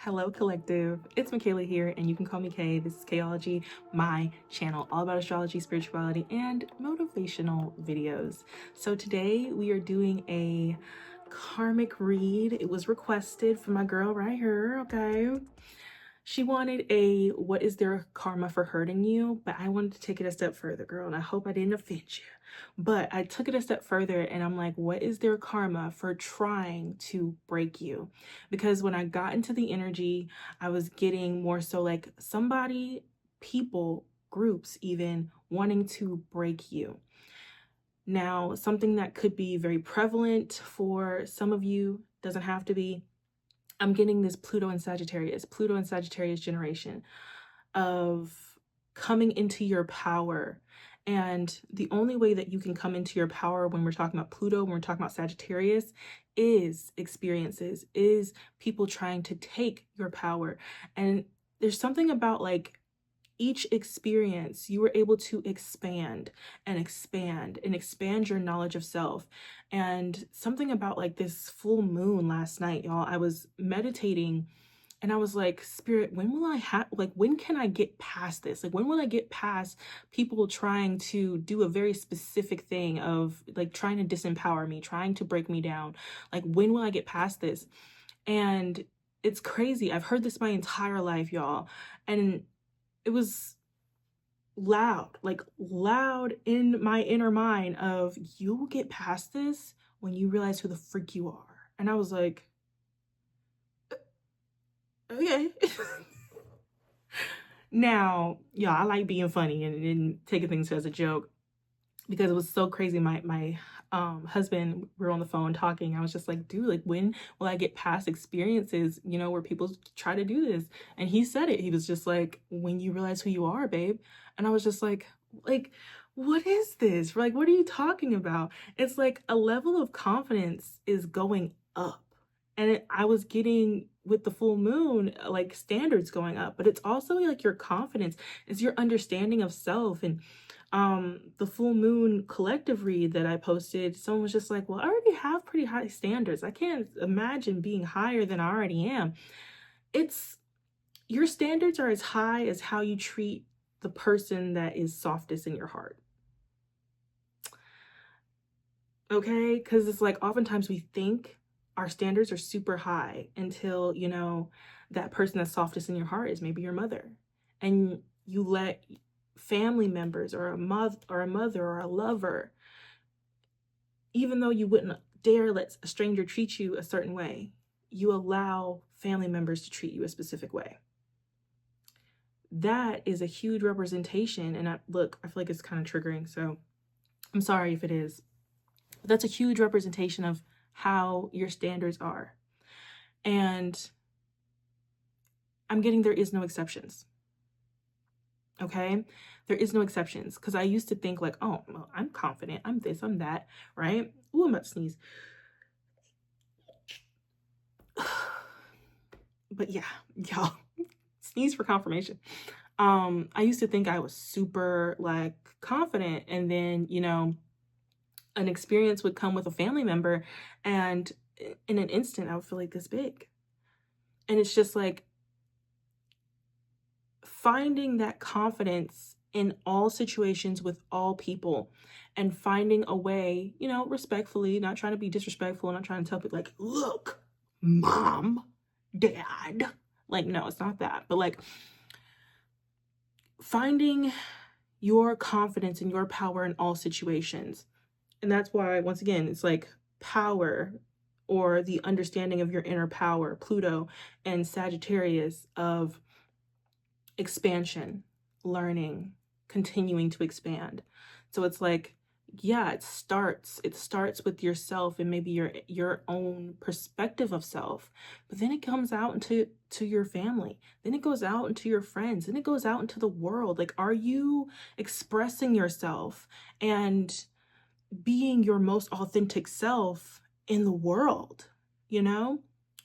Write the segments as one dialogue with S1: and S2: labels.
S1: Hello, collective. It's Michaela here, and you can call me Kay. This is Kayology, my channel, all about astrology, spirituality, and motivational videos. So today we are doing a karmic read. It was requested from my girl right here, okay? She wanted a what is their karma for hurting you, but I wanted to take it a step further, girl, and I hope I didn't offend you. But I took it a step further and I'm like, what is their karma for trying to break you? Because when I got into the energy, I was getting more so like somebody, people, groups even wanting to break you. Now, something that could be very prevalent for some of you, doesn't have to be. I'm getting this Pluto and Sagittarius generation of coming into your power. And the only way that you can come into your power when we're talking about Pluto, when we're talking about Sagittarius, is experiences, is people trying to take your power. And there's something about like each experience, you were able to expand and expand and expand your knowledge of self. And something about like this full moon last night, y'all, I was meditating and I was like, Spirit, when will I have, like, when can I get past this? Like, when will I get past people trying to do a very specific thing of like trying to disempower me, trying to break me down? Like, when will I get past this? And it's crazy. I've heard this my entire life, y'all. And it was loud, like loud in my inner mind of you will get past this when you realize who the freak you are. And I was like, okay. Now, yeah, I like being funny and taking things as a joke because it was so crazy. My husband, we were on the phone talking. I was just like, dude, like when will I get past experiences, you know, where people try to do this? And he said it. He was just like, when you realize who you are, babe. And I was just like, what is this? Like, what are you talking about? It's like a level of confidence is going up. And I was getting with the full moon, like standards going up, but it's also like your confidence, is your understanding of self. And the full moon collective read that I posted, someone was just like, well, I already have pretty high standards. I can't imagine being higher than I already am. It's your standards are as high as how you treat the person that is softest in your heart. Okay, because it's like oftentimes we think our standards are super high until, you know, that person that's softest in your heart is maybe your mother, and you let family members or a mother or a lover, even though you wouldn't dare let a stranger treat you a certain way, you allow family members to treat you a specific way. That is a huge representation. And I feel like it's kind of triggering, so I'm sorry if it is. But that's a huge representation of how your standards are. And I'm getting there is no exceptions. Okay? There is no exceptions. Because I used to think like, oh, well, I'm confident. I'm this, I'm that, right? Ooh, I'm about to sneeze. But yeah, y'all, sneeze for confirmation. I used to think I was super like confident, and then, you know, an experience would come with a family member and in an instant I would feel like this big. And it's just like finding that confidence in all situations with all people and finding a way, you know, respectfully, not trying to be disrespectful, not trying to tell people like, look, mom, dad, like, no, it's not that, but like finding your confidence and your power in all situations. And that's why, once again, it's like power, or the understanding of your inner power, Pluto and Sagittarius, of expansion, learning, continuing to expand. So it's like, yeah, it starts with yourself and maybe your own perspective of self, but then it comes out into your family, then it goes out into your friends, then it goes out into the world. Like, are you expressing yourself and being your most authentic self in the world? You know,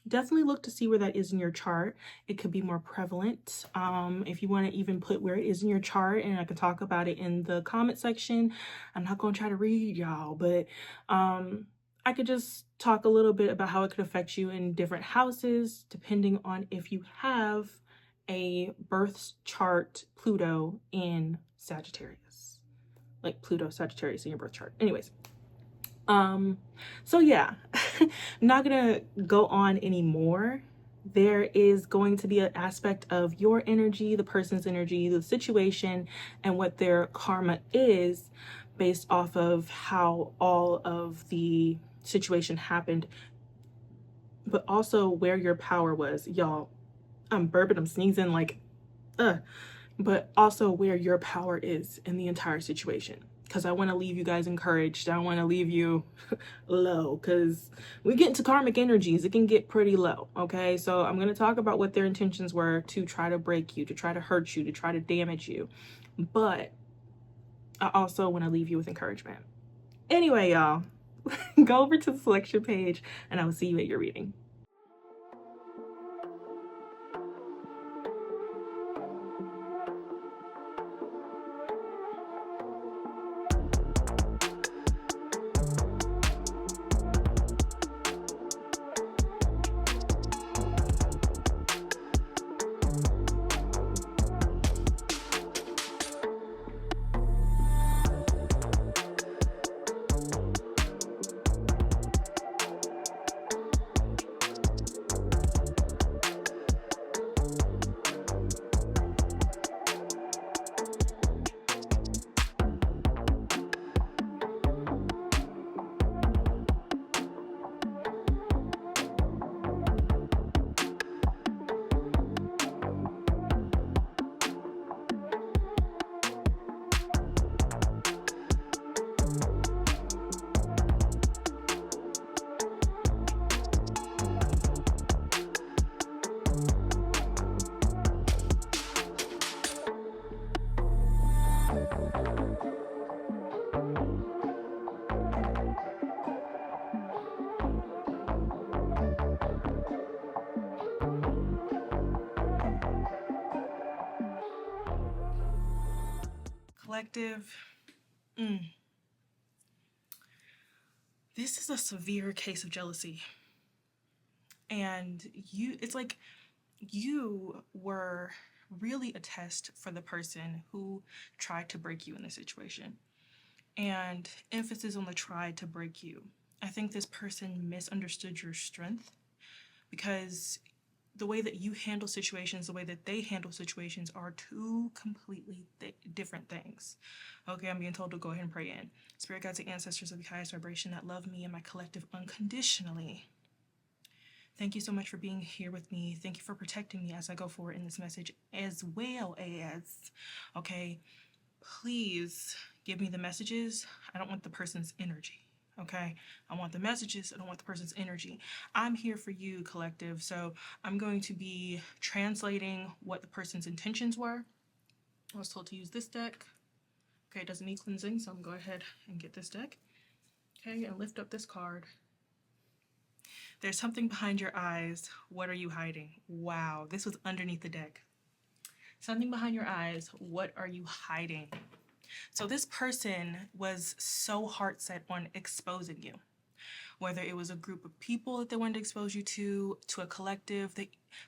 S1: definitely look to see where that is in your chart. It could be more prevalent. If you want to even put where it is in your chart, and I can talk about it in the comment section. I'm not going to try to read y'all, but I could just talk a little bit about how it could affect you in different houses, depending on if you have a birth chart Pluto in Sagittarius, like Pluto Sagittarius in your birth chart. Anyways, so yeah, I'm not gonna go on anymore. There is going to be an aspect of your energy, the person's energy, the situation, and what their karma is based off of how all of the situation happened, but also where your power was. Y'all, I'm burping, I'm sneezing, like, but also where your power is in the entire situation. Because I want to leave you guys encouraged. I don't want to leave you low, because we get into karmic energies, it can get pretty low. Okay, so I'm going to talk about what their intentions were to try to break you, to try to hurt you, to try to damage you. But I also want to leave you with encouragement. Anyway, y'all, go over to the selection page and I will see you at your reading. Collective, this is a severe case of jealousy. And it's like you were really a test for the person who tried to break you in this situation. And emphasis on the tried to break you. I think this person misunderstood your strength, because the way that you handle situations, the way that they handle situations are two completely different things. Okay, I'm being told to go ahead and pray in. Spirit guides and ancestors of the highest vibration that love me and my collective unconditionally. Thank you so much for being here with me. Thank you for protecting me as I go forward in this message, as well as, okay, please give me the messages. I don't want the person's energy. Okay, I want the messages. I don't want the person's energy. I'm here for you, collective. So I'm going to be translating what the person's intentions were. I was told to use this deck. Okay, it doesn't need cleansing, so I'm going to go ahead and get this deck. Okay, and lift up this card. There's something behind your eyes. What are you hiding? Wow, this was underneath the deck. Something behind your eyes. What are you hiding? So this person was so heart set on exposing you. Whether it was a group of people that they wanted to expose you to a collective.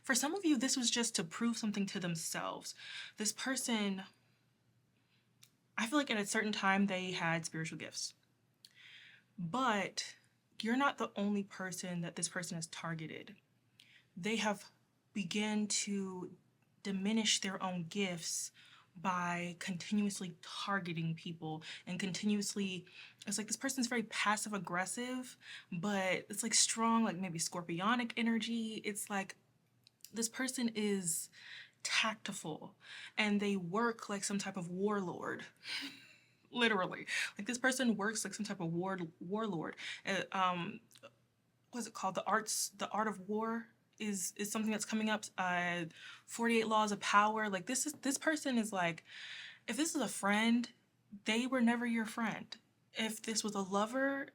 S1: For some of you, this was just to prove something to themselves. This person, I feel like at a certain time they had spiritual gifts. But you're not the only person that this person has targeted. They have begun to diminish their own gifts by continuously targeting people and continuously, it's like this person's very passive aggressive, but it's like strong, like maybe scorpionic energy. It's like this person is tactful and they work like some type of warlord. Literally, like this person works like some type of warlord. What's it called? The art of war is something that's coming up. 48 laws of power. Like this person is like, if this is a friend, they were never your friend. If this was a lover,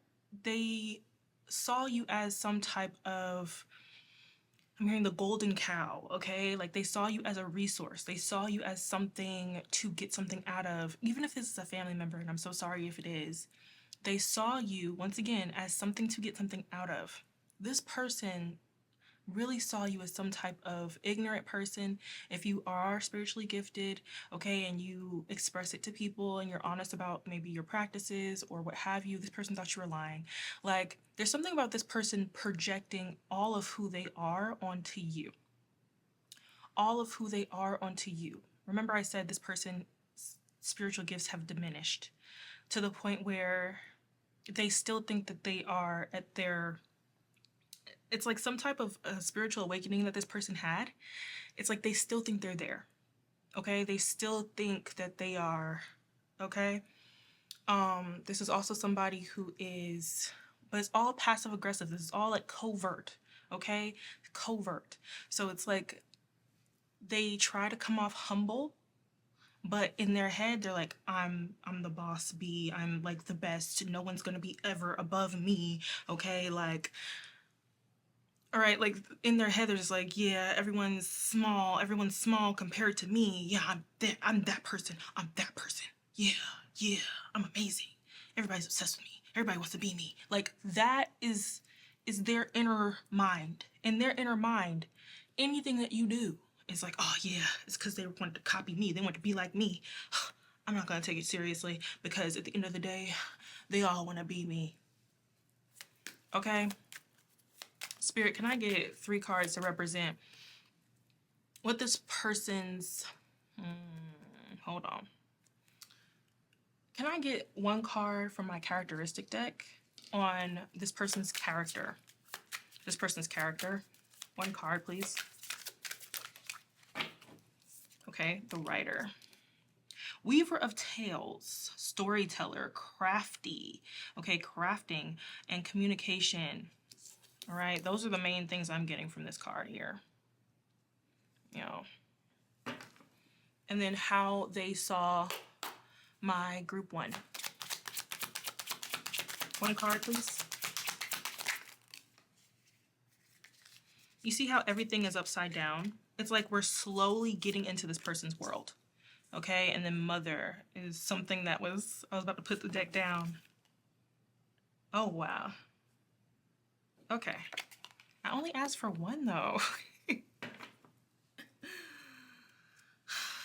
S1: they saw you as some type of, I'm hearing the golden cow, okay? Like they saw you as a resource. They saw you as something to get something out of, even if this is a family member, and I'm so sorry if it is. They saw you, once again, as something to get something out of. This person really saw you as some type of ignorant person. If you are spiritually gifted, okay, and you express it to people and you're honest about maybe your practices or what have you, this person thought you were lying. Like, there's something about this person projecting all of who they are onto you. All of who they are onto you. Remember, I said this person's spiritual gifts have diminished to the point where they still think that they are at their, it's like some type of spiritual awakening that this person had. It's like they still think they're there. Okay? They still think that they are, okay? This is also somebody who is, but it's all passive aggressive. This is all like covert, okay? Covert. So it's like they try to come off humble, but in their head they're like, I'm the boss bee. I'm like the best. No one's gonna be ever above me, okay? Like, all right, like in their head they're just like, yeah, everyone's small compared to me. Yeah, I'm that person. I'm that person. Yeah, I'm amazing. Everybody's obsessed with me. Everybody wants to be me. Like, that is their inner mind. In their inner mind, anything that you do is like, oh yeah, it's because they wanted to copy me. They want to be like me. I'm not gonna take it seriously because at the end of the day, they all want to be me. Okay? Spirit, can I get 3 cards to represent what this person's, hold on. Can I get 1 card from my characteristic deck on this person's character? This person's character. 1 card, please. Okay, the writer. Weaver of tales, storyteller, crafty. Okay, crafting and communication. All right, those are the main things I'm getting from this card here. You know. And then how they saw my group 1. 1 card, please. You see how everything is upside down? It's like we're slowly getting into this person's world. Okay, and then mother is something that was, I was about to put the deck down. Oh, wow. Okay. I only asked for 1 though.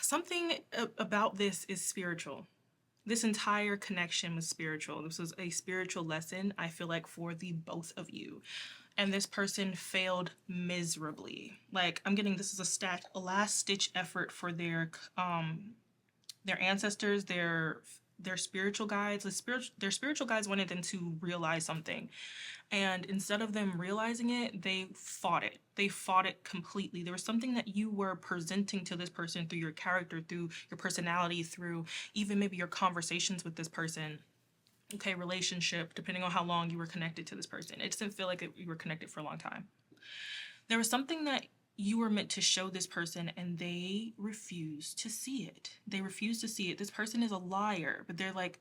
S1: Something about this is spiritual. This entire connection was spiritual. This was a spiritual lesson, I feel like, for the both of you. And this person failed miserably. Like, I'm getting, this is a last ditch effort for their ancestors, their spiritual guides. Their spiritual guides wanted them to realize something. And instead of them realizing it, they fought it. They fought it completely. There was something that you were presenting to this person through your character, through your personality, through even maybe your conversations with this person. Okay, relationship, depending on how long you were connected to this person. It didn't feel like you were connected for a long time. There was something that you were meant to show this person and they refused to see it. They refused to see it. This person is a liar, but they're like,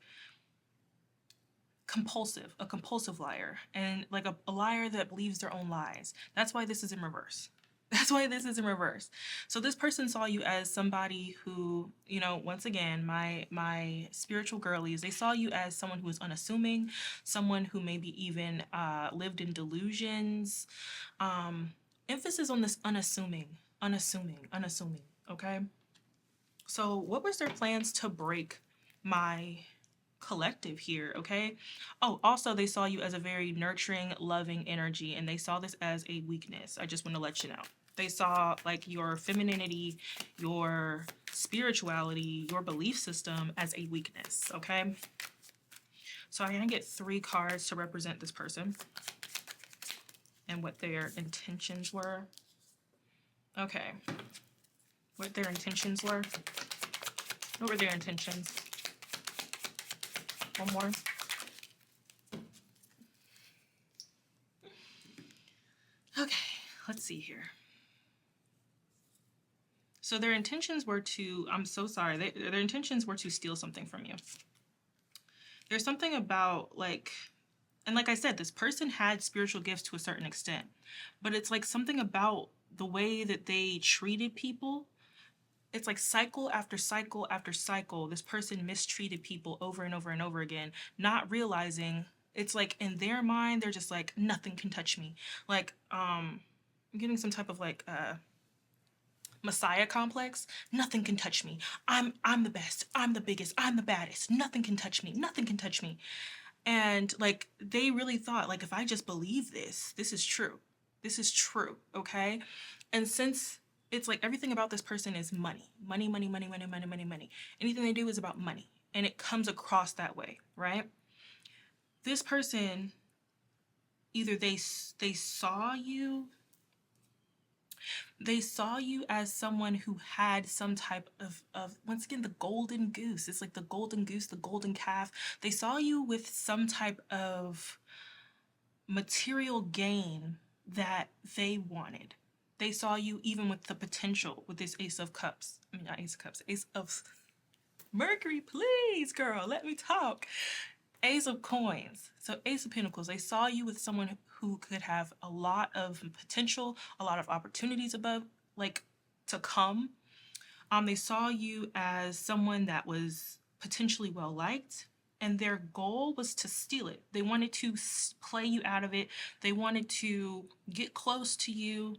S1: a compulsive liar, and like a liar that believes their own lies. That's why this is in reverse. That's why this is in reverse. So this person saw you as somebody who, you know, once again, my spiritual girlies, they saw you as someone who was unassuming, someone who maybe even lived in delusions. Emphasis on this unassuming, okay? So what was their plans to break my collective here, okay? Oh, also they saw you as a very nurturing, loving energy, and they saw this as a weakness. I just want to let you know. They saw like your femininity, your spirituality, your belief system as a weakness, okay? So I'm gonna get 3 cards to represent this person and what their intentions were. Okay, what their intentions were. What were their intentions? 1 more. Okay, let's see here. So their intentions were to, I'm so sorry, their intentions were to steal something from you. There's something about like, and like I said, this person had spiritual gifts to a certain extent, but it's like something about the way that they treated people. it's like cycle after cycle after cycle. This person mistreated people over and over and over again, not realizing it's like in their mind, they're just like, nothing can touch me. Like, I'm getting some type of like Messiah complex. Nothing can touch me. I'm the best. I'm the biggest. I'm the baddest. Nothing can touch me. Nothing can touch me. And like they really thought like if I just believe this is true. This is true, okay? And since it's like everything about this person is money. Money, money, money, money, money, money, money. Anything they do is about money. And it comes across that way, right? This person either they saw you as someone who had some type of once again the golden goose. It's like the golden goose, the golden calf. They saw you with some type of material gain that they wanted. They saw you even with the potential with this Ace of Cups. I mean, not Ace of Cups, Ace of Mercury, please, girl, let me talk. Ace of Coins. So Ace of Pentacles. They saw you with someone who could have a lot of potential, a lot of opportunities above, like to come. They saw you as someone that was potentially well liked, and their goal was to steal it. They wanted to play you out of it. They wanted to get close to you,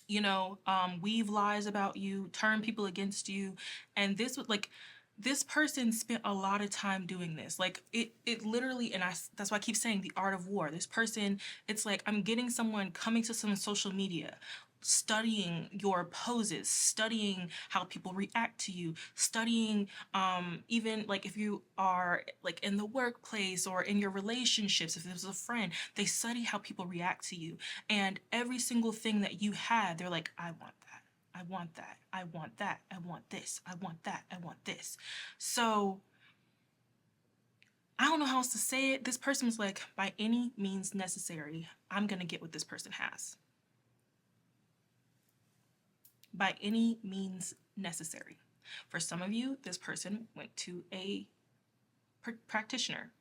S1: you know, weave lies about you, turn people against you. And this was like, this person spent a lot of time doing this. Like it literally, and that's why I keep saying the art of war. This person, it's like I'm getting someone coming to some social media, studying your poses, studying how people react to you, studying even like if you are like in the workplace or in your relationships, if there's a friend, they study how people react to you. And every single thing that you had, they're like, I want that. I want that. I want that. I want this. I want that. I want this. So I don't know how else to say it. This person was like, by any means necessary, I'm going to get what this person has. By any means necessary. For some of you, this person went to a practitioner.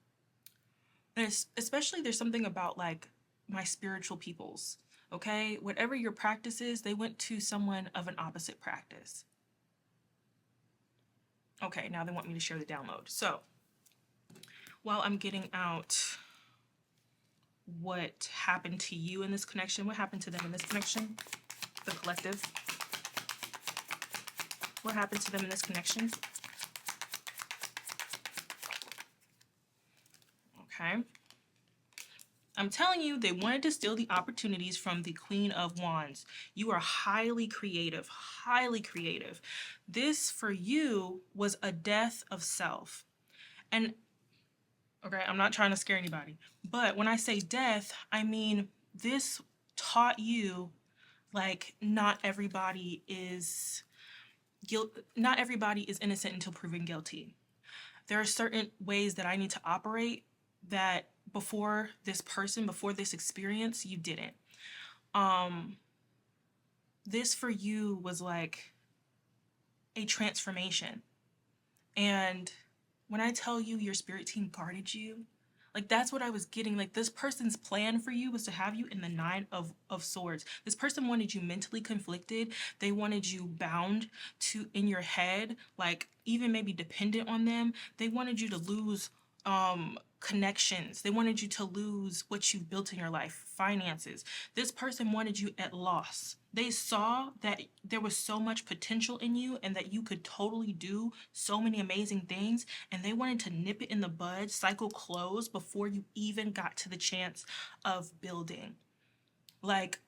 S1: And especially there's something about like my spiritual peoples, okay? Whatever your practice is, they went to someone of an opposite practice. Okay, now they want me to share the download. So while I'm getting out what happened to you in this connection, what happened to them in this connection, the collective, what happened to them in this connection? Okay. I'm telling you, they wanted to steal the opportunities from the Queen of Wands. You are highly creative, highly creative. This, for you, was a death of self. And, okay, I'm not trying to scare anybody, but when I say death, I mean this taught you, like, not everybody is innocent until proven guilty. There are certain ways that I need to operate that before this person, before this experience, you didn't. This for you was like a transformation. And when I tell you your spirit team guarded you, like that's what I was getting. Like this person's plan for you was to have you in the Nine of Swords. This person wanted you mentally conflicted. They wanted you bound to in your head, like even maybe dependent on them. They wanted you to lose connections. They wanted you to lose what you've built in your life, finances. This person wanted you at loss. They saw that there was so much potential in you and that you could totally do so many amazing things, and they wanted to nip it in the bud, cycle close before you even got to the chance of building. Like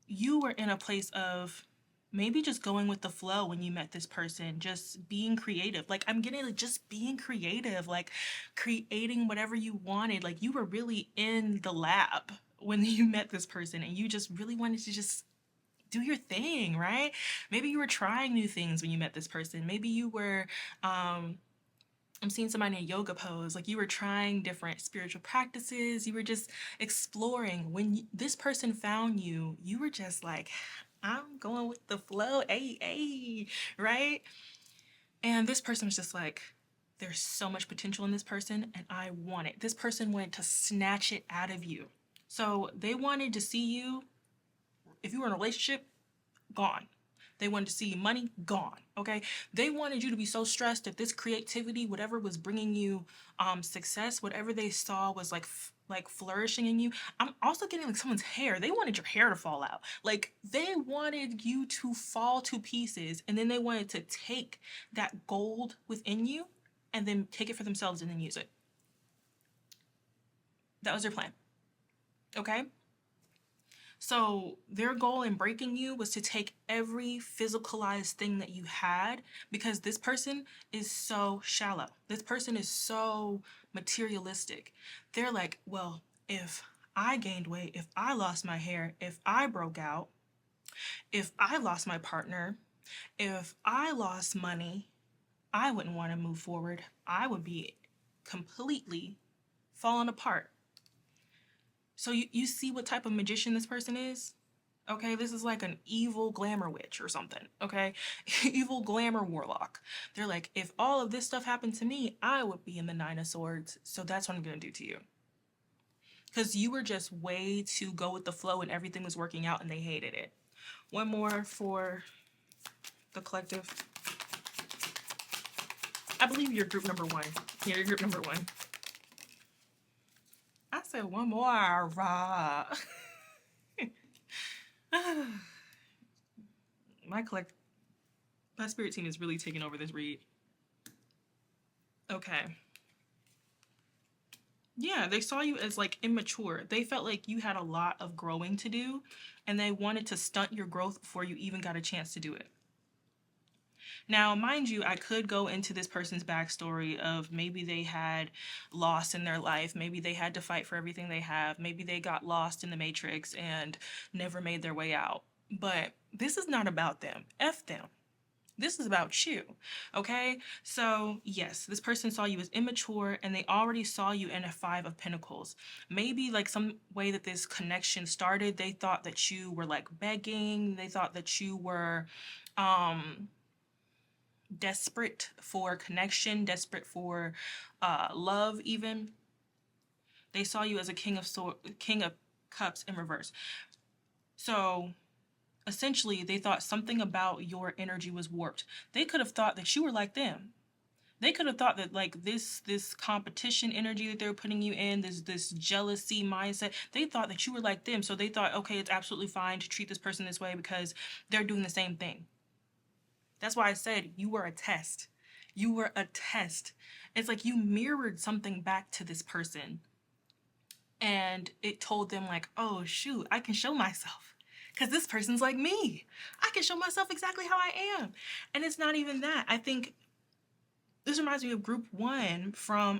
S1: you were in a place of maybe just going with the flow when you met this person, just being creative. Like I'm getting like just being creative, like creating whatever you wanted. Like you were really in the lab when you met this person and you just really wanted to just do your thing, right? Maybe you were trying new things when you met this person. Maybe you were I'm seeing somebody in a yoga pose, like you were trying different spiritual practices, you were just exploring. When this person found you, you were just like, I'm going with the flow, ay, right? And this person was just like, there's so much potential in this person and I want it. This person wanted to snatch it out of you. So they wanted to see you, if you were in a relationship, gone. They wanted to see money gone, okay? They wanted you to be so stressed that this creativity, whatever was bringing you success, whatever they saw was like flourishing in you. I'm also getting like someone's hair. They wanted your hair to fall out. Like they wanted you to fall to pieces, and then they wanted to take that gold within you and then take it for themselves and then use it. That was their plan. Okay? So their goal in breaking you was to take every physicalized thing that you had, because this person is so shallow. This person is so materialistic. They're like, well, if I gained weight, if I lost my hair, if I broke out, if I lost my partner, if I lost money, I wouldn't want to move forward. I would be completely falling apart. So you see what type of magician this person is? Okay, this is like an evil glamour witch or something, okay? Evil glamour warlock. They're like, if all of this stuff happened to me, I would be in the Nine of Swords, so that's what I'm gonna do to you. Because you were just way too go with the flow and everything was working out and they hated it. One more for the collective. I believe you're group number one. Yeah, you're group number one. I said one more. My spirit team is really taking over this read. Okay. Yeah, they saw you as like immature. They felt like you had a lot of growing to do, and they wanted to stunt your growth before you even got a chance to do it. Now, mind you, I could go into this person's backstory of maybe they had loss in their life, maybe they had to fight for everything they have, maybe they got lost in the matrix and never made their way out. But this is not about them. F them. This is about you, okay? So yes, this person saw you as immature and they already saw you in a Five of Pentacles. Maybe like some way that this connection started, they thought that you were like begging. They thought that you were desperate for connection, desperate for love even. They saw you as a King of Cups in reverse. So essentially, they thought something about your energy was warped. They could have thought that you were like them. They could have thought that like this competition energy that they were putting you in, this jealousy mindset, they thought that you were like them. So they thought, okay, it's absolutely fine to treat this person this way because they're doing the same thing. That's why I said you were a test. You were a test. It's like you mirrored something back to this person. And it told them like, oh shoot, I can show myself. Because this person's like me. I can show myself exactly how I am. And it's not even that. I think this reminds me of group one from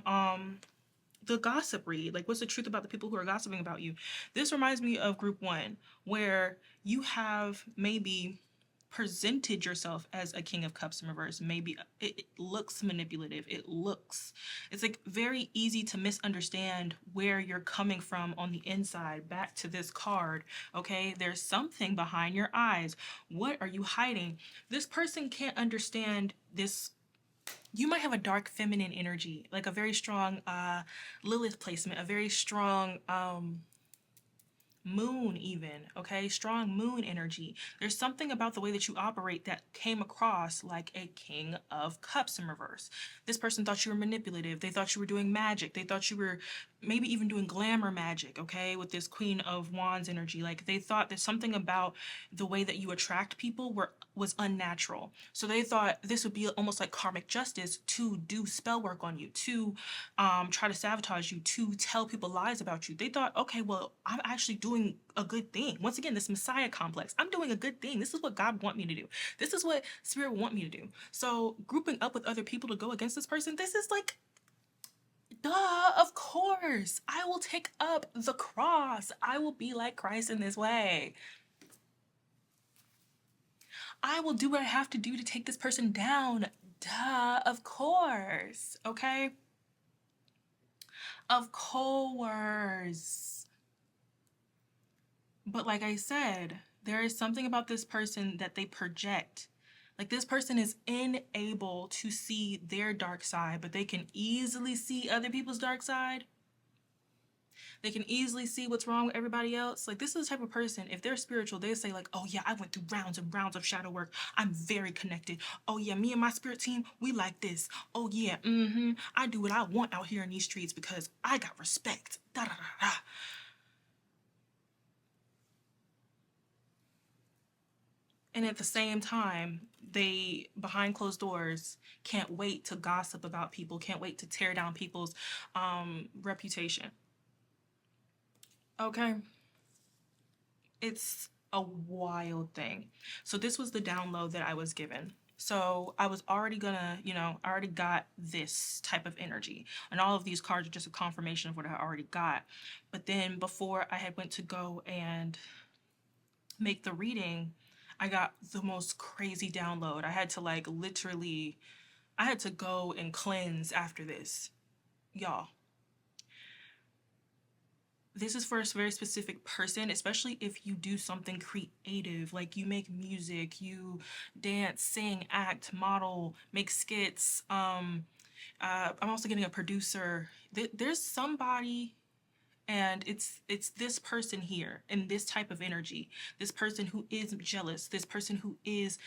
S1: the gossip read. Like, what's the truth about the people who are gossiping about you? This reminds me of group one, where you have maybe presented yourself as a King of Cups in reverse. Maybe it looks manipulative. It's like very easy to misunderstand where you're coming from on the inside. Back to this card, okay? There's something behind your eyes. What are you hiding? This person can't understand this. You might have a dark feminine energy, like a very strong Lilith placement, a very strong moon even, okay? Strong moon energy. There's something about the way that you operate that came across like a King of Cups in reverse. This person thought you were manipulative. They thought you were doing magic. They thought you were maybe even doing glamour magic, okay? With this Queen of Wands energy. Like they thought that something about the way that you attract people was unnatural. So they thought this would be almost like karmic justice to do spell work on you, to try to sabotage you, to tell people lies about you. They thought, okay, well, I'm actually doing a good thing. Once again, this Messiah complex. I'm doing a good thing. This is what God want me to do. This is what Spirit want me to do. So grouping up with other people to go against this person, this is like, duh, of course. I will take up the cross. I will be like Christ in this way. I will do what I have to do to take this person down. Duh, of course. Okay? Of course. But like I said, there is something about this person that they project. Like this person is unable to see their dark side, but they can easily see other people's dark side. They can easily see what's wrong with everybody else. Like, this is the type of person, if they're spiritual, they say like, oh yeah, I went through rounds and rounds of shadow work. I'm very connected. Oh yeah, me and my spirit team, we like this. Oh yeah, I do what I want out here in these streets because I got respect. Da da da da. And at the same time, they, behind closed doors, can't wait to gossip about people, can't wait to tear down people's reputation. Okay? It's a wild thing. So this was the download that I was given. So I was already gonna, I already got this type of energy. And all of these cards are just a confirmation of what I already got. But then before I had went to go and make the reading, I got the most crazy download. I had to like literally, I had to go and cleanse after this. Y'all, this is for a very specific person, especially if you do something creative, like you make music, you dance, sing, act, model, make skits. I'm also getting a producer. There's somebody, and it's this person here in this type of energy, this person who is jealous, this person who is,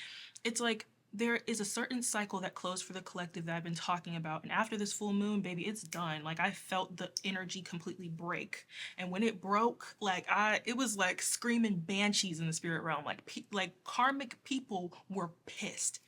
S1: it's like there is a certain cycle that closed for the collective that I've been talking about, and after this full moon, baby, it's done. Like, I felt the energy completely break, and when it broke, like, it was like screaming banshees in the spirit realm. Like karmic people were pissed.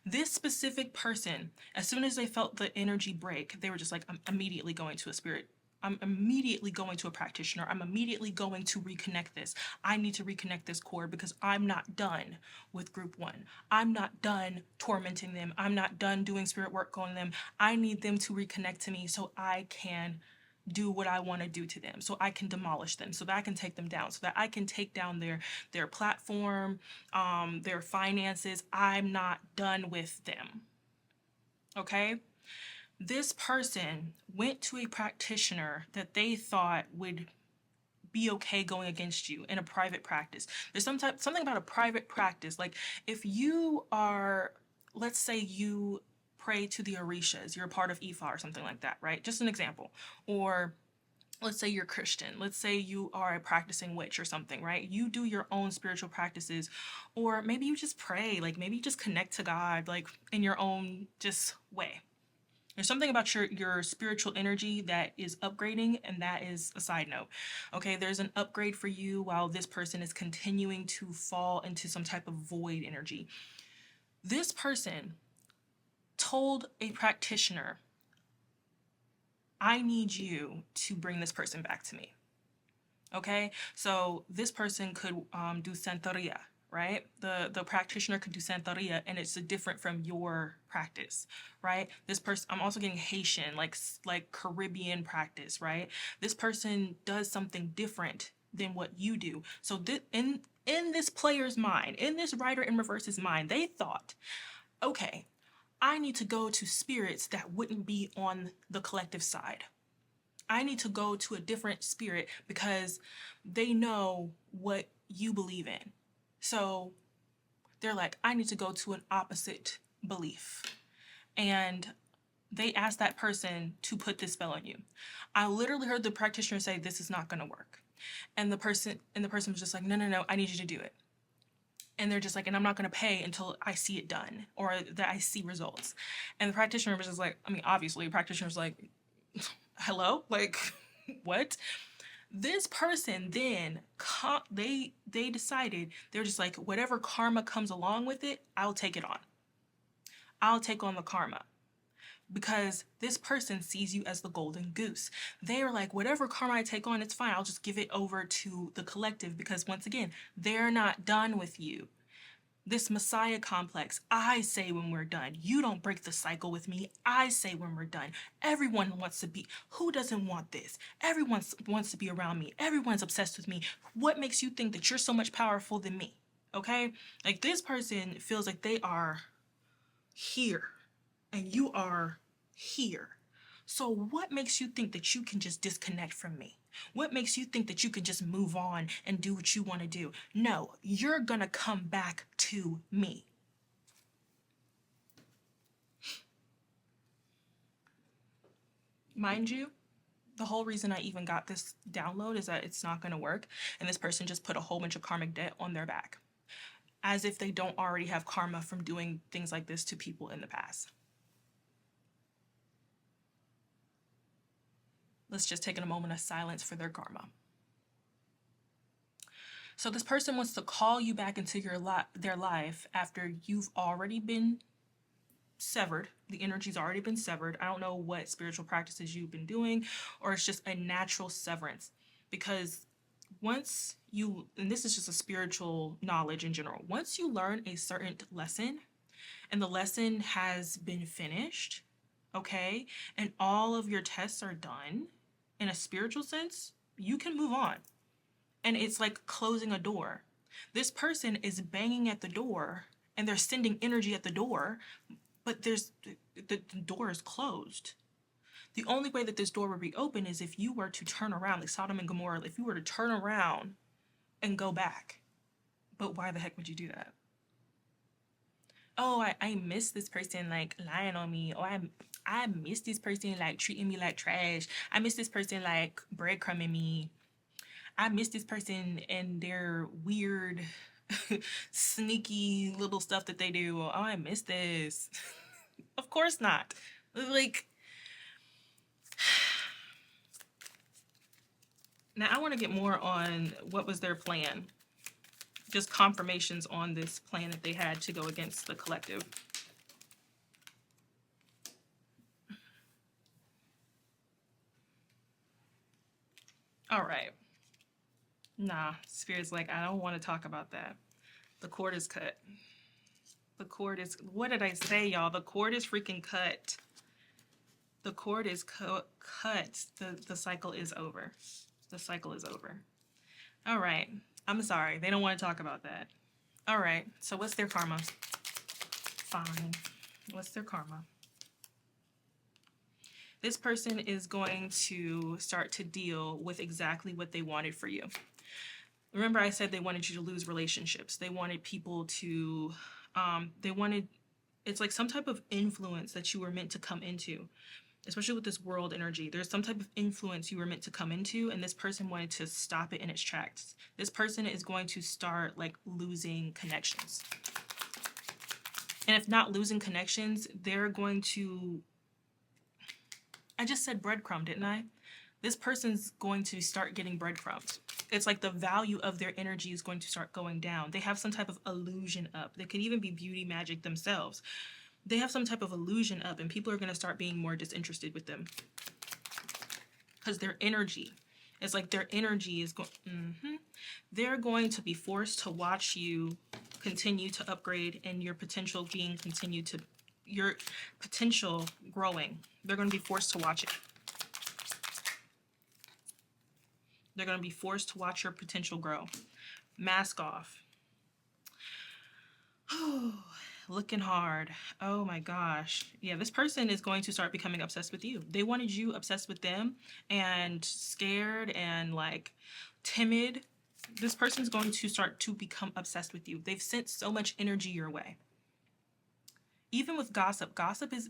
S1: This specific person, as soon as they felt the energy break, they were just like, I'm immediately going to a spirit. I'm immediately going to a practitioner. I'm immediately going to reconnect this. I need to reconnect this cord because I'm not done with group one. I'm not done tormenting them. I'm not done doing spirit work on them. I need them to reconnect to me so I can do what I want to do to them, so I can demolish them, so that I can take them down, so that I can take down their platform, their finances. I'm not done with them. Okay? This person went to a practitioner that they thought would be okay going against you in a private practice. There's something about a private practice. Like, if you are, let's say you pray to the Orishas, you're a part of Ifa or something like that, right? Just an example. Or let's say you're Christian. Let's say you are a practicing witch or something, right? You do your own spiritual practices, or maybe you just pray, like maybe you just connect to God, like in your own just way. There's something about your spiritual energy that is upgrading, and that is a side note. Okay, there's an upgrade for you while this person is continuing to fall into some type of void energy. This person told a practitioner, I need you to bring this person back to me. Okay, so this person could do Santeria, right? The practitioner could do Santeria, and it's different from your practice, right? This person, I'm also getting Haitian, like Caribbean practice, right? This person does something different than what you do. So in this player's mind, in this writer in reverse's mind, they thought, okay, I need to go to spirits that wouldn't be on the collective side. I need to go to a different spirit because they know what you believe in. So they're like, I need to go to an opposite belief. And they asked that person to put this spell on you. I literally heard the practitioner say, this is not gonna work. And the person was just like, no, I need you to do it. And they're just like, and I'm not gonna pay until I see it done or that I see results. And the practitioner was just like, I mean, obviously, the practitioner's like, hello? Like, what? This person then, they decided, they're just like, whatever karma comes along with it, I'll take it on. I'll take on the karma. Because this person sees you as the golden goose. They are like, whatever karma I take on, it's fine. I'll just give it over to the collective because, once again, they're not done with you. This Messiah complex, I say when we're done. You don't break the cycle with me. I say when we're done. Everyone wants to be, who doesn't want this? Everyone wants to be around me. Everyone's obsessed with me. What makes you think that you're so much powerful than me? Okay? Like, this person feels like they are here and you are here. So what makes you think that you can just disconnect from me? What makes you think that you can just move on and do what you want to do? No, you're gonna come back to me. Mind you, The whole reason I even got this download is that it's not going to work, and this person just put a whole bunch of karmic debt on their back, as if they don't already have karma from doing things like this to people in the past. Let's just take a moment of silence for their karma. So this person wants to call you back into their life after you've already been severed. The energy's already been severed. I don't know what spiritual practices you've been doing, or it's just a natural severance. Because once you, and this is just a spiritual knowledge in general, once you learn a certain lesson and the lesson has been finished, okay, and all of your tests are done in a spiritual sense, you can move on. And it's like closing a door. This person is banging at the door and they're sending energy at the door, but the door is closed. The only way that this door would be open is if you were to turn around, like Sodom and Gomorrah, if you were to turn around and go back. But why the heck would you do that? Oh, I miss this person like lying on me. Oh, I miss this person like treating me like trash. I miss this person like breadcrumbing me. I miss this person and their weird, sneaky little stuff that they do. Oh, I miss this. Of course not. Like, now I want to get more on what was their plan. Just confirmations on this plan that they had to go against the collective. All right. Nah, Spirit's like, I don't want to talk about that. The cord is cut. The cord is, what did I say, y'all? The cord is freaking cut. The cord is cut. The cycle is over. The cycle is over. All right. I'm sorry. They don't want to talk about that. All right. So what's their karma? Fine. What's their karma? This person is going to start to deal with exactly what they wanted for you. Remember I said they wanted you to lose relationships. They wanted people to, it's like some type of influence that you were meant to come into, especially with this world energy. There's some type of influence you were meant to come into, and this person wanted to stop it in its tracks. This person is going to start like losing connections. And if not losing connections, they're going to, I just said breadcrumb, didn't I? This person's going to start getting breadcrumbs. It's like the value of their energy is going to start going down. They have some type of illusion up. They could even be beauty magic themselves. They have some type of illusion up, and people are going to start being more disinterested with them. Because their energy, it's like their energy is going, they're going to be forced to watch you continue to upgrade and your potential being continued to, your potential growing. They're going to be forced to watch it. They're going to be forced to watch your potential grow. Mask off. Looking hard. Oh my gosh. Yeah, this person is going to start becoming obsessed with you. They wanted you obsessed with them and scared and like timid. This person's going to start to become obsessed with you. They've sent so much energy your way. Even with gossip, gossip is,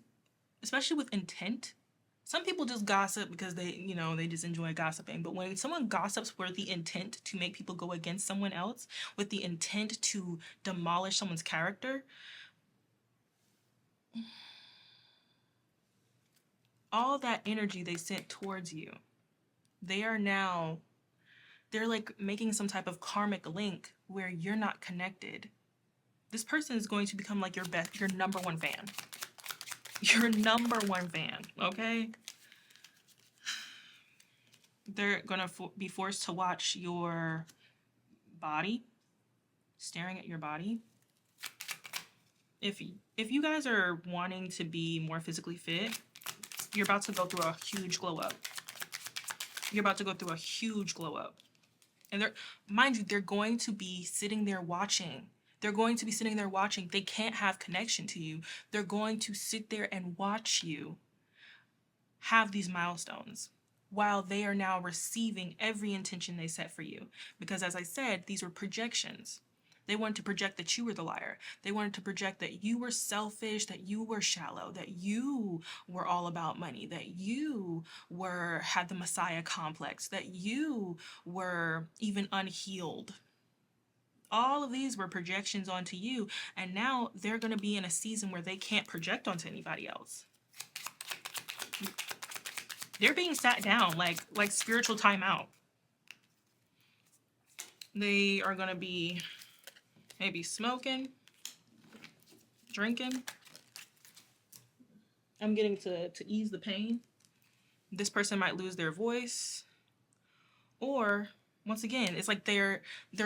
S1: especially with intent, some people just gossip because they, you know, they just enjoy gossiping. But when someone gossips with the intent to make people go against someone else, with the intent to demolish someone's character, all that energy they sent towards you, they are now, they're like making some type of karmic link where you're not connected. This person is going to become like your number one fan. Your number one fan, okay? They're gonna be forced to watch your body, staring at your body. If you guys are wanting to be more physically fit, you're about to go through a huge glow up. You're about to go through a huge glow up. And they're, mind you, they're going to be sitting there watching. They're going to be sitting there watching. They can't have connection to you. They're going to sit there and watch you have these milestones while they are now receiving every intention they set for you. Because as I said, these were projections. They wanted to project that you were the liar. They wanted to project that you were selfish, that you were shallow, that you were all about money, that you had the Messiah complex, that you were even unhealed. All of these were projections onto you, and now they're going to be in a season where they can't project onto anybody else. They're being sat down like spiritual timeout. They are going to be maybe smoking, drinking. I'm getting to ease the pain. This person might lose their voice, or once again, it's like they're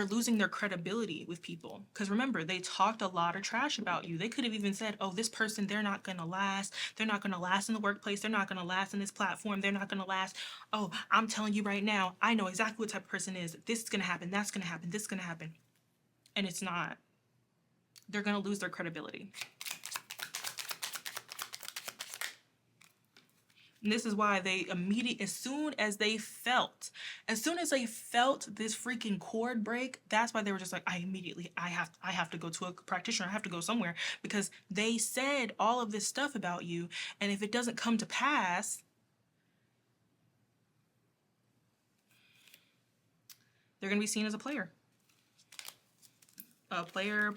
S1: losing their credibility with people. Because remember, they talked a lot of trash about you. They could have even said, oh, this person, they're not going to last. They're not going to last in the workplace. They're not going to last in this platform. They're not going to last. Oh, I'm telling you right now, I know exactly what type of person is. This is going to happen. That's going to happen. This is going to happen. And it's not. They're going to lose their credibility. And this is why they as soon as they felt this freaking cord break, that's why they were just like, I have to go to a practitioner. I have to go somewhere, because they said all of this stuff about you. And if it doesn't come to pass, they're going to be seen as a player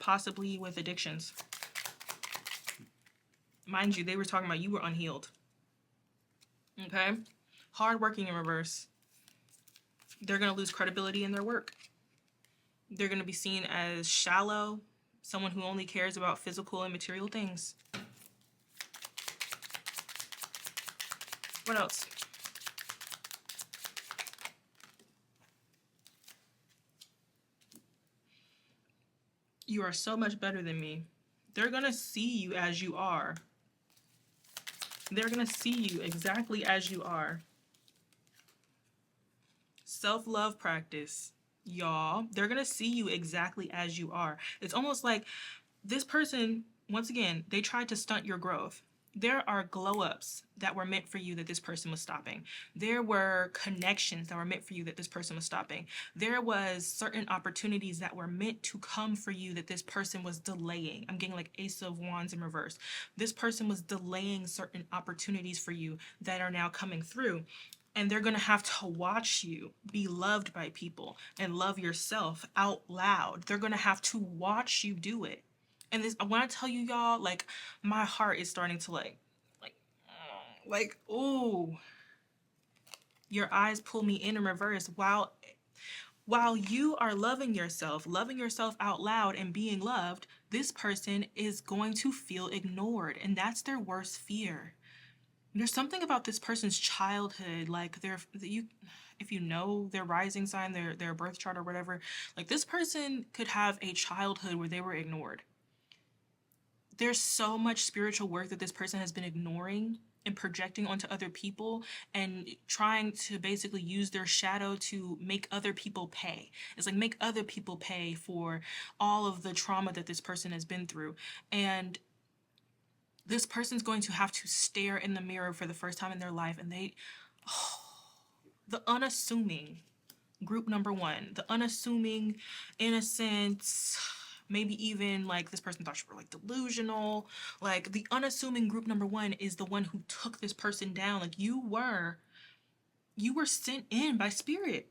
S1: possibly with addictions. Mind you, they were talking about you were unhealed. Okay? Hardworking in reverse. They're going to lose credibility in their work. They're going to be seen as shallow, someone who only cares about physical and material things. What else? You are so much better than me. They're going to see you as you are. They're going to see you exactly as you are. Self-love practice, y'all. They're going to see you exactly as you are. It's almost like this person, once again, they tried to stunt your growth. There are glow-ups that were meant for you that this person was stopping. There were connections that were meant for you that this person was stopping. There was certain opportunities that were meant to come for you that this person was delaying. I'm getting like Ace of Wands in reverse. This person was delaying certain opportunities for you that are now coming through. And they're going to have to watch you be loved by people and love yourself out loud. They're going to have to watch you do it. And this, when I tell you, y'all, like, my heart is starting to ooh, your eyes pull me in reverse. While you are loving yourself out loud and being loved, this person is going to feel ignored. And that's their worst fear. There's something about this person's childhood, like if you know their rising sign, their birth chart or whatever, like this person could have a childhood where they were ignored. There's so much spiritual work that this person has been ignoring and projecting onto other people and trying to basically use their shadow to make other people pay. It's like make other people pay for all of the trauma that this person has been through. And this person's going to have to stare in the mirror for the first time in their life, and the unassuming group number one, the unassuming, innocent, maybe even like this person thought you were like delusional, like the unassuming group number one is the one who took this person down. Like you were sent in by spirit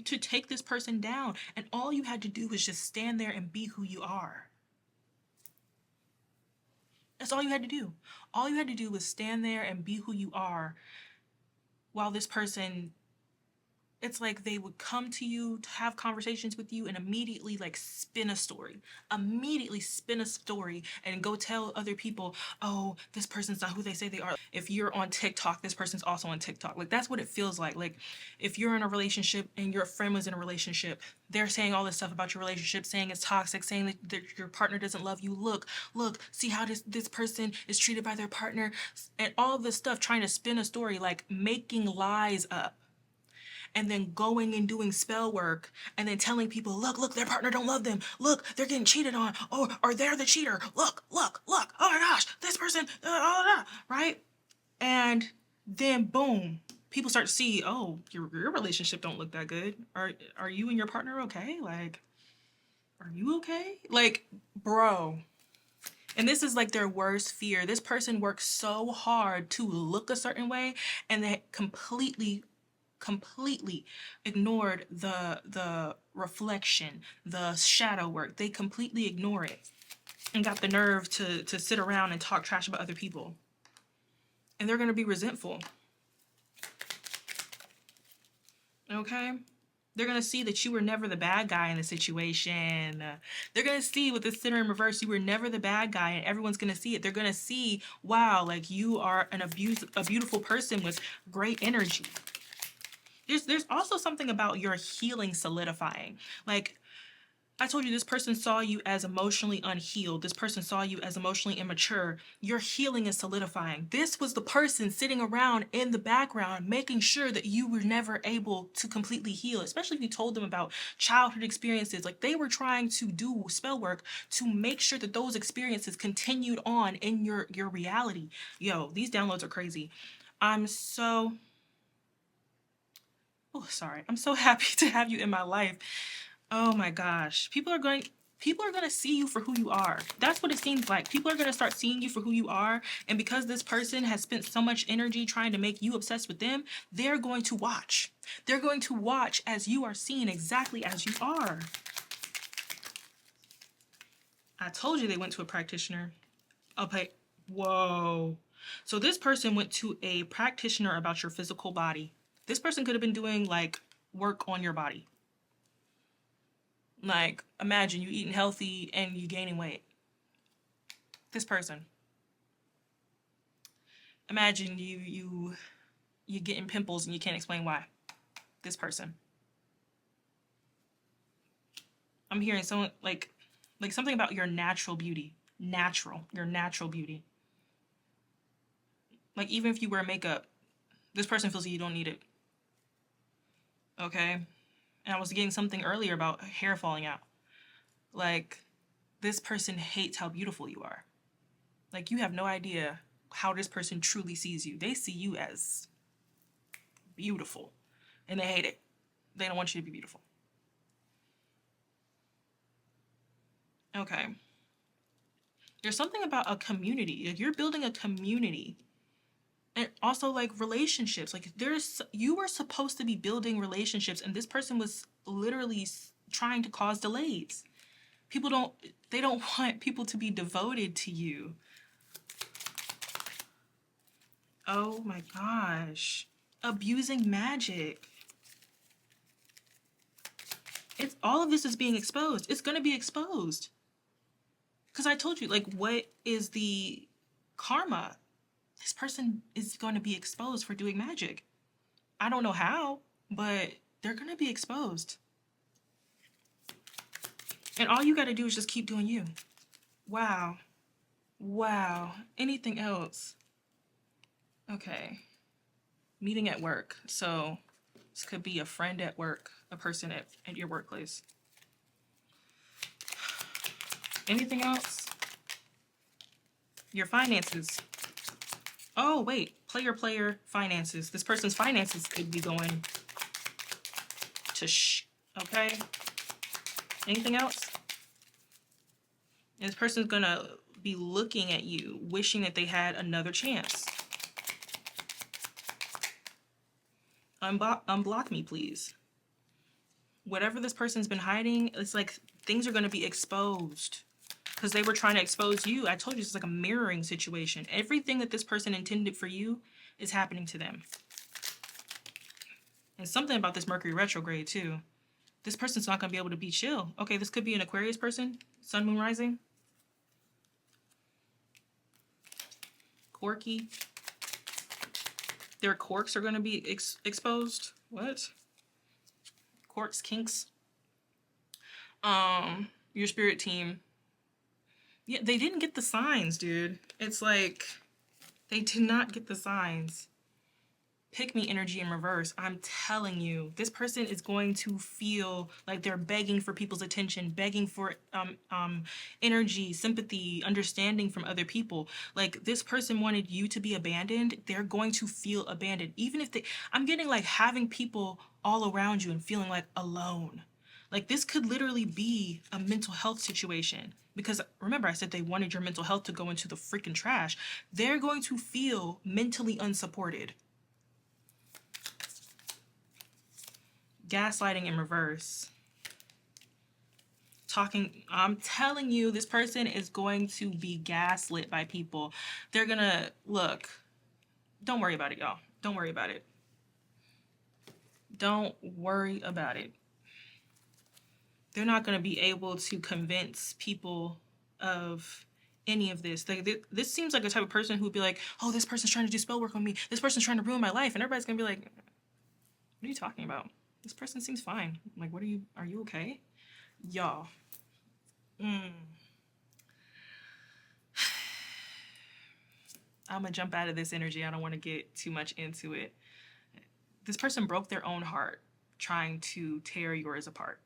S1: to take this person down, and all you had to do was just stand there and be who you are. That's all you had to do. All you had to do was stand there and be who you are, while this person, it's like they would come to you to have conversations with you and immediately like spin a story and go tell other people, oh, this person's not who they say they are. If you're on TikTok, this person's also on TikTok. Like that's what it feels like. Like if you're in a relationship and your friend was in a relationship, they're saying all this stuff about your relationship, saying it's toxic, saying that your partner doesn't love you. Look, see how this person is treated by their partner, and all of this stuff, trying to spin a story, like making lies up. And then going and doing spell work and then telling people, look, their partner don't love them. Look, they're getting cheated on. Oh, or they're the cheater. Look. Oh my gosh, this person, right? And then boom, people start to see, oh, your relationship don't look that good. Are you and your partner okay? Like, are you okay? Like, bro. And this is like their worst fear. This person works so hard to look a certain way, and they completely ignored the reflection, the shadow work. They completely ignore it and got the nerve to sit around and talk trash about other people. And they're gonna be resentful. Okay? They're gonna see that you were never the bad guy in the situation. They're gonna see with the center in reverse, you were never the bad guy, and everyone's gonna see it. They're gonna see, wow, like you are a beautiful person with great energy. There's also something about your healing solidifying. Like, I told you, this person saw you as emotionally unhealed. This person saw you as emotionally immature. Your healing is solidifying. This was the person sitting around in the background making sure that you were never able to completely heal, especially if you told them about childhood experiences. Like, they were trying to do spell work to make sure that those experiences continued on in your reality. Yo, these downloads are crazy. I'm so I'm so happy to have you in my life. Oh my gosh. People are going to see you for who you are. That's what it seems like. People are going to start seeing you for who you are, and because this person has spent so much energy trying to make you obsessed with them, they're going to watch. They're going to watch as you are seen exactly as you are. I told you they went to a practitioner. Okay. Whoa. So this person went to a practitioner about your physical body. This person could have been doing like work on your body. Like, imagine you eating healthy and you gaining weight. This person. Imagine you getting pimples and you can't explain why. This person. I'm hearing someone like something about your natural beauty. Your natural beauty. Like, even if you wear makeup, this person feels like you don't need it. Okay? And I was getting something earlier about hair falling out. Like, this person hates how beautiful you are. Like, you have no idea how this person truly sees you. They see you as beautiful, and they hate it. They don't want you to be beautiful. Okay. There's something about a community. Like, you're building a community. And also, like, relationships. Like, you were supposed to be building relationships, and this person was literally trying to cause delays. They don't want people to be devoted to you. Oh my gosh. Abusing magic. All of this is being exposed. It's going to be exposed. Because I told you, like, what is the karma? This person is going to be exposed for doing magic. I don't know how, but they're going to be exposed. And all you got to do is just keep doing you. Wow. Wow. Anything else? Okay. Meeting at work. So this could be a friend at work, a person at your workplace. Anything else? Your finances. Oh, wait. Player, finances. This person's finances could be going to okay? Anything else? And this person's gonna be looking at you, wishing that they had another chance. Unblock me, please. Whatever this person's been hiding, it's like things are gonna be exposed. Because they were trying to expose you. I told you it's like a mirroring situation. Everything that this person intended for you is happening to them. And something about this Mercury retrograde too. This person's not going to be able to be chill. Okay, this could be an Aquarius person. Sun, moon, rising. Quirky. Their quirks are going to be exposed. What? Quirks, kinks. Your spirit team. Yeah, they didn't get the signs, dude. It's like they did not get the signs. Pick me energy in reverse. I'm telling you, this person is going to feel like they're begging for people's attention, begging for energy, sympathy, understanding from other people. Like, this person wanted you to be abandoned. They're going to feel abandoned. Even if I'm getting like having people all around you and feeling like alone. Like, this could literally be a mental health situation. Because remember, I said they wanted your mental health to go into the freaking trash. They're going to feel mentally unsupported. Gaslighting in reverse. I'm telling you, this person is going to be gaslit by people. They're gonna, look, don't worry about it, y'all. Don't worry about it. Don't worry about it. They're not going to be able to convince people of any of this. This seems like a type of person who would be like, oh, this person's trying to do spell work on me. This person's trying to ruin my life. And everybody's going to be like, what are you talking about? This person seems fine. Like, are you okay? Y'all. I'm going to jump out of this energy. I don't want to get too much into it. This person broke their own heart trying to tear yours apart.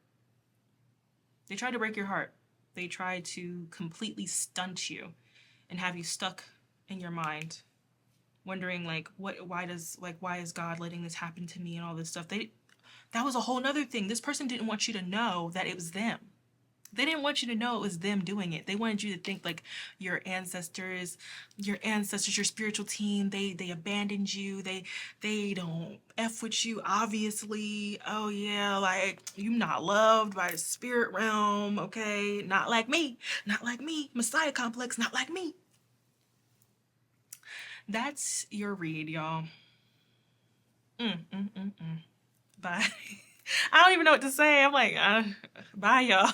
S1: They tried to break your heart. They tried to completely stunt you and have you stuck in your mind, wondering like, why is God letting this happen to me and all this stuff. That was a whole nother thing. This person didn't want you to know that it was them. They didn't want you to know it was them doing it. They wanted you to think like your ancestors, your spiritual team, they abandoned you. They don't F with you, obviously. Oh yeah, like you not loved by the spirit realm, okay? Not like me. Not like me. Messiah complex, not like me. That's your read, y'all. Bye. I don't even know what to say. I'm like, bye, y'all.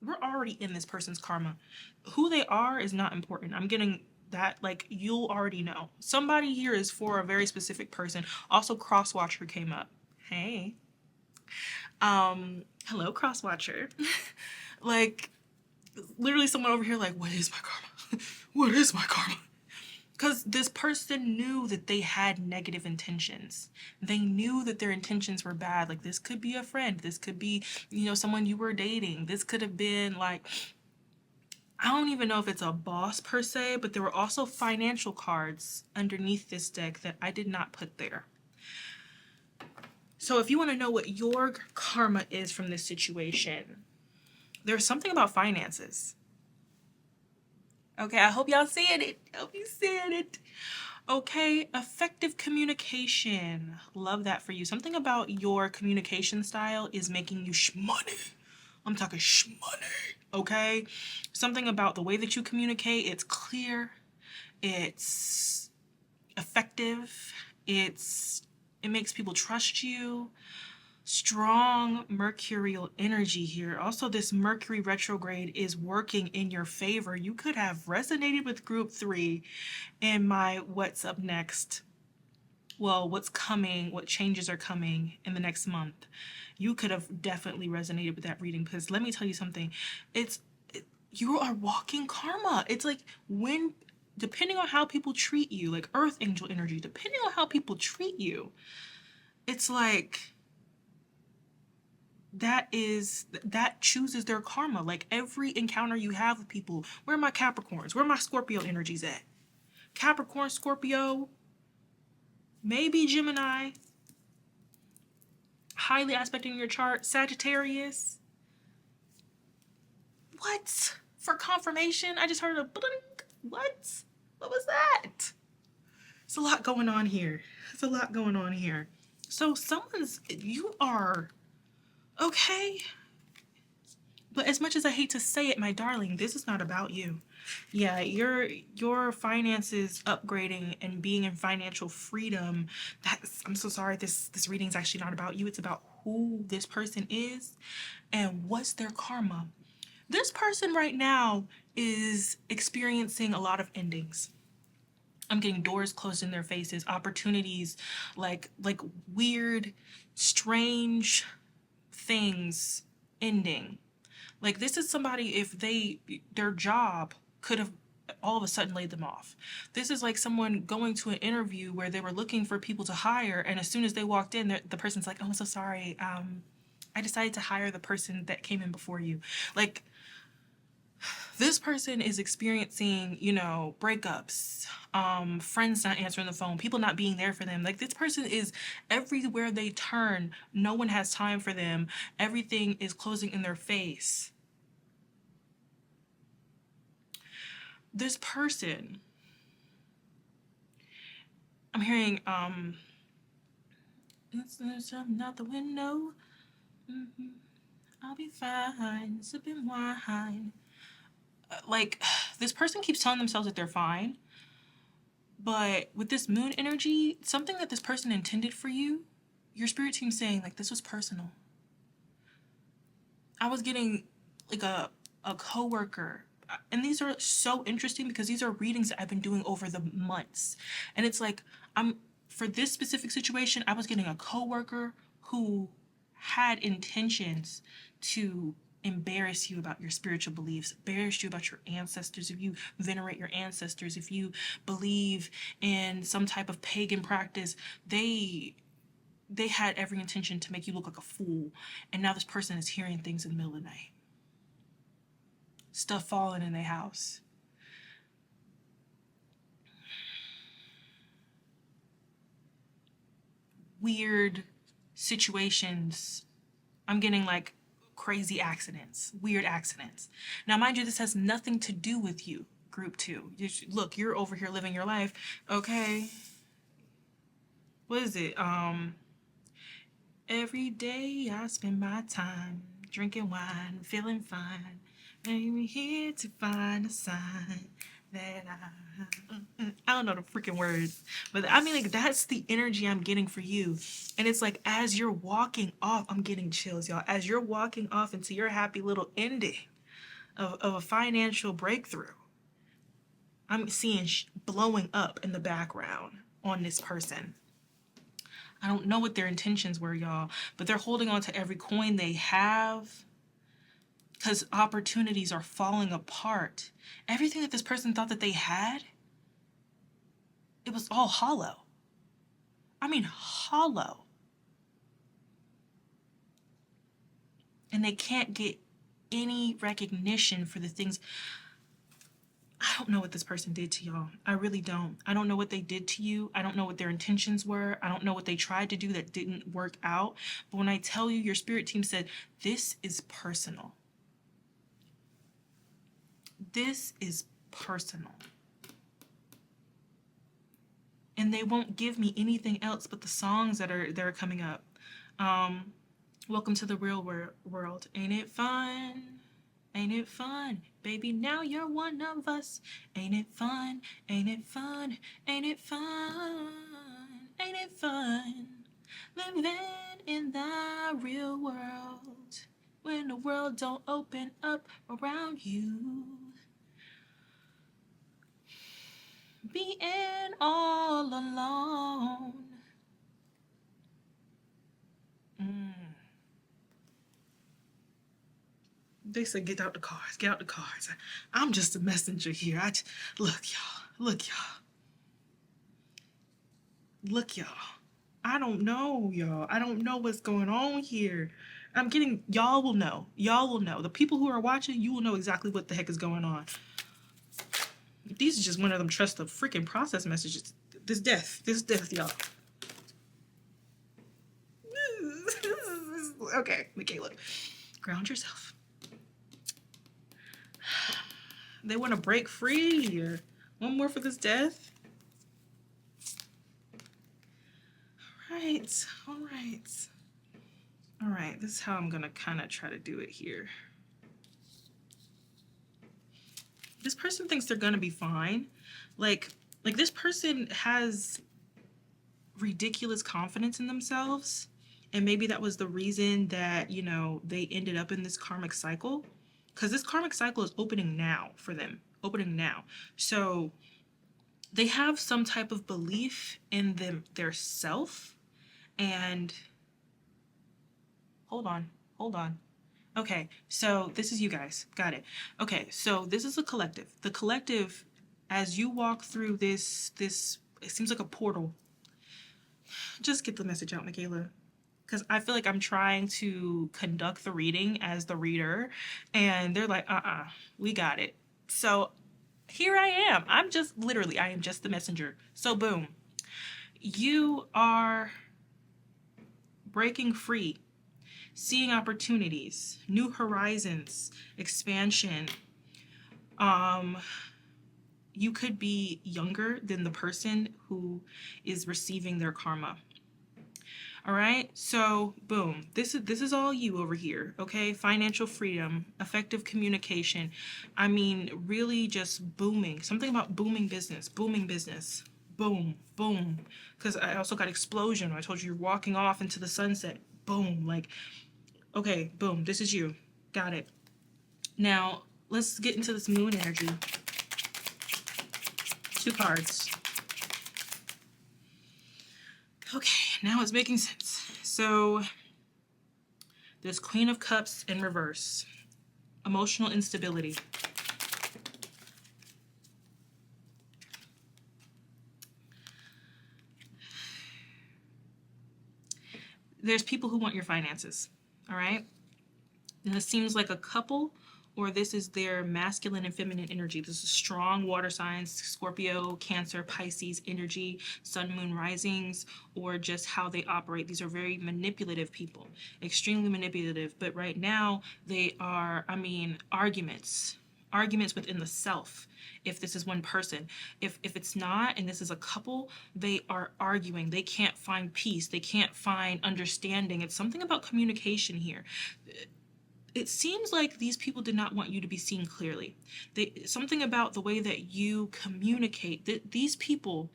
S1: We're already in this person's karma. Who they are is not important. I'm getting that, like, you'll already know. Somebody here is for a very specific person. Also, Crosswatcher came up. Hey. Hello, Crosswatcher. Like, literally someone over here like, what is my karma? What is my karma? Because this person knew that they had negative intentions. They knew that their intentions were bad. Like, this could be a friend. This could be, someone you were dating. This could have been like, I don't even know if it's a boss per se, but there were also financial cards underneath this deck that I did not put there. So if you want to know what your karma is from this situation, there's something about finances. Okay, I hope y'all seeing it. I hope you seeing it. Okay, effective communication. Love that for you. Something about your communication style is making you shmoney. I'm talking shmoney, okay? Something about the way that you communicate, it's clear, it's effective, it makes people trust you. Strong mercurial energy here. Also, this Mercury retrograde is working in your favor. You could have resonated with group 3 in my what's up next. Well, what's coming, what changes are coming in the next month. You could have definitely resonated with that reading, because let me tell you something. You are walking karma. It's like depending on how people treat you, like earth angel energy, depending on how people treat you, it's like that chooses their karma. Like every encounter you have with people, where are my Capricorns? Where are my Scorpio energies at? Capricorn, Scorpio, maybe Gemini, highly aspecting your chart, Sagittarius. What? For confirmation, I just heard a blink. What? What was that? It's a lot going on here. It's a lot going on here. So you are okay. But as much as I hate to say it, my darling, this is not about you. Yeah, your finances upgrading and being in financial freedom, I'm so sorry, this reading is actually not about you. It's about who this person is and what's their karma. This person right now is experiencing a lot of endings. I'm getting doors closed in their faces, opportunities, like weird, strange things ending. Like, this is somebody, if their job could have all of a sudden laid them off. This is like someone going to an interview where they were looking for people to hire, and as soon as they walked in, the person's like, oh, I'm so sorry, I decided to hire the person that came in before you. Like, this person is experiencing, you know, breakups, friends not answering the phone, people not being there for them. Like, this person is everywhere they turn, no one has time for them. Everything is closing in their face. This person, I'm hearing, it's out the window. I'll be fine, sipping wine. Like, this person keeps telling themselves that they're fine, but with this moon energy, something that this person intended for you, your spirit team's saying, like, this was personal. I was getting, like, a coworker, and these are so interesting because these are readings that I've been doing over the months. And it's like, for this specific situation, I was getting a coworker who had intentions to embarrass you about your spiritual beliefs, embarrass you about your ancestors. If you venerate your ancestors, if you believe in some type of pagan practice, they had every intention to make you look like a fool. And now this person is hearing things in the middle of the night. Stuff falling in their house. Weird situations. I'm getting like crazy accidents, weird accidents. Now, mind you, this has nothing to do with you, group 2. Look, you're over here living your life, okay? What is it? Every day I spend my time drinking wine, feeling fine. I'm here to find a sign that I don't know the freaking words, but I mean, like, that's the energy I'm getting for you. And it's like, as you're walking off, I'm getting chills, y'all. As you're walking off into your happy little ending of a financial breakthrough, I'm seeing blowing up in the background on this person. I don't know what their intentions were, y'all, but they're holding on to every coin they have because opportunities are falling apart. Everything that this person thought that they had, it was all hollow. I mean, hollow. And they can't get any recognition for the things. I don't know what this person did to y'all. I really don't. I don't know what they did to you. I don't know what their intentions were. I don't know what they tried to do that didn't work out. But when I tell you, your spirit team said, this is personal. This is personal. And they won't give me anything else but the songs that are coming up. Welcome to the real world. Ain't it fun? Ain't it fun? Baby, now you're one of us. Ain't it fun? Ain't it fun? Ain't it fun? Ain't it fun? Living in the real world when the world don't open up around you. Being all alone. They said, get out the cars, get out the cars. I'm just a messenger here. Look, y'all. I don't know, y'all. I don't know what's going on here. I'm getting, y'all will know. Y'all will know. The people who are watching, you will know exactly what the heck is going on. These are just one of them trust the freaking process messages. This death, y'all. Okay, Michaela, ground yourself. They want to break free. One more for this death. All right. This is how I'm gonna kind of try to do it here. This person thinks they're gonna be fine. Like this person has ridiculous confidence in themselves, and maybe that was the reason that, you know, they ended up in this karmic cycle, because this karmic cycle is opening now for them. So they have some type of belief in their self. And hold on. Okay, so this is you guys. Got it. Okay, so this is a collective. The collective, as you walk through this, it seems like a portal. Just get the message out, Michaela. because I feel like I'm trying to conduct the reading as the reader, and they're like, we got it. So here I am. I'm just literally, I am just the messenger. So boom, you are breaking free, seeing opportunities, new horizons, expansion. You could be younger than the person who is receiving their karma. All right, so boom, this is all you over here, okay? Financial freedom, effective communication. I mean, really just booming. Something about booming business, boom, boom. Because I also got explosion. I told you you're walking off into the sunset. Boom, like, okay, boom, this is you. Got it. Now, let's get into this moon energy. 2 cards. Okay, now it's making sense. So, there's Queen of Cups in reverse. Emotional instability. There's people who want your finances, all right? And it seems like a couple, or this is their masculine and feminine energy. This is strong water signs, Scorpio, Cancer, Pisces energy, sun, moon, risings, or just how they operate. These are very manipulative people, extremely manipulative. But right now they are, I mean, arguments within the self. If this is one person, if it's not, and this is a couple, they are arguing. They can't find peace. They can't find understanding. It's something about communication here. It seems like these people did not want you to be seen clearly. Something about the way that you communicate, these people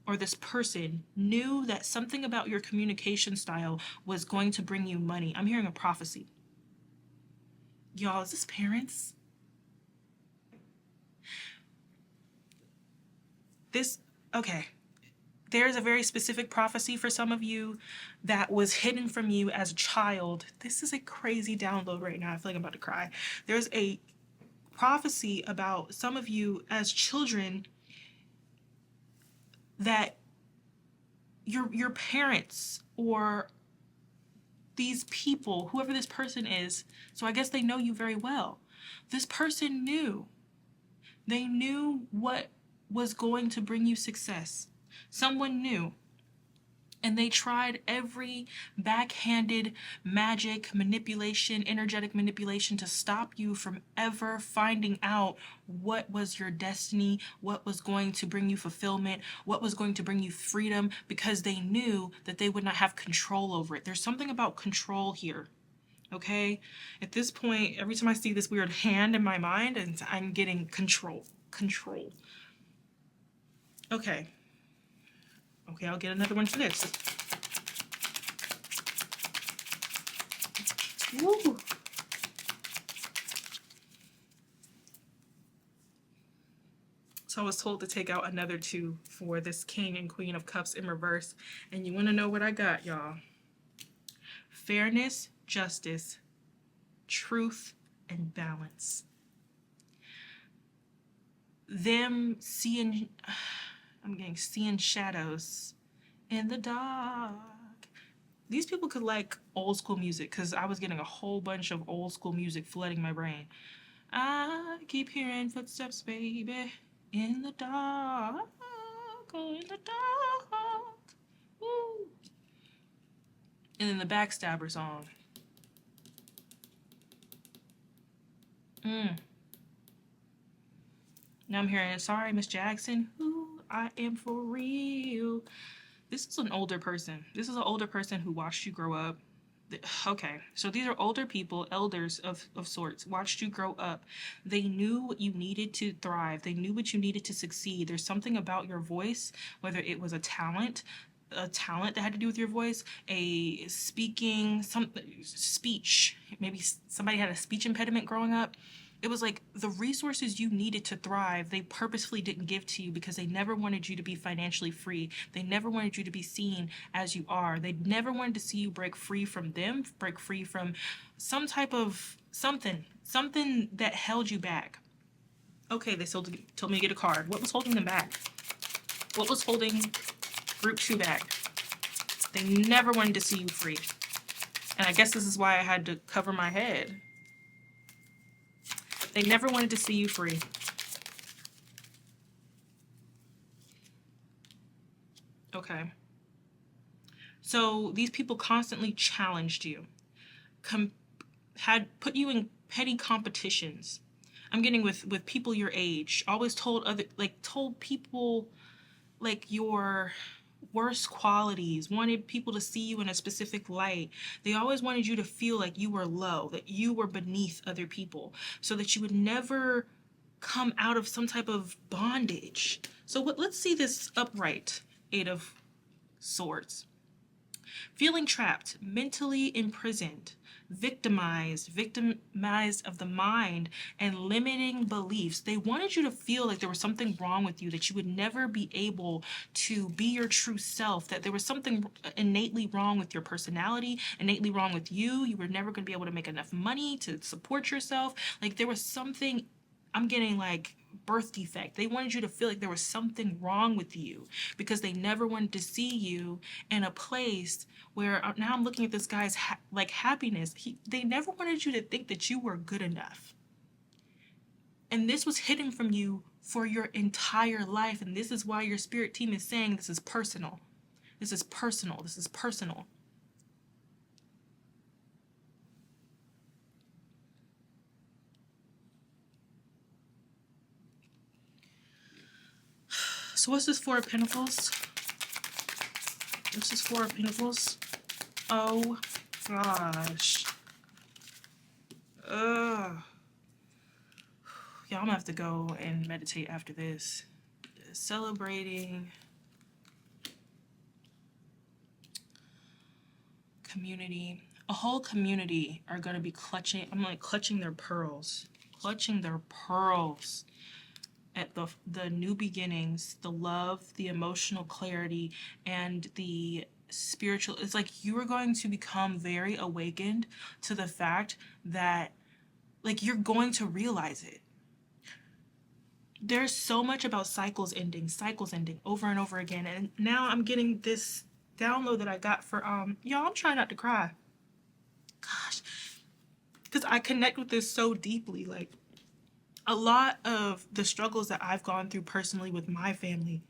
S1: or this person knew that something about your communication style was going to bring you money. I'm hearing a prophecy. Y'all, is this parents? Okay. There's a very specific prophecy for some of you that was hidden from you as a child. This is a crazy download right now. I feel like I'm about to cry. There's a prophecy about some of you as children that your parents or these people, whoever this person is, so I guess they know you very well. This person knew. They knew what was going to bring you success. Someone knew. And they tried every backhanded magic manipulation, energetic manipulation to stop you from ever finding out what was your destiny, what was going to bring you fulfillment, what was going to bring you freedom, because they knew that they would not have control over it. There's something about control here. Okay? At this point, every time I see this weird hand in my mind, and I'm getting control. Okay. Okay, I'll get another one for this. Woo. So I was told to take out another 2 for this King and Queen of Cups in reverse. And you want to know what I got, y'all? Fairness, justice, truth, and balance. Them seeing... I'm getting seeing shadows in the dark. These people could like old school music, because I was getting a whole bunch of old school music flooding my brain. I keep hearing footsteps, baby, in the dark, oh, in the dark. Woo. And then the Backstabber song. Now I'm hearing, sorry, Miss Jackson, ooh, I am for real. This is an older person. This is an older person who watched you grow up. Okay, so these are older people, elders of sorts, watched you grow up. They knew what you needed to thrive. They knew what you needed to succeed. There's something about your voice, whether it was a talent that had to do with your voice, a speech. Maybe somebody had a speech impediment growing up. It was like the resources you needed to thrive, they purposefully didn't give to you because they never wanted you to be financially free. They never wanted you to be seen as you are. They never wanted to see you break free from them, break free from some type of something that held you back. Okay, they told me to get a card. What was holding them back? What was holding Group 2 back? They never wanted to see you free. And I guess this is why I had to cover my head. They never wanted to see you free. Okay. So these people constantly challenged you, had put you in petty competitions. I'm getting with people your age. Always told people like your worst qualities, wanted people to see you in a specific light. They always wanted you to feel like you were low, that you were beneath other people, so that you would never come out of some type of bondage. So let's see this upright Eight of Swords. Feeling trapped, mentally imprisoned, victimized of the mind, and limiting beliefs. They wanted you to feel like there was something wrong with you, that you would never be able to be your true self, that there was something innately wrong with your personality, innately wrong with you. You were never going to be able to make enough money to support yourself. Like there was something, I'm getting like birth defect. They wanted you to feel like there was something wrong with you because they never wanted to see you in a place where now I'm looking at this guy's like happiness. They never wanted you to think that you were good enough. And this was hidden from you for your entire life. And this is why your spirit team is saying this is personal. This is personal. This is personal. So what's this Four of Pentacles? What's this Four of Pentacles? Oh gosh. Ugh. Yeah, I'm gonna have to go and meditate after this. Celebrating community. A whole community are gonna be clutching. I'm like clutching their pearls. Clutching their pearls at the new beginnings, the love, the emotional clarity, and the spiritual. It's like you are going to become very awakened to the fact that like you're going to realize it. There's so much about cycles ending over and over again. And now I'm getting this download that I got for y'all, I'm trying not to cry. Gosh. Because I connect with this so deeply. Like a lot of the struggles that I've gone through personally with my family,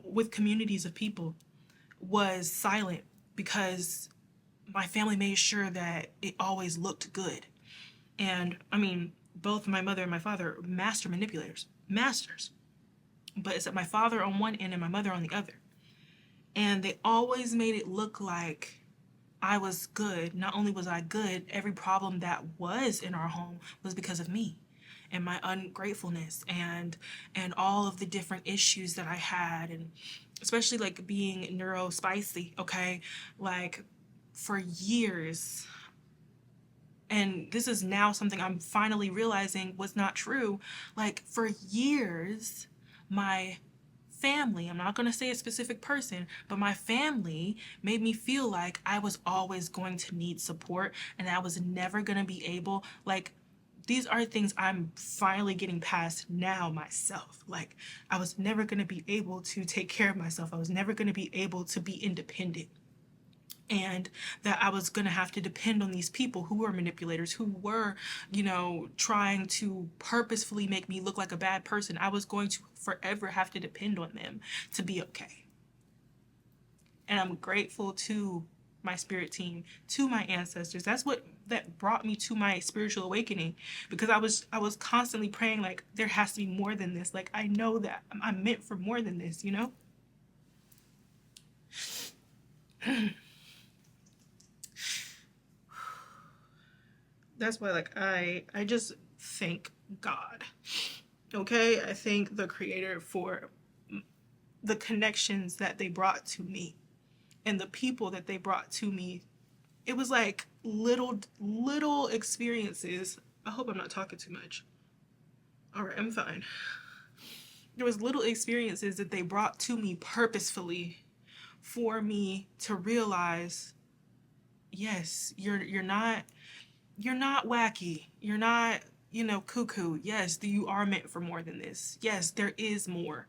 S1: with communities of people, was silent because my family made sure that it always looked good. And I mean, both my mother and my father are master manipulators, masters. But it's my father on one end and my mother on the other. And they always made it look like I was good. Not only was I good, every problem that was in our home was because of me and my ungratefulness and all of the different issues that I had, and especially like being neurospicy, okay? Like for years, and this is now something I'm finally realizing was not true. Like for years, my family, I'm not going to say a specific person, but my family made me feel like I was always going to need support and I was never going to be able, like, these are things I'm finally getting past now myself. Like, I was never going to be able to take care of myself. I was never going to be able to be independent. And that I was going to have to depend on these people who were manipulators, who were, trying to purposefully make me look like a bad person. I was going to forever have to depend on them to be okay. And I'm grateful to my spirit team, to my ancestors. That's what that brought me to my spiritual awakening, because I was constantly praying like there has to be more than this. Like I know that I'm meant for more than this, That's why like I just thank God. Okay? I thank the creator for the connections that they brought to me and the people that they brought to me. It was like little experiences. I hope I'm not talking too much. All right, I'm fine. There was little experiences that they brought to me purposefully for me to realize, yes, you're not wacky. You're not, cuckoo. Yes, you are meant for more than this. Yes, there is more.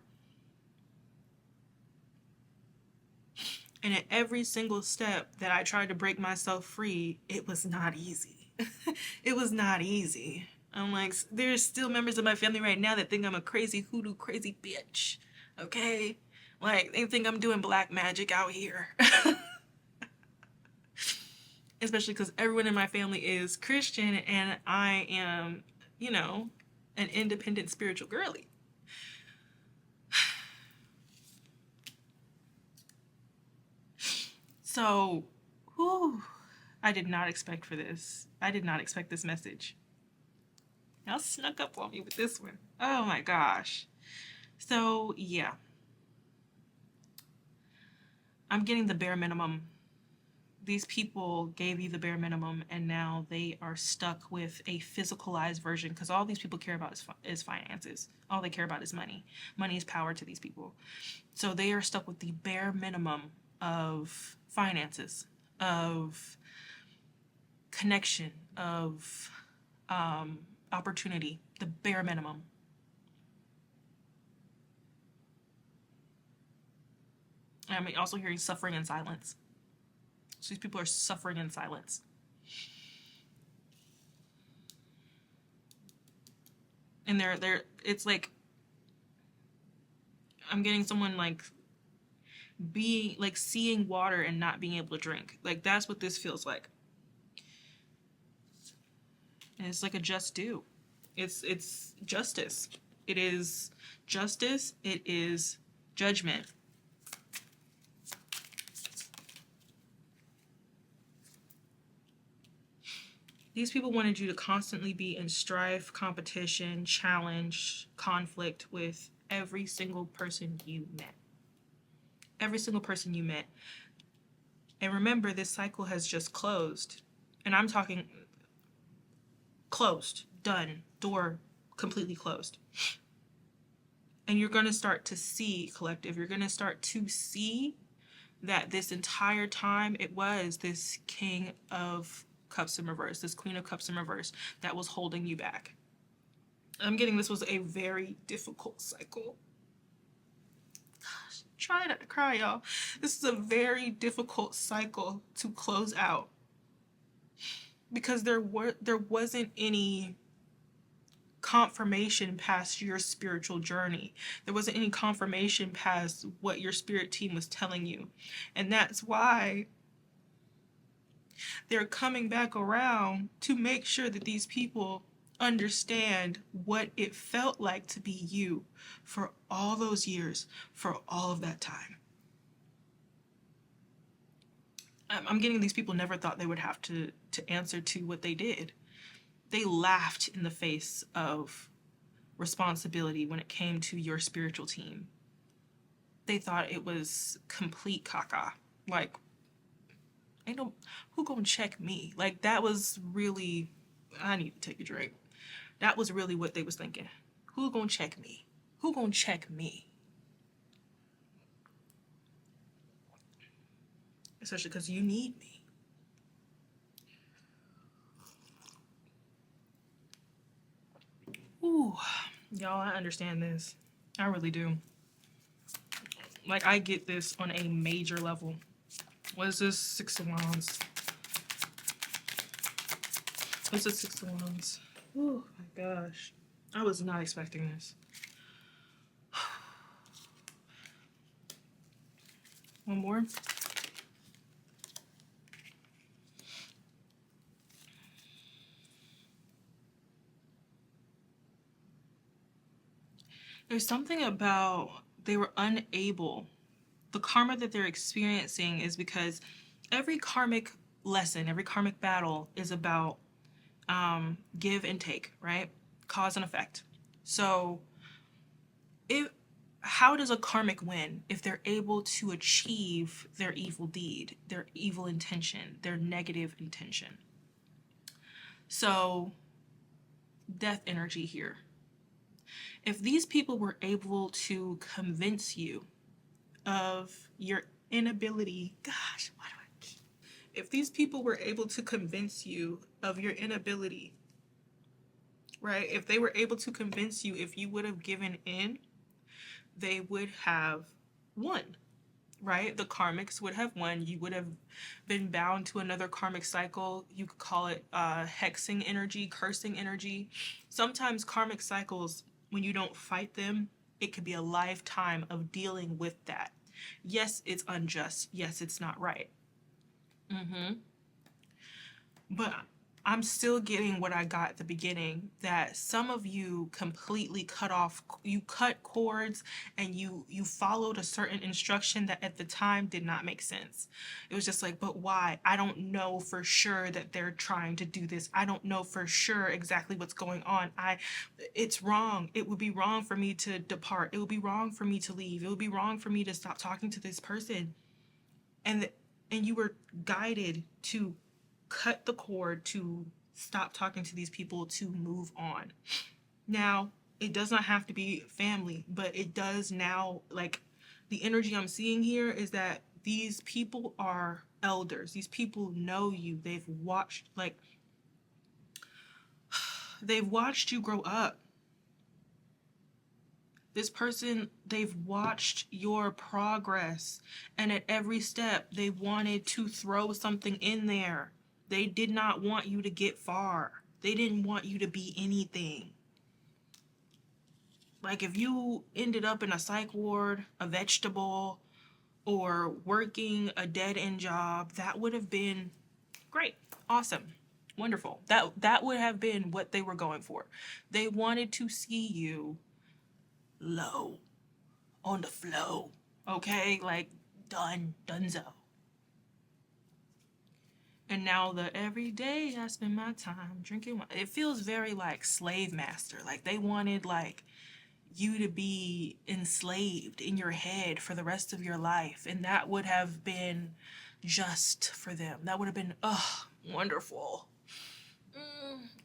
S1: And at every single step that I tried to break myself free, it was not easy. It was not easy. I'm like, there's still members of my family right now that think I'm a crazy hoodoo crazy bitch. Okay? Like, they think I'm doing black magic out here. Especially because everyone in my family is Christian and I am, you know, an independent spiritual girly. So, whew, I did not expect for this. I did not expect this message. Y'all snuck up on me with this one. Oh my gosh. So, yeah. I'm getting the bare minimum. These people gave you the bare minimum and now they are stuck with a physicalized version because all these people care about is finances. All they care about is money. Money is power to these people. So they are stuck with the bare minimum of finances, of connection, of opportunity, the bare minimum. I'm also hearing suffering in silence. So these people are suffering in silence. And it's like, I'm getting someone like being like seeing water and not being able to drink. Like that's what this feels like. And it's like a just due. It's justice. It is justice. It is judgment. These people wanted you to constantly be in strife, competition, challenge, conflict with every single person you met. Every single person you met. And remember, this cycle has just closed. And I'm talking closed, done, door completely closed. And you're going to start to see, collective, you're going to start to see that this entire time it was this King of Cups in reverse, this Queen of Cups in reverse that was holding you back. I'm getting this was a very difficult cycle. Gosh, try not to cry, y'all. This is a very difficult cycle to close out because there wasn't any confirmation past your spiritual journey. There wasn't any confirmation past what your spirit team was telling you. And that's why they're coming back around to make sure that these people understand what it felt like to be you for all those years, for all of that time. I'm getting these people never thought they would have to answer to what they did. They laughed in the face of responsibility when it came to your spiritual team. They thought it was complete caca. Like, ain't no, who gonna check me? Like, that was really, I need to take a drink. That was really what they was thinking. Who gonna check me? Who gonna check me? Especially because you need me. Ooh, y'all, I understand this. I really do. Like, I get this on a major level. What is this? 6 of Wands. What's the 6 of Wands? Oh my gosh. I was not expecting this. One more. There's something about they were unable. The karma that they're experiencing is because every karmic lesson, every karmic battle is about give and take, right? Cause and effect. So how does a karmic win if they're able to achieve their evil deed, their evil intention, their negative intention? So death energy here. If these people were able to convince you of your inability, gosh, why do I keep... If these people were able to convince you of your inability, right? If they were able to convince you if you would have given in, they would have won, right? The karmics would have won. You would have been bound to another karmic cycle. You could call it hexing energy, cursing energy. Sometimes karmic cycles, when you don't fight them, it could be a lifetime of dealing with that. Yes, it's unjust. Yes, it's not right. But I'm still getting what I got at the beginning, that some of you completely you cut cords, and you followed a certain instruction that at the time did not make sense. It was just like, but why? I don't know for sure that they're trying to do this. I don't know for sure exactly what's going on. It's wrong. It would be wrong for me to depart. It would be wrong for me to leave. It would be wrong for me to stop talking to this person. And and you were guided to cut the cord, to stop talking to these people, to move on. Now, it does not have to be family, but it does now. Like, the energy I'm seeing here is that these people are elders. These people know you. They've watched you grow up. This person, they've watched your progress, and at every step they wanted to throw something in there. They did not want you to get far. They didn't want you to be anything. Like, if you ended up in a psych ward, a vegetable, or working a dead-end job, that would have been great, awesome, wonderful. That would have been what they were going for. They wanted to see you low, on the flow, okay? Like, donezo. And now the every day I spend my time drinking, it feels very like slave master. Like, they wanted, like, you to be enslaved in your head for the rest of your life. And that would have been just for them. That would have been, oh, wonderful.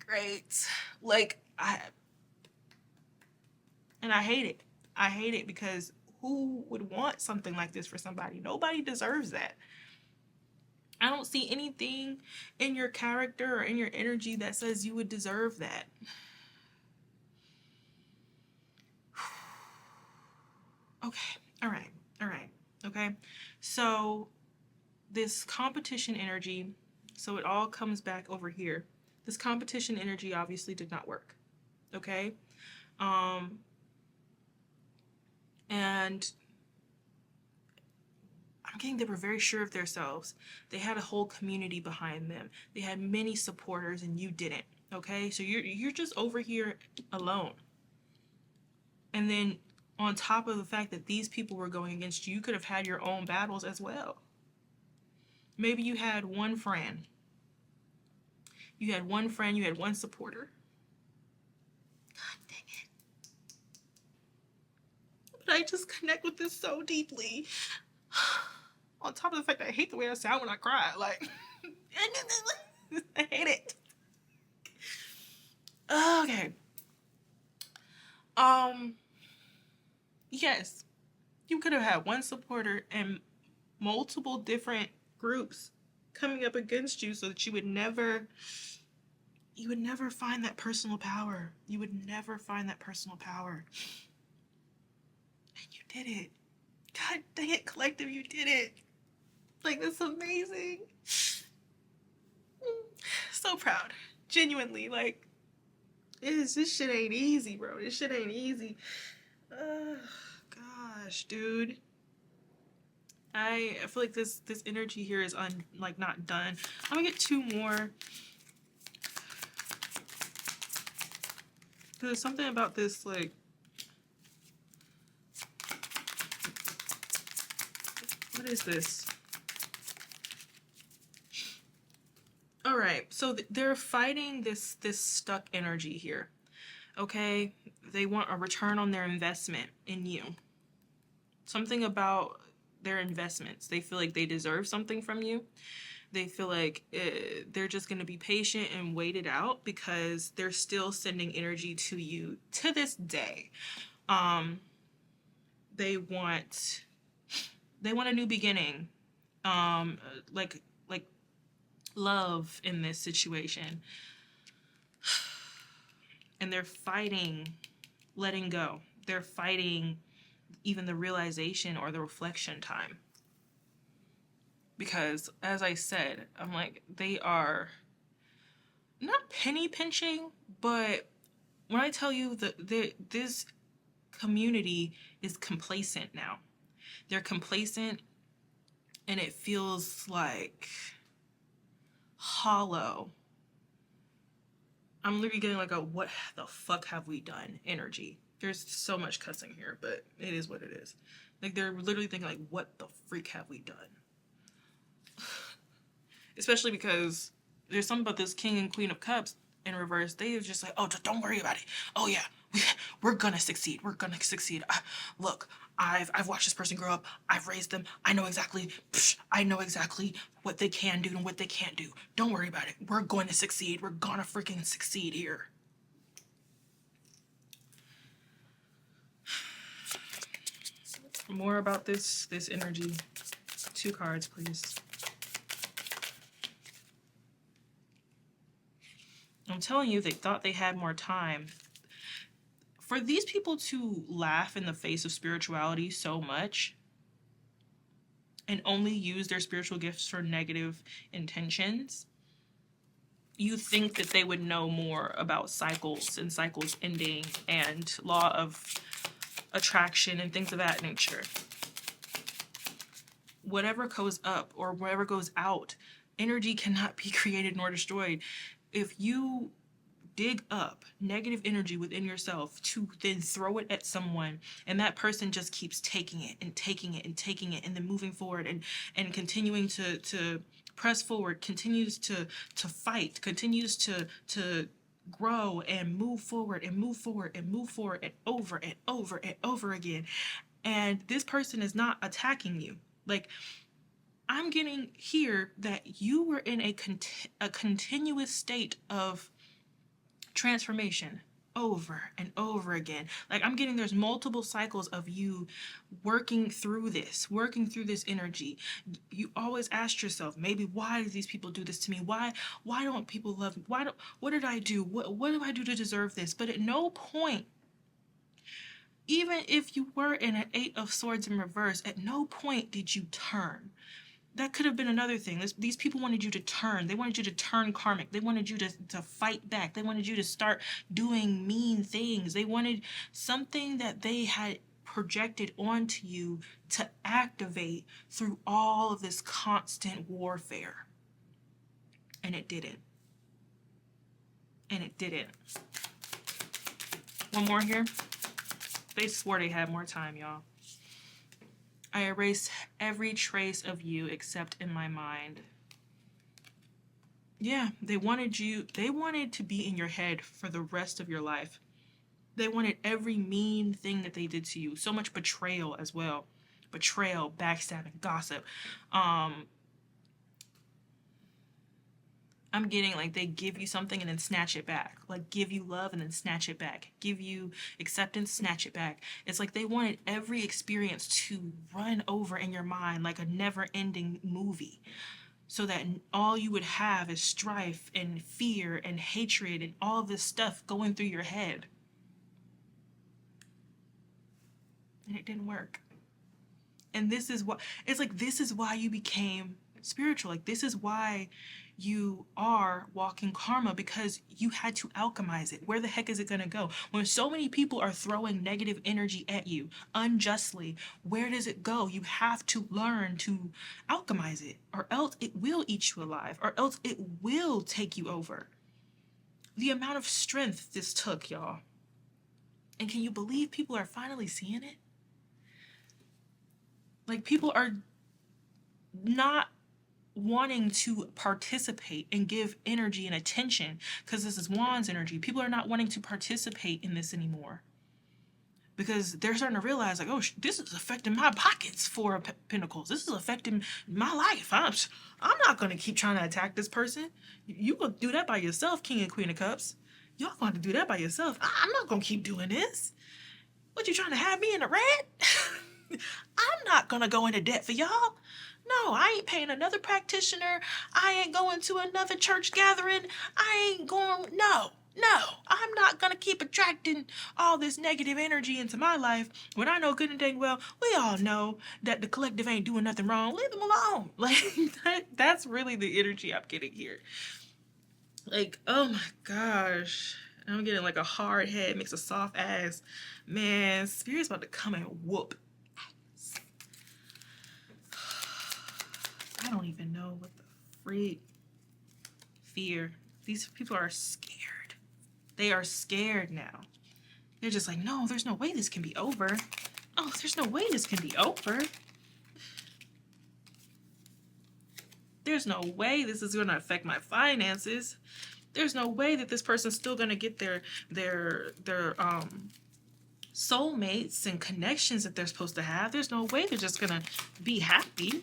S1: Great. Like, I hate it. I hate it because who would want something like this for somebody? Nobody deserves that. I don't see anything in your character or in your energy that says you would deserve that. Okay, all right, okay. So this competition energy, so it all comes back over here. This competition energy obviously did not work, okay? And I'm getting they were very sure of themselves. They had a whole community behind them. They had many supporters, and you didn't, okay? So you're just over here alone. And then on top of the fact that these people were going against you, you could have had your own battles as well. Maybe you had one friend. You had one friend, you had one supporter. God dang it. But I just connect with this so deeply. On top of the fact that I hate the way I sound when I cry. Like, I hate it. Okay. Yes. You could have had one supporter and multiple different groups coming up against you so that you would never find that personal power. You would never find that personal power. And you did it. God dang it, collective, you did it. Like, that's amazing. So proud. Genuinely, like, this shit ain't easy, bro. This shit ain't easy. Gosh, dude. I feel like this energy here is not done. I'm gonna get two more. There's something about this, like, what is this? All right, so they're fighting this stuck energy here. Okay, they want a return on their investment in you. Something about their investments. They feel like they deserve something from you. They feel like they're just going to be patient and wait it out because they're still sending energy to you to this day. They want a new beginning. Like love in this situation. And they're fighting letting go. They're fighting even the realization or the reflection time. because as I said, I'm like, they are not penny pinching, but when I tell you that this community is complacent now, they're complacent, and it feels like hollow. I'm literally getting like a what the fuck have we done energy. There's so much cussing here, but it is what it is. Like they're literally thinking like, what the freak have we done? Especially because there's something about this King and Queen of Cups in reverse. They are just like, oh, don't worry about it. Oh yeah, we're gonna succeed. We're gonna succeed. Look, I've watched this person grow up. I've raised them. I know exactly what they can do and what they can't do. Don't worry about it. We're going to succeed. We're gonna freaking succeed here. More about this energy. 2 cards, please. I'm telling you, they thought they had more time. For these people to laugh in the face of spirituality so much and only use their spiritual gifts for negative intentions, you think that they would know more about cycles and cycles ending and law of attraction and things of that nature. Whatever goes up or whatever goes out, energy cannot be created nor destroyed. If you dig up negative energy within yourself to then throw it at someone, and that person just keeps taking it and taking it and taking it and then moving forward and continuing to press forward, continues to fight, continues to grow and move forward and move forward and move forward and over and over and over again, and this person is not attacking you. Like, I'm getting here that you were in a continuous state of transformation over and over again. Like, I'm getting there's multiple cycles of you working through this energy. You always ask yourself, maybe, why do these people do this to me? Why don't people love me? What did I do? What do I do to deserve this? But at no point, even if you were in an 8 of Swords in reverse, at no point did you turn. That could have been another thing. These people wanted you to turn. They wanted you to turn karmic. They wanted you to fight back. They wanted you to start doing mean things. They wanted something that they had projected onto you to activate through all of this constant warfare. And it didn't. And it didn't. One more here. They swore they had more time, y'all. I erased every trace of you except in my mind. Yeah, they wanted to be in your head for the rest of your life. They wanted every mean thing that they did to you. So much betrayal as well. Betrayal, backstabbing, gossip. I'm getting like they give you something and then snatch it back. Like, give you love and then snatch it back. Give you acceptance, snatch it back. It's like they wanted every experience to run over in your mind like a never-ending movie, so that all you would have is strife and fear and hatred and all this stuff going through your head. And it didn't work. And this is what, it's like, this is why you became spiritual. Like, this is why you are walking karma, because you had to alchemize it. Where the heck is it going to go? When so many people are throwing negative energy at you unjustly, where does it go? You have to learn to alchemize it, or else it will eat you alive, or else it will take you over. The amount of strength this took, y'all. And can you believe people are finally seeing it? Like, people are not wanting to participate and give energy and attention, because this is Wands energy. People are not wanting to participate in this anymore, because they're starting to realize, like, oh, this is affecting my pockets. Four of Pentacles. This is affecting my life. I'm not going to keep trying to attack this person. You will do that by yourself, King and Queen of Cups. Y'all going to do that by yourself. I'm not going to keep doing this. What, you trying to have me in the red? I'm not going to go into debt for y'all. No, I ain't paying another practitioner. I ain't going to another church gathering. I ain't going, no. No, I'm not gonna keep attracting all this negative energy into my life when I know good and dang well, we all know that the collective ain't doing nothing wrong. Leave them alone. Like, that's really the energy I'm getting here. Like, oh my gosh. I'm getting like a hard head makes a soft ass. Man, Spirit's about to come and whoop ass. I don't even know what the freak. Fear. These people are scared. They are scared now. They're just like, no, there's no way this can be over. Oh, there's no way this can be over. There's no way this is going to affect my finances. There's no way that this person's still going to get their soulmates and connections that they're supposed to have. There's no way they're just going to be happy.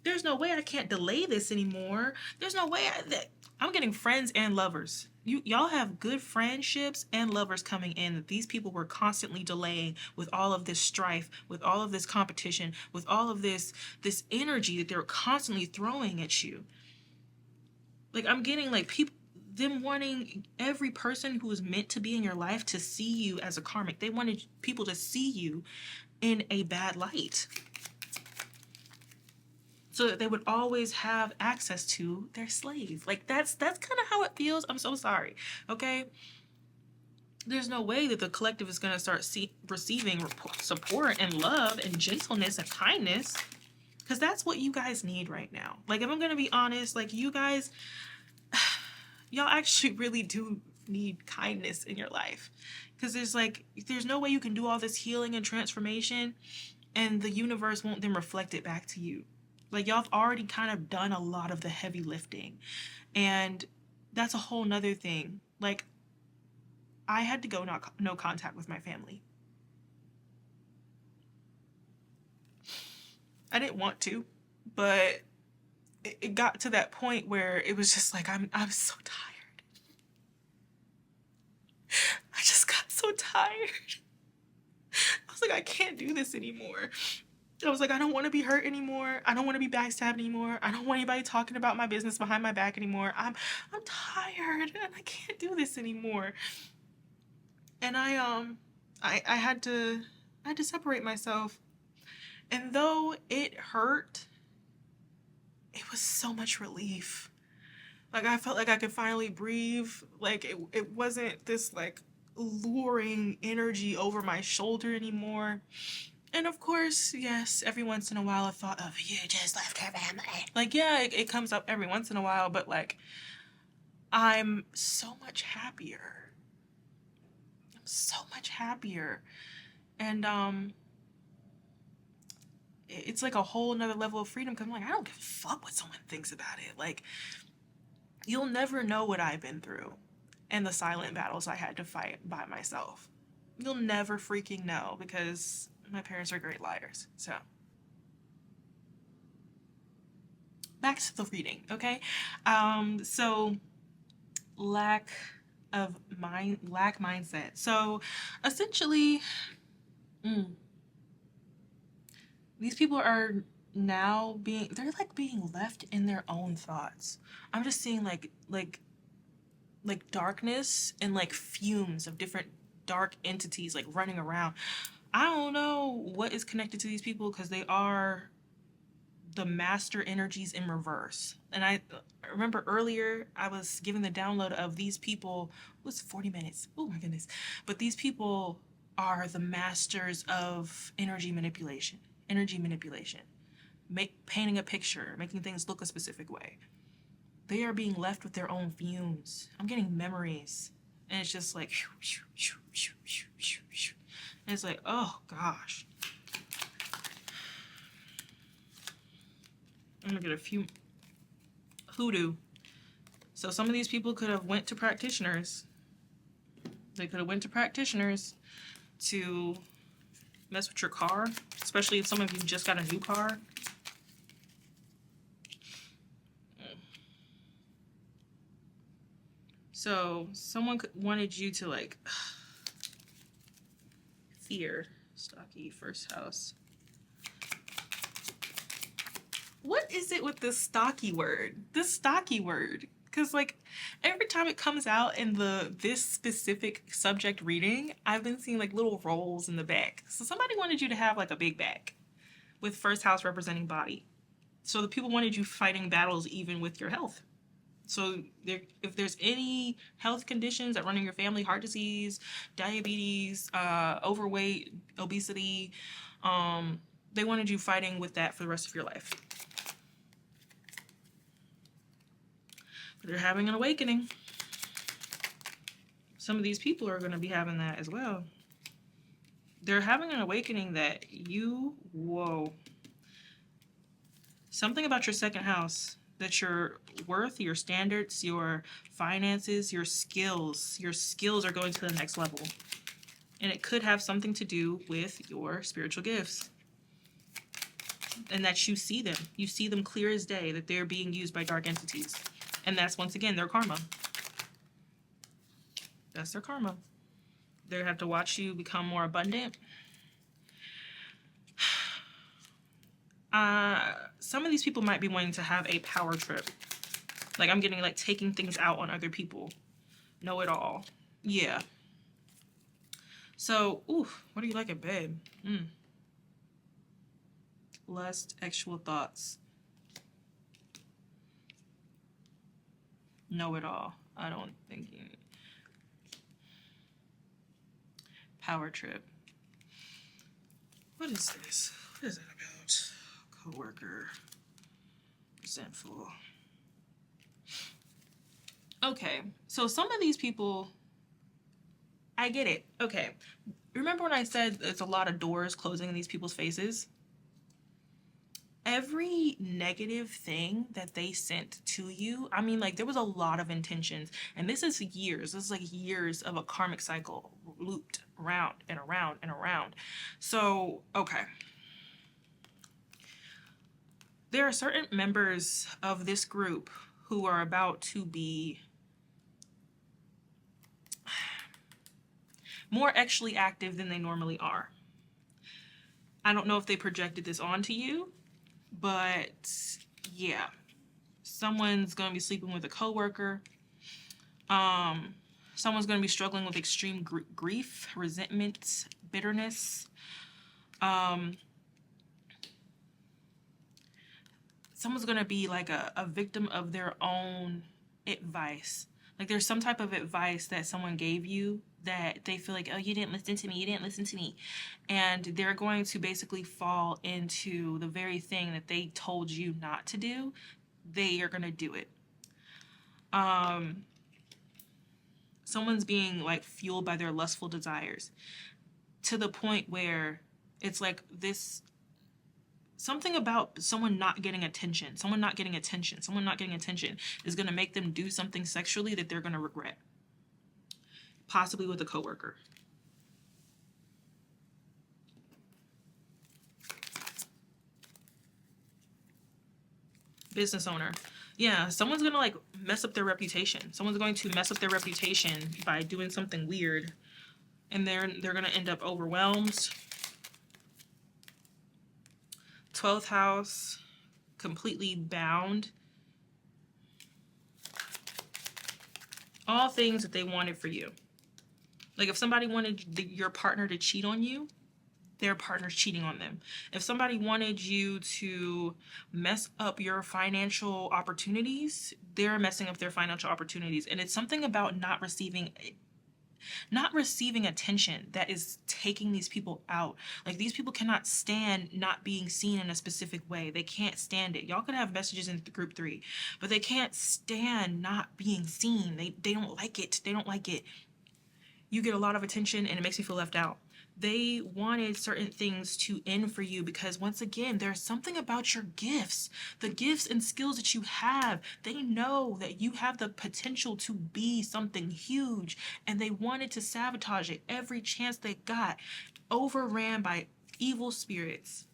S1: There's no way I can't delay this anymore. There's no way that I'm getting friends and lovers. Y'all have good friendships and lovers coming in that these people were constantly delaying with all of this strife, with all of this competition, with all of this energy that they're constantly throwing at you. Like, I'm getting like people, them wanting every person who is meant to be in your life to see you as a karmic. They wanted people to see you in a bad light, so that they would always have access to their slave. Like, that's kind of how it feels. I'm so sorry, okay? There's no way that the collective is going to start receiving support and love and gentleness and kindness, because that's what you guys need right now. Like, if I'm going to be honest, like, you guys, y'all actually really do need kindness in your life, because there's no way you can do all this healing and transformation and the universe won't then reflect it back to you. Like, y'all have already kind of done a lot of the heavy lifting. And that's a whole nother thing. Like, I had to go no contact with my family. I didn't want to, but it got to that point where it was just like, I'm so tired. I just got so tired. I was like, I can't do this anymore. I was like, I don't want to be hurt anymore. I don't want to be backstabbed anymore. I don't want anybody talking about my business behind my back anymore. I'm tired and I can't do this anymore. And I had to separate myself. And though it hurt, it was so much relief. Like, I felt like I could finally breathe. Like, it wasn't this like luring energy over my shoulder anymore. And of course, yes, every once in a while a thought of, you just left her family. Like, yeah, it comes up every once in a while, but like, I'm so much happier. I'm so much happier. And it's like a whole nother level of freedom, because I'm like, I don't give a fuck what someone thinks about it. Like, you'll never know what I've been through and the silent battles I had to fight by myself. You'll never freaking know, because my parents are great liars. So back to the reading, okay? So lack mindset. So essentially, these people are now they're like being left in their own thoughts. I'm just seeing like darkness and like fumes of different dark entities like running around. I don't know what is connected to these people, because they are the master energies in reverse. And I remember earlier I was giving the download of these people. It was 40 minutes. Oh my goodness. But these people are the masters of energy manipulation. Painting a picture, making things look a specific way. They are being left with their own fumes. I'm getting memories. And it's just like, and it's like, oh gosh. I'm gonna get a few hoodoo. So some of these people could have went to practitioners. They could have went to practitioners to mess with your car, especially if some of you just got a new car. So someone wanted you to like fear. Stocky, first house. What is it with this stocky word? This stocky word. Because like every time it comes out in this specific subject reading, I've been seeing like little rolls in the back. So somebody wanted you to have like a big back with first house representing body. So the people wanted you fighting battles even with your health. So if there's any health conditions that run in your family, heart disease, diabetes, overweight, obesity, they wanted you fighting with that for the rest of your life. But they're having an awakening. Some of these people are going to be having that as well. They're having an awakening that whoa. Something about your second house, that your worth, your standards, your finances, your skills are going to the next level. And it could have something to do with your spiritual gifts. And that you see them clear as day, that they're being used by dark entities. And that's, once again, their karma. That's their karma. They have to watch you become more abundant. Some of these people might be wanting to have a power trip. Like, I'm getting like taking things out on other people. Know it all. Yeah. So, what do you like in bed? Lust, actual thoughts. Know it all. I don't think you... Power trip. What is this? What is that about? Coworker. Resentful. Okay, so some of these people, I get it. Okay, remember when I said there's a lot of doors closing in these people's faces? Every negative thing that they sent to you, I mean, like, there was a lot of intentions, and this is like years of a karmic cycle looped around and around and around. So, okay. There are certain members of this group who are about to be more actually active than they normally are. I don't know if they projected this onto you, but yeah, someone's going to be sleeping with a coworker. Someone's going to be struggling with extreme grief, resentment, bitterness. Someone's going to be like a victim of their own advice. Like, there's some type of advice that someone gave you that they feel like, oh, you didn't listen to me. And they're going to basically fall into the very thing that they told you not to do. They are going to do it. Someone's being like fueled by their lustful desires to the point where it's like this, something about someone not getting attention is going to make them do something sexually that they're going to regret. Possibly with a coworker. Business owner. Yeah, someone's going to like mess up their reputation. Someone's going to mess up their reputation by doing something weird. And they're going to end up overwhelmed. 12th house, completely bound. All things that they wanted for you. Like, if somebody wanted your partner to cheat on you, their partner's cheating on them. If somebody wanted you to mess up your financial opportunities, they're messing up their financial opportunities. And it's something about not receiving attention that is taking these people out. Like, these people cannot stand not being seen in a specific way. They can't stand it. Y'all could have messages in group 3, but they can't stand not being seen. They don't like it. They don't like it. You get a lot of attention and it makes me feel left out. They wanted certain things to end for you because, once again, there's something about your gifts, the gifts and skills that you have. They know that you have the potential to be something huge, and they wanted to sabotage it every chance they got. Overran by evil spirits.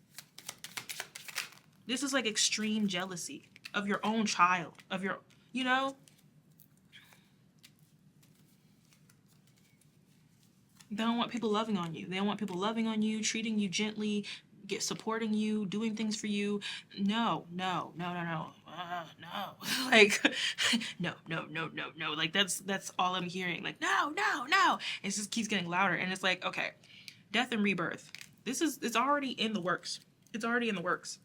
S1: This is like extreme jealousy of your own child, of your, you know? They don't want people loving on you. They don't want people loving on you, treating you gently, supporting you, doing things for you. No. no. Like, no, no, no, no, no. Like, that's all I'm hearing. Like, no, no, no. It just keeps getting louder. And it's like, okay, death and rebirth. It's already in the works. It's already in the works.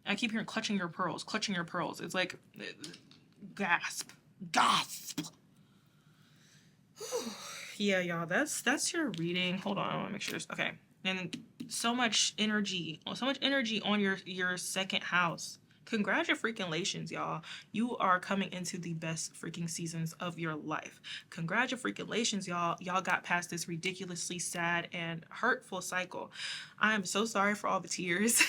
S1: I keep hearing clutching your pearls, clutching your pearls. It's like, gasp, gasp. Yeah, y'all, that's your reading. Hold on, I want to make sure. Okay, and so much energy on your second house. Congratulations, y'all. You are coming into the best freaking seasons of your life. Congratulations, y'all. Y'all got past this ridiculously sad and hurtful cycle. I am so sorry for all the tears.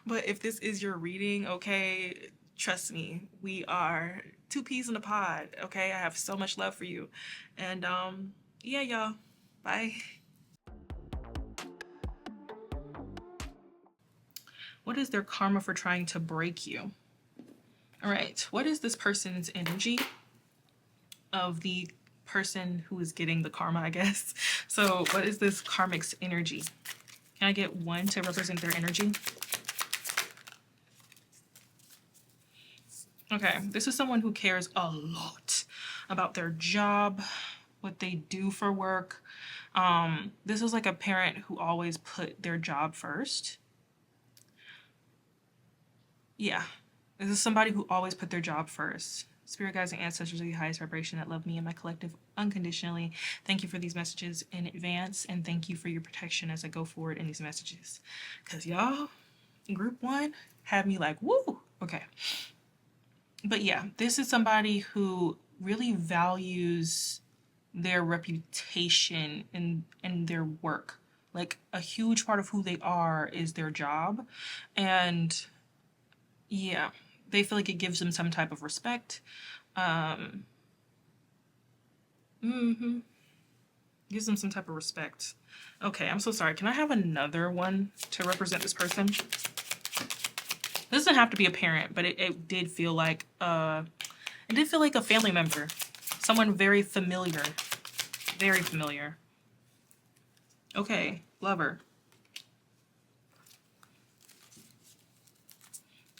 S1: But if this is your reading, okay, trust me, we are two peas in a pod, okay? I have so much love for you. And yeah, y'all. Bye. What is their karma for trying to break you? All right, what is this person's energy of the person who is getting the karma, I guess? So what is this karmic's energy? Can I get one to represent their energy? Okay, this is someone who cares a lot about their job, what they do for work. This is like a parent who always put their job first. Yeah, this is somebody who always put their job first. Spirit guides and ancestors are the highest vibration that love me and my collective unconditionally. Thank you for these messages in advance, and thank you for your protection as I go forward in these messages. Because y'all, group one had me like, woo, okay. But yeah, this is somebody who really values their reputation and their work. Like, a huge part of who they are is their job. And yeah, they feel like it gives them some type of respect. Gives them some type of respect. Okay, I'm so sorry. Can I have another one to represent this person? It doesn't have to be a parent, but it did feel like a family member. Someone very familiar. Very familiar. Okay, lover.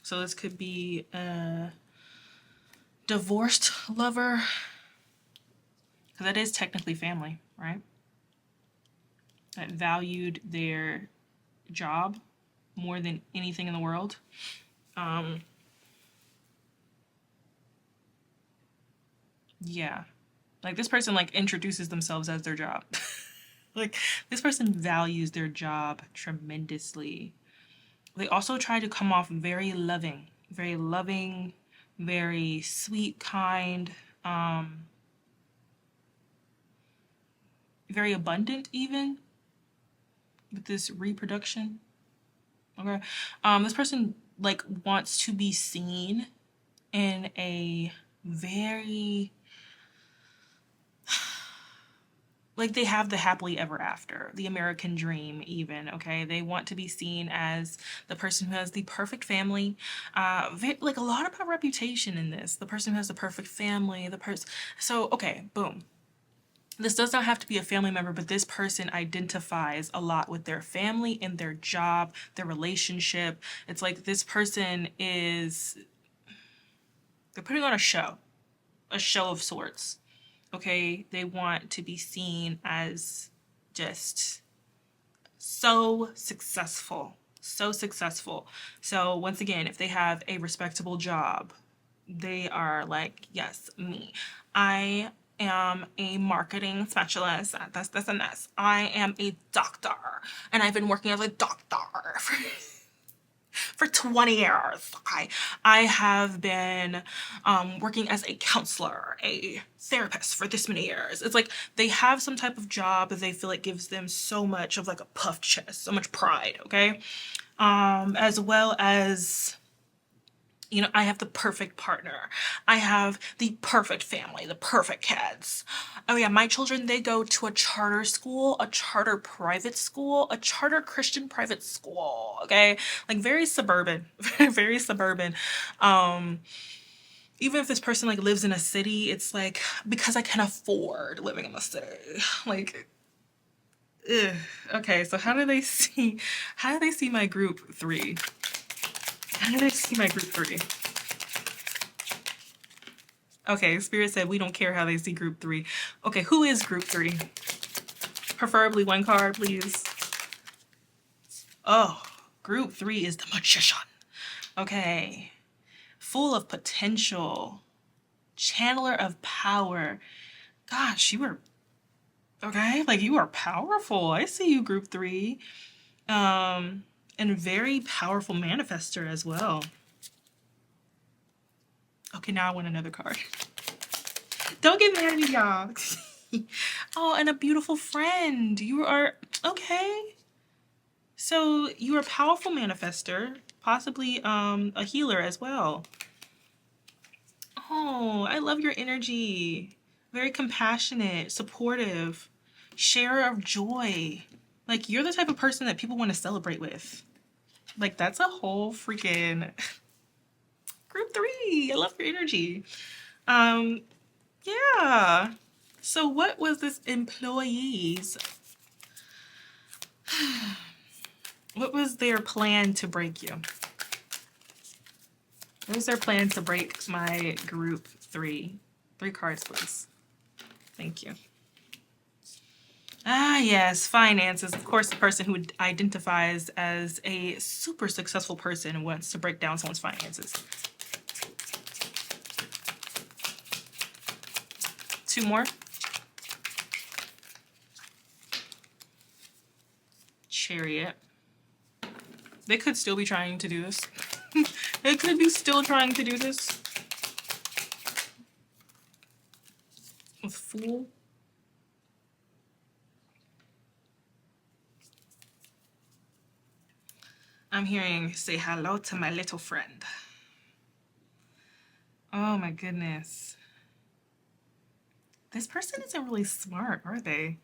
S1: So this could be a divorced lover, because that is technically family, right? That valued their job more than anything in the world. Yeah, like this person like introduces themselves as their job. Like, this person values their job tremendously. They also try to come off very loving, very sweet, kind, very abundant even with this reproduction. Okay. This person like wants to be seen in a very, like, they have the happily ever after, the American dream even, okay? They want to be seen as the person who has the perfect family. Like, a lot about reputation in this. The person who has the perfect family, so, okay, boom. This does not have to be a family member, but this person identifies a lot with their family and their job, their relationship. It's like this person they're putting on a show of sorts. Okay, they want to be seen as just so successful. So once again, if they have a respectable job, they are like, yes, me. I am a marketing specialist at this. I am a doctor, and I've been working as a doctor for 20 years. I have been working as a counselor, a therapist for this many years. It's like they have some type of job that they feel like gives them so much of like a puffed chest, so much pride, okay? As well as, you know, I have the perfect partner. I have the perfect family, the perfect kids. Oh yeah, my children, they go to a charter school, a charter private school, a charter Christian private school, okay? Like, very suburban, very suburban. Even if this person like lives in a city, it's like, because I can afford living in the city. Like, ugh. Okay, so how do they see my group 3? How did I see my group 3? Okay, Spirit said we don't care how they see group 3. Okay, who is group 3? Preferably one card, please. Oh, group 3 is the Magician. Okay. Full of potential. Channeler of power. Gosh, you were... Okay, like you are powerful. I see you, group 3. And very powerful manifester as well. Okay, now I want another card. Don't get mad at me, y'all. Oh, and a beautiful friend. You are... Okay. So you're a powerful manifester, possibly a healer as well. Oh, I love your energy. Very compassionate, supportive, sharer of joy. Like, you're the type of person that people want to celebrate with. Like, that's a whole freaking group 3. I love your energy. Yeah. So what was this employee's... What was their plan to break you? What was their plan to break my group 3? 3 cards, please. Thank you. Ah, yes, finances. Of course, the person who identifies as a super successful person wants to break down someone's finances. 2 more. Chariot. They could still be trying to do this. They could be still trying to do this. With Fool. I'm hearing, say hello to my little friend. Oh my goodness. This person isn't really smart, are they?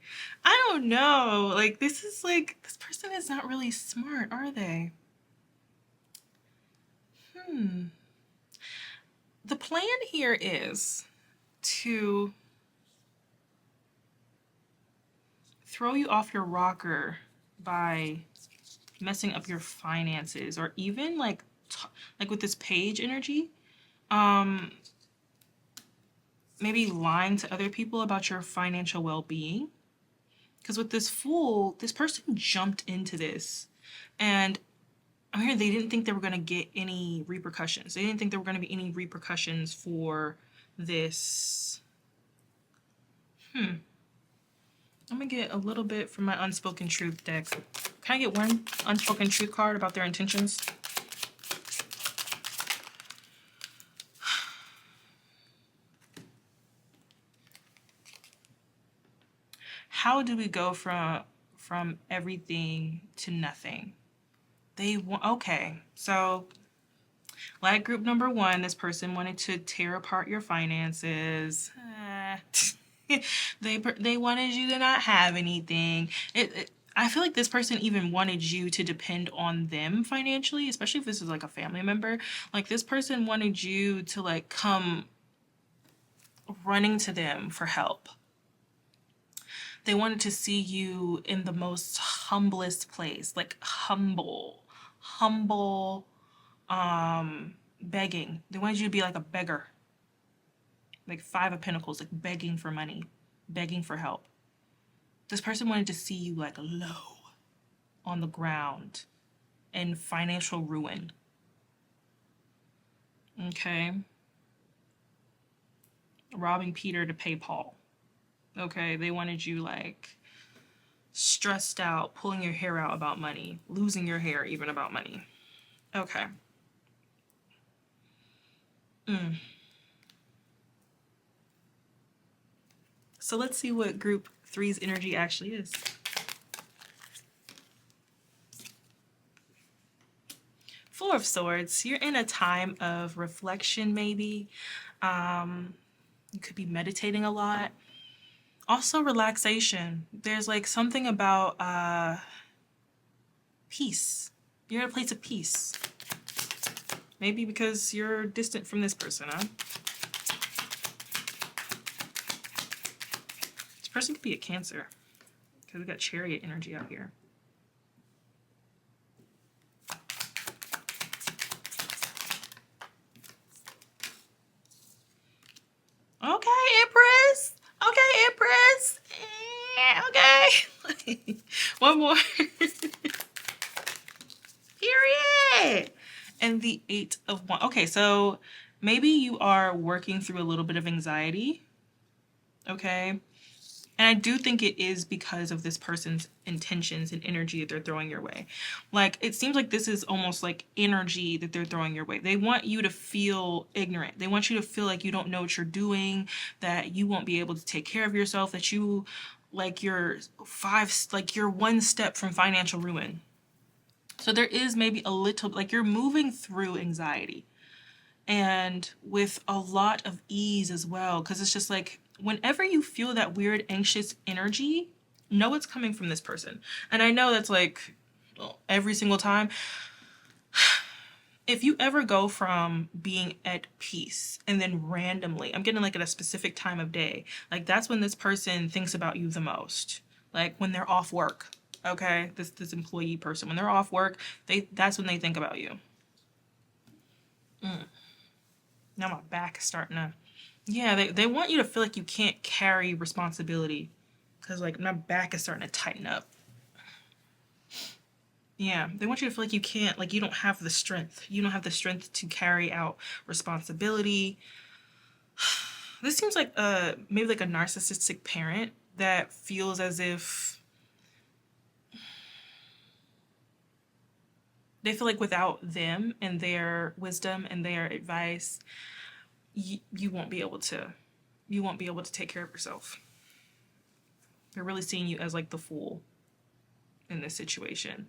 S1: I don't know. Like, this is like, this person is not really smart, are they? The plan here is to throw you off your rocker by messing up your finances, or even like with this page energy, maybe lying to other people about your financial well-being. Because with this Fool, this person jumped into this, and I'm hearing they didn't think they were going to get any repercussions. They didn't think there were going to be any repercussions for this. I'm going to get a little bit from my Unspoken Truth deck. Can I get one Unspoken Truth card about their intentions? How do we go from everything to nothing? They want... Okay, so like group number 1, this person wanted to tear apart your finances. They wanted you to not have anything. I feel like this person even wanted you to depend on them financially, especially if this is like a family member. Like, this person wanted you to like come running to them for help. They wanted to see you in the most humblest place, like humble, begging. They wanted you to be like a beggar, like 5 of Pentacles, like begging for money, begging for help. This person wanted to see you like low on the ground in financial ruin. Okay. Robbing Peter to pay Paul. Okay, they wanted you like stressed out, pulling your hair out about money, losing your hair even about money. Okay. So let's see what group 3's energy actually is. Four of Swords. You're in a time of reflection, maybe. You could be meditating a lot. Also relaxation. There's like something about peace. You're in a place of peace. Maybe because you're distant from this person, huh? This person could be a Cancer, because we got Chariot energy out here. One more. Period. And the 8 of Wands. Okay, so maybe you are working through a little bit of anxiety. Okay. And I do think it is because of this person's intentions and energy that they're throwing your way. Like, it seems like this is almost like energy that they're throwing your way. They want you to feel ignorant. They want you to feel like you don't know what you're doing, that you won't be able to take care of yourself, that you, like, you're one step from financial ruin. So there is maybe a little, like, you're moving through anxiety and with a lot of ease as well, because it's just like whenever you feel that weird anxious energy, know it's coming from this person. And I know that's like, well, every single time. If you ever go from being at peace and then randomly, I'm getting like at a specific time of day, like that's when this person thinks about you the most. Like when they're off work, okay, this employee person, when they're off work, that's when they think about you. Now my back is starting to, yeah, they want you to feel like you can't carry responsibility because like my back is starting to tighten up. Yeah, they want you to feel like you can't, like you don't have the strength. You don't have the strength to carry out responsibility. This seems like maybe like a narcissistic parent that feels as if they feel like without them and their wisdom and their advice, you won't be able to take care of yourself. They're really seeing you as like the fool in this situation.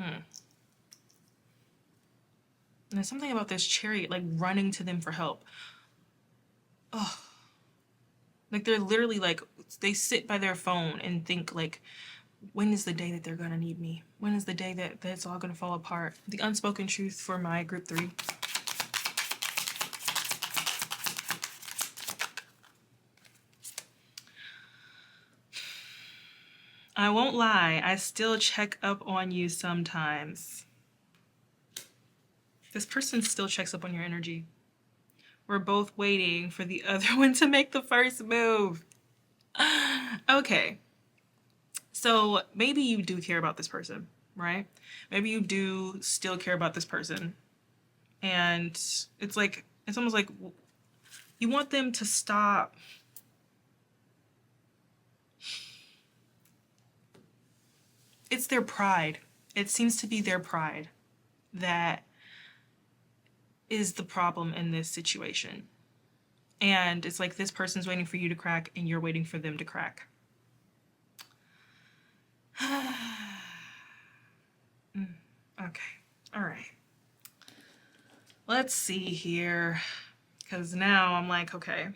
S1: And there's something about this chariot, like running to them for help. Oh, like they're literally like, they sit by their phone and think like, when is the day that they're gonna need me? When is the day that it's all gonna fall apart? The unspoken truth for my group 3. I won't lie, I still check up on you sometimes. This person still checks up on your energy. We're both waiting for the other one to make the first move. Okay. So maybe you do care about this person, right? Maybe you do still care about this person. And it's like, it's almost like you want them to stop. It's their pride. It seems to be their pride that is the problem in this situation. And it's like this person's waiting for you to crack and you're waiting for them to crack. Okay. All right. Let's see here. Because now I'm like, okay,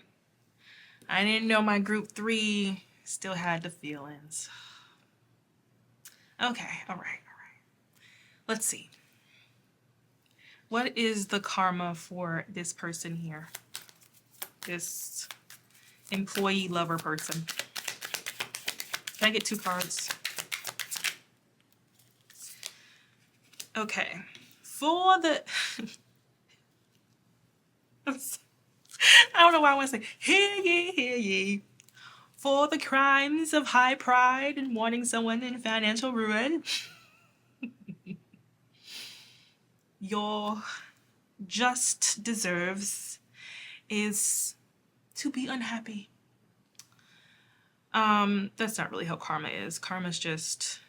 S1: I didn't know my group 3 still had the feelings. Okay. All right. Let's see. What is the karma for this person here? This employee lover person. Can I get 2 cards? Okay. For the... I don't know why I want to say, hear ye. For the crimes of high pride and wanting someone in financial ruin, your just deserves is to be unhappy. That's not really how karma is. Karma's just,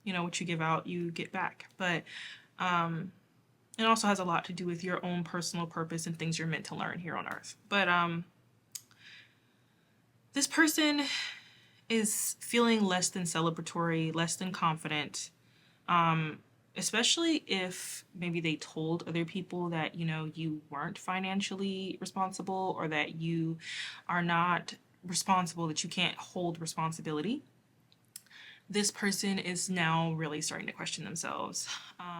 S1: you know, what you give out, you get back. But it also has a lot to do with your own personal purpose and things you're meant to learn here on Earth. But this person is feeling less than celebratory, less than confident, especially if maybe they told other people that, you know, you weren't financially responsible or that you are not responsible, that you can't hold responsibility. This person is now really starting to question themselves.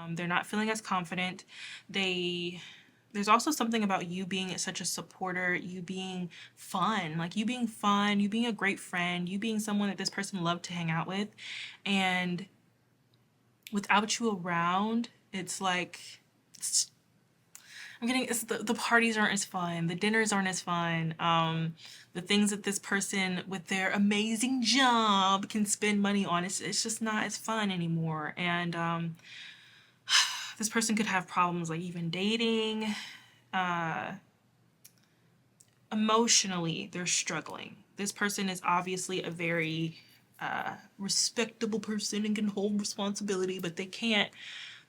S1: They're not feeling as confident. There's also something about you being such a supporter, you being fun, like you being fun, you being a great friend, you being someone that this person loved to hang out with. And without you around, it's like, I'm getting it's the parties aren't as fun, the dinners aren't as fun. The things that this person with their amazing job can spend money on, it's just not as fun anymore. And this person could have problems like even dating. Emotionally, they're struggling. This person is obviously a very respectable person and can hold responsibility, but they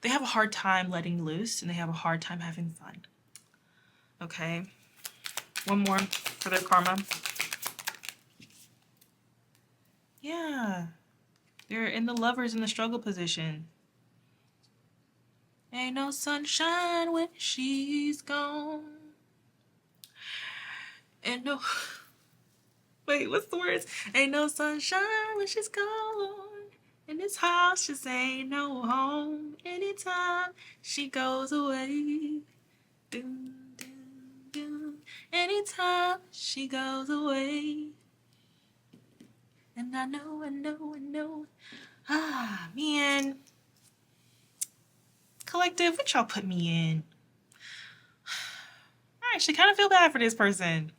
S1: have a hard time letting loose and they have a hard time having fun. Okay, one more for their karma. Yeah, they're in the lovers in the struggle position. Ain't no sunshine when she's gone. Ain't no wait, what's the words? Ain't no sunshine when she's gone. And this house just ain't no home. Anytime she goes away. Doom, doom, doom. Anytime she goes away. And I know. Ah, man. Collective, what y'all put me in? I actually kind of feel bad for this person.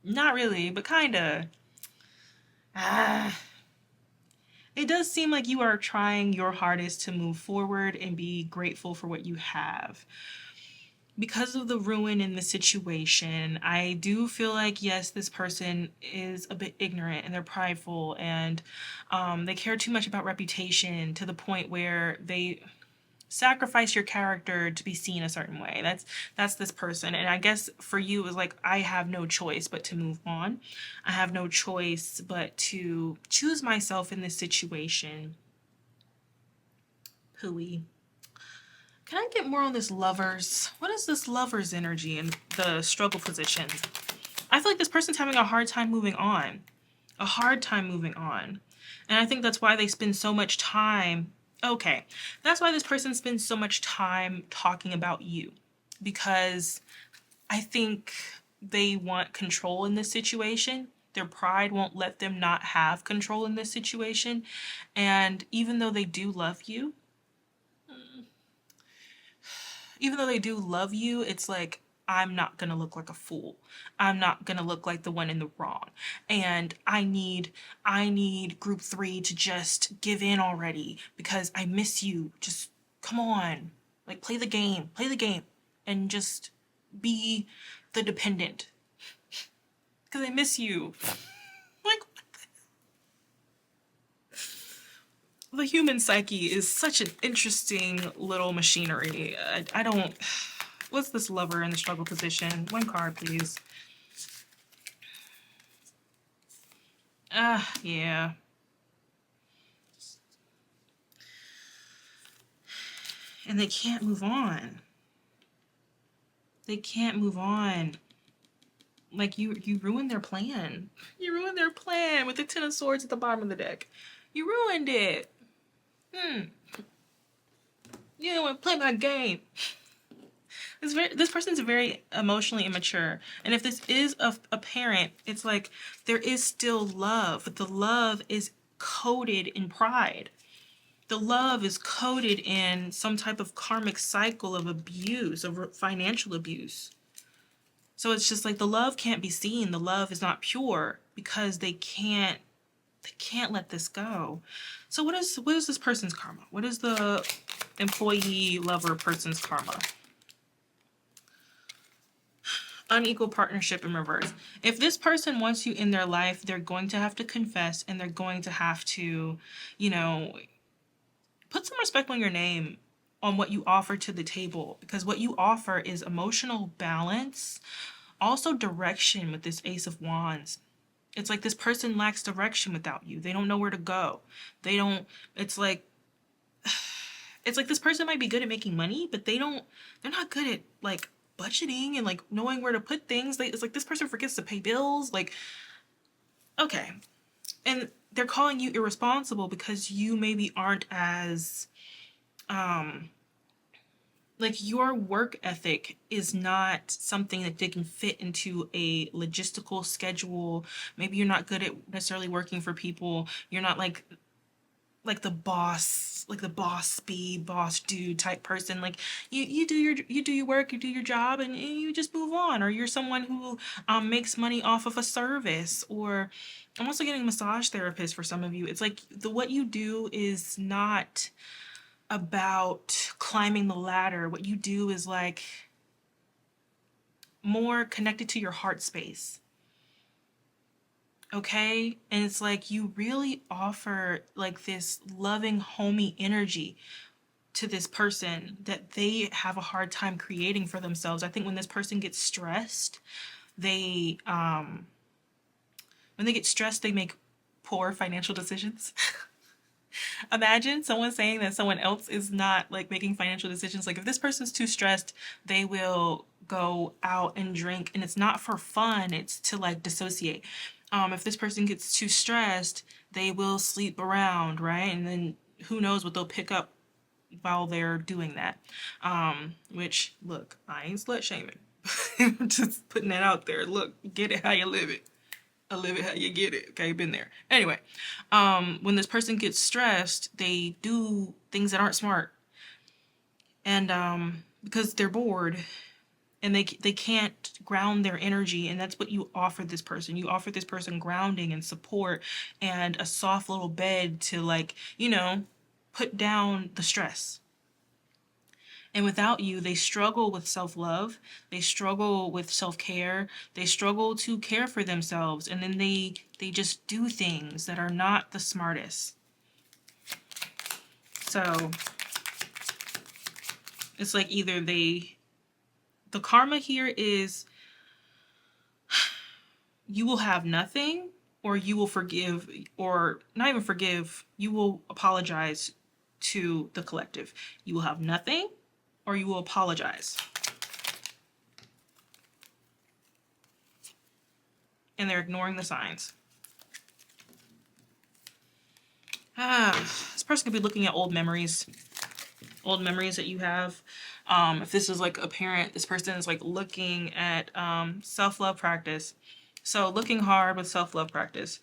S1: Not really, but kinda. It does seem like you are trying your hardest to move forward and be grateful for what you have. Because of the ruin in the situation, I do feel like, yes, this person is a bit ignorant and they're prideful and they care too much about reputation to the point where they sacrifice your character to be seen a certain way. That's this person. And I guess for you, it was like, I have no choice but to move on. I have no choice but to choose myself in this situation. Pooey. Can I get more on this lovers? What is this lovers energy in the struggle position? I feel like this person's having a hard time moving on. A hard time moving on. And I think that's why they spend so much time. Okay, that's why this person spends so much time talking about you. Because I think they want control in this situation. Their pride won't let them not have control in this situation. And even though they do love you, it's like, I'm not gonna look like a fool. I'm not gonna look like the one in the wrong. And I need group 3 to just give in already because I miss you. Just come on. Like play the game. And just be the dependent. Because I miss you. Like, the human psyche is such an interesting little machinery. I don't... What's this lover in the struggle position? One card, please. Yeah. And they can't move on. They can't move on. Like, you ruined their plan. You ruined their plan with the 10 of swords at the bottom of the deck. You ruined it. You didn't want to play my game. This person's very emotionally immature. And if this is a parent, it's like there is still love, but the love is coded in pride. The love is coded in some type of karmic cycle of abuse, of financial abuse. So it's just like the love can't be seen. The love is not pure because they can't let this go. So what is this person's karma? What is the employee lover person's karma? Unequal partnership in reverse. If this person wants you in their life, they're going to have to confess and they're going to have to, put some respect on your name, on what you offer to the table, because what you offer is emotional balance, also direction with this Ace of Wands. It's like this person lacks direction without you. They don't know where to go. It's like this person might be good at making money, but they're not good at like budgeting and like knowing where to put things. It's like this person forgets to pay bills. Like, okay. And they're calling you irresponsible because you maybe aren't as, like your work ethic is not something that they can fit into a logistical schedule. Maybe you're not good at necessarily working for people. You're not like like the boss, like the boss bee, boss dude type person. Like you do your work, you do your job, and you just move on. Or you're someone who makes money off of a service. Or I'm also getting a massage therapist for some of you. It's like what you do is not about climbing the ladder. What you do is like more connected to your heart space. Okay? And it's like you really offer like this loving, homey energy to this person that they have a hard time creating for themselves. I think when this person gets stressed, they when they get stressed, they make poor financial decisions. Imagine someone saying that someone else is not like making financial decisions. Like if this person's too stressed, they will go out and drink, and it's not for fun, it's to like dissociate. If this person gets too stressed, they will sleep around, right? And then who knows what they'll pick up while they're doing that. Which, look, I ain't slut shaming. Just putting that out there. Look, get it how you live it. I live it how you get it. Okay, been there. Anyway, when this person gets stressed, they do things that aren't smart. And because they're bored and they can't ground their energy, and that's what you offer this person. You offer this person grounding and support and a soft little bed to, like, you know, put down the stress. And without you, they struggle with self-love, they struggle with self-care, they struggle to care for themselves, and then they just do things that are not the smartest. So it's like either the karma here is you will have nothing, or you will forgive, or not even forgive, you will apologize to the collective. You will have nothing, or you will apologize. And they're ignoring the signs. This person could be looking at old memories that you have. If this is like a parent, this person is like looking at self-love practice. So looking hard with self-love practice.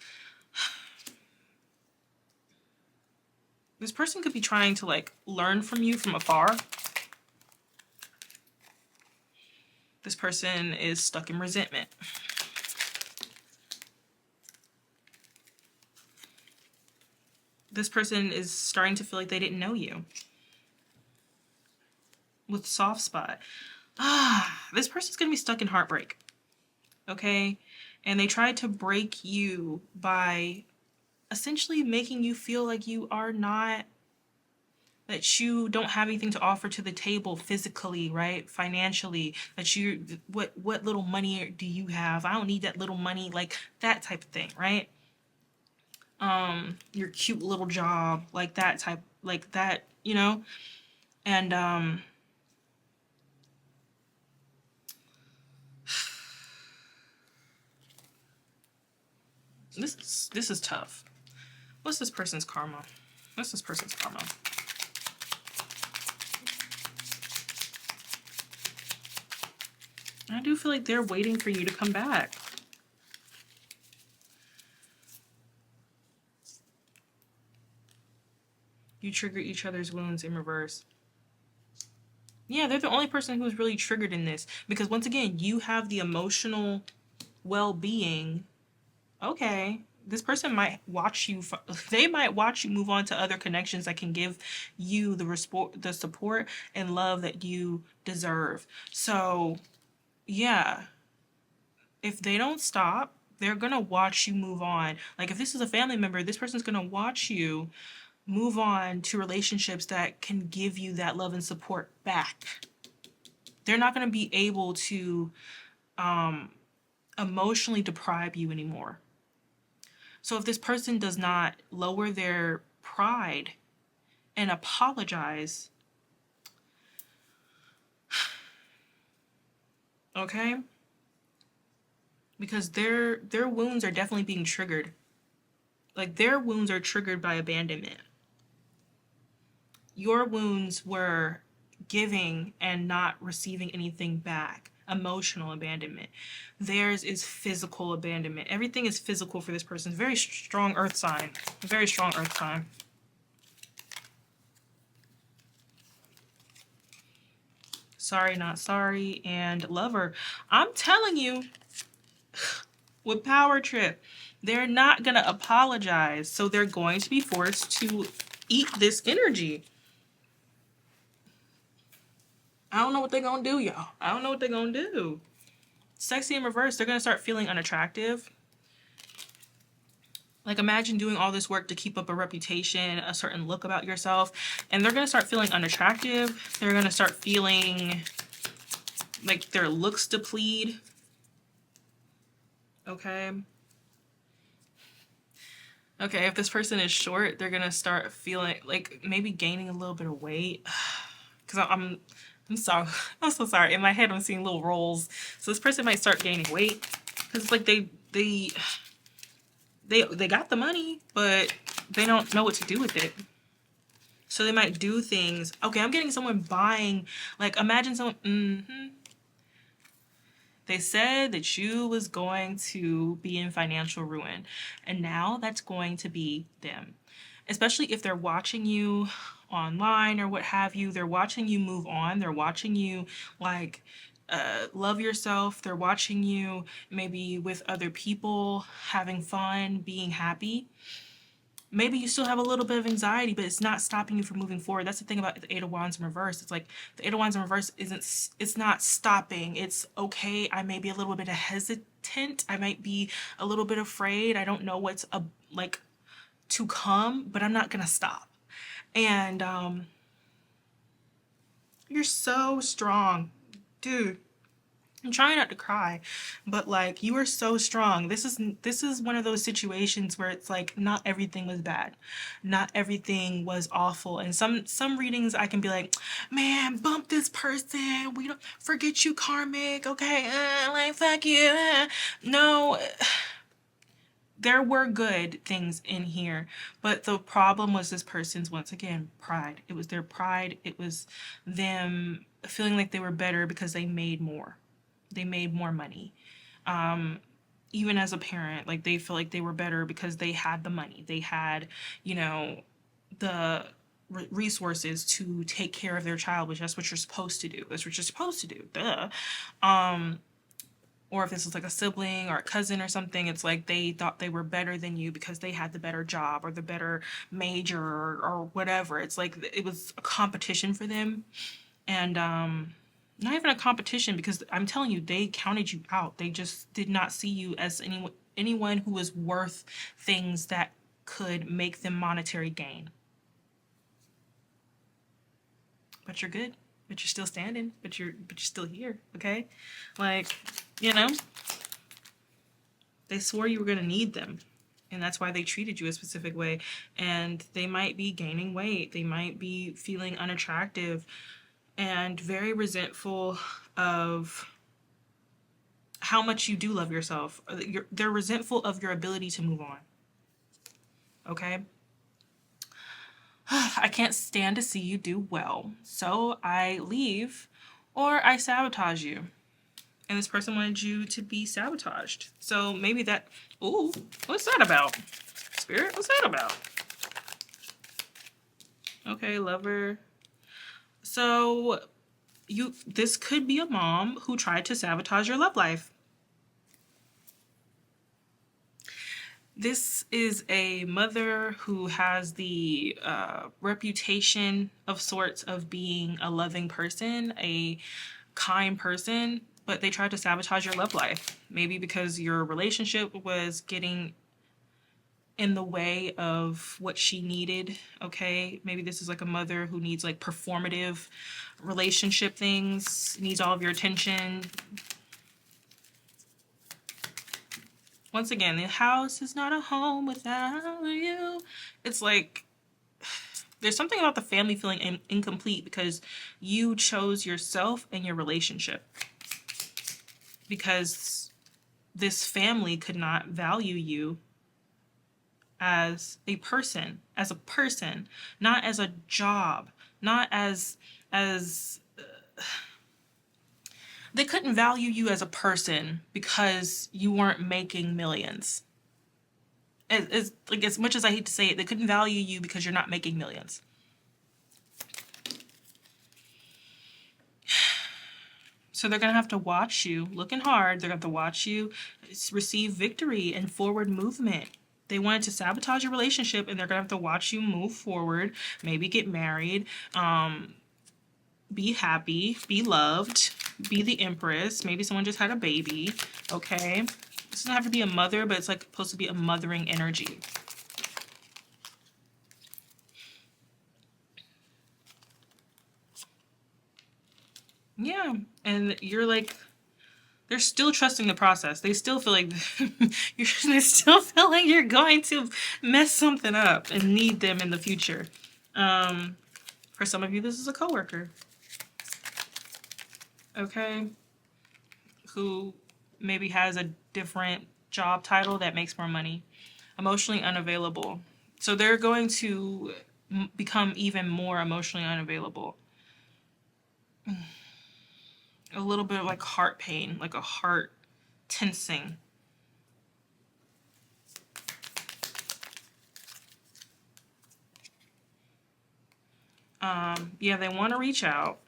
S1: This person could be trying to like learn from you from afar. This person is stuck in resentment. This person is starting to feel like they didn't know you. With soft spot. This person's going to be stuck in heartbreak. Okay? And they tried to break you by essentially making you feel like you are not, that you don't have anything to offer to the table physically, right? Financially, that you, what little money do you have? I don't need that little money, like that type of thing, right? Your cute little job, like that type, like that, you know? And this is tough. What's this person's karma? What's this person's karma? I do feel like they're waiting for you to come back. You trigger each other's wounds in reverse. Yeah, they're the only person who's really triggered in this. Because once again, you have the emotional well-being. Okay, this person might watch you, they might watch you move on to other connections that can give you the support and love that you deserve. So yeah, if they don't stop, they're gonna watch you move on. Like if this is a family member, this person's gonna watch you move on to relationships that can give you that love and support back. They're not gonna be able to emotionally deprive you anymore. So if this person does not lower their pride and apologize, okay? Because their wounds are definitely being triggered. Like their wounds are triggered by abandonment. Your wounds were giving and not receiving anything back. Emotional abandonment. Theirs is physical abandonment. Everything is physical for this person. Very strong earth sign. Very strong earth sign. sorry, not sorry, and lover. I'm telling you, with power trip, they're not going to apologize. So they're going to be forced to eat this energy. I don't know what they're going to do, y'all. I don't know what they're going to do. Sexy in reverse, they're going to start feeling unattractive. Like, imagine doing all this work to keep up a reputation, a certain look about yourself, and they're going to start feeling unattractive. They're going to start feeling like their looks deplete. Okay. Okay, if this person is short, they're going to start feeling like maybe gaining a little bit of weight. Because I'm sorry. I'm so sorry. In my head, I'm seeing little rolls. So this person might start gaining weight. Because it's like they got the money, but they don't know what to do with it. So they might do things. Okay, I'm getting someone buying, like, imagine someone, they said that you was going to be in financial ruin, and now that's going to be them. Especially if they're watching you online or what have you, they're watching you move on, they're watching you, like, love yourself, they're watching you maybe with other people, having fun, being happy. Maybe you still have a little bit of anxiety, but it's not stopping you from moving forward. That's the thing about the Eight of Wands in reverse. It's like the Eight of Wands in reverse it's not stopping. It's okay. I may be a little bit hesitant. I might be a little bit afraid. I don't know what's like to come, but I'm not going to stop. And you're so strong, dude. I'm trying not to cry, but like, you are so strong. This is one of those situations where it's like not everything was bad, not everything was awful. And some readings I can be like, man, bump this person. We don't forget you, karmic. Okay, like fuck you. No. There were good things in here, but the problem was this person's, once again, pride. It was their pride. It was them feeling like they were better because they made more. They made more money. Even as a parent, like, they feel like they were better because they had the money. They had, you know, the resources to take care of their child, which that's what you're supposed to do. That's what you're supposed to do. Duh. Or if this was like a sibling or a cousin or something, it's like they thought they were better than you because they had the better job or the better major or whatever. It's like it was a competition for them. And not even a competition, because I'm telling you, they counted you out. They just did not see you as anyone who was worth things that could make them monetary gain. But you're good. But you're still standing. But you're still here. Okay? Like, you know, they swore you were going to need them, and that's why they treated you a specific way. And they might be gaining weight. They might be feeling unattractive and very resentful of how much you do love yourself. They're resentful of your ability to move on. Okay? I can't stand to see you do well, so I leave or I sabotage you. And this person wanted you to be sabotaged. So maybe that, ooh, what's that about? Spirit, what's that about? Okay, lover. So this could be a mom who tried to sabotage your love life. This is a mother who has the reputation of sorts of being a loving person, a kind person, but they tried to sabotage your love life. Maybe because your relationship was getting in the way of what she needed, okay? Maybe this is like a mother who needs like performative relationship things, needs all of your attention. Once again, the house is not a home without you. It's like, there's something about the family feeling incomplete because you chose yourself and your relationship. Because this family could not value you as a person, not as a job, not as they couldn't value you as a person because you weren't making millions. Like, as much as I hate to say it, they couldn't value you because you're not making millions. So they're going to have to watch you looking hard. They're going to have to watch you receive victory and forward movement. They wanted to sabotage your relationship, and they're going to have to watch you move forward, maybe get married, be happy, be loved, be the empress. Maybe someone just had a baby, okay? This doesn't have to be a mother, but it's like supposed to be a mothering energy. Yeah, and you're like, they're still trusting the process. They still feel like they still feel like you're going to mess something up and need them in the future. For some of you, this is a coworker, okay, who maybe has a different job title that makes more money. Emotionally unavailable. So they're going to become even more emotionally unavailable. A little bit of like heart pain, like a heart tensing. Yeah, they want to reach out.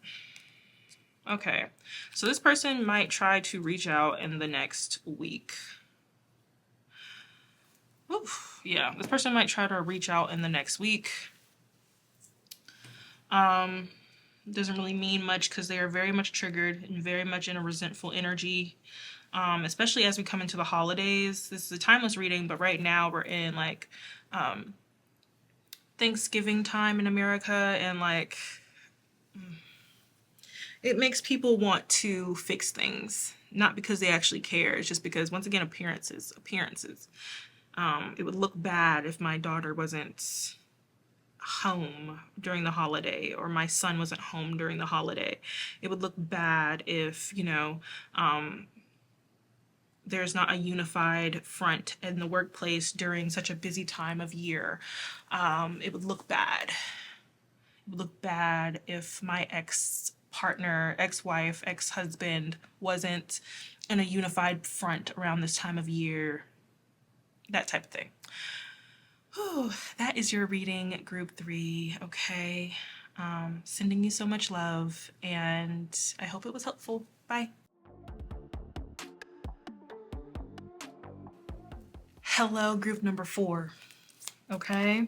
S1: Okay, so this person might try to reach out in the next week. Oof, yeah, this person might try to reach out in the next week. Doesn't really mean much because they are very much triggered and very much in a resentful energy. Especially as we come into the holidays. This is a timeless reading, but right now we're in like Thanksgiving time in America, and like it makes people want to fix things, not because they actually care. It's just because, once again, appearances. It would look bad if my daughter wasn't home during the holiday, or my son wasn't home during the holiday. It would look bad if, there's not a unified front in the workplace during such a busy time of year. It would look bad. It would look bad if my ex-partner, ex-wife, ex-husband wasn't in a unified front around this time of year. That type of thing. Whew, that is your reading, group 3, okay? Sending you so much love, and I hope it was helpful. Bye. Hello, group number 4, okay?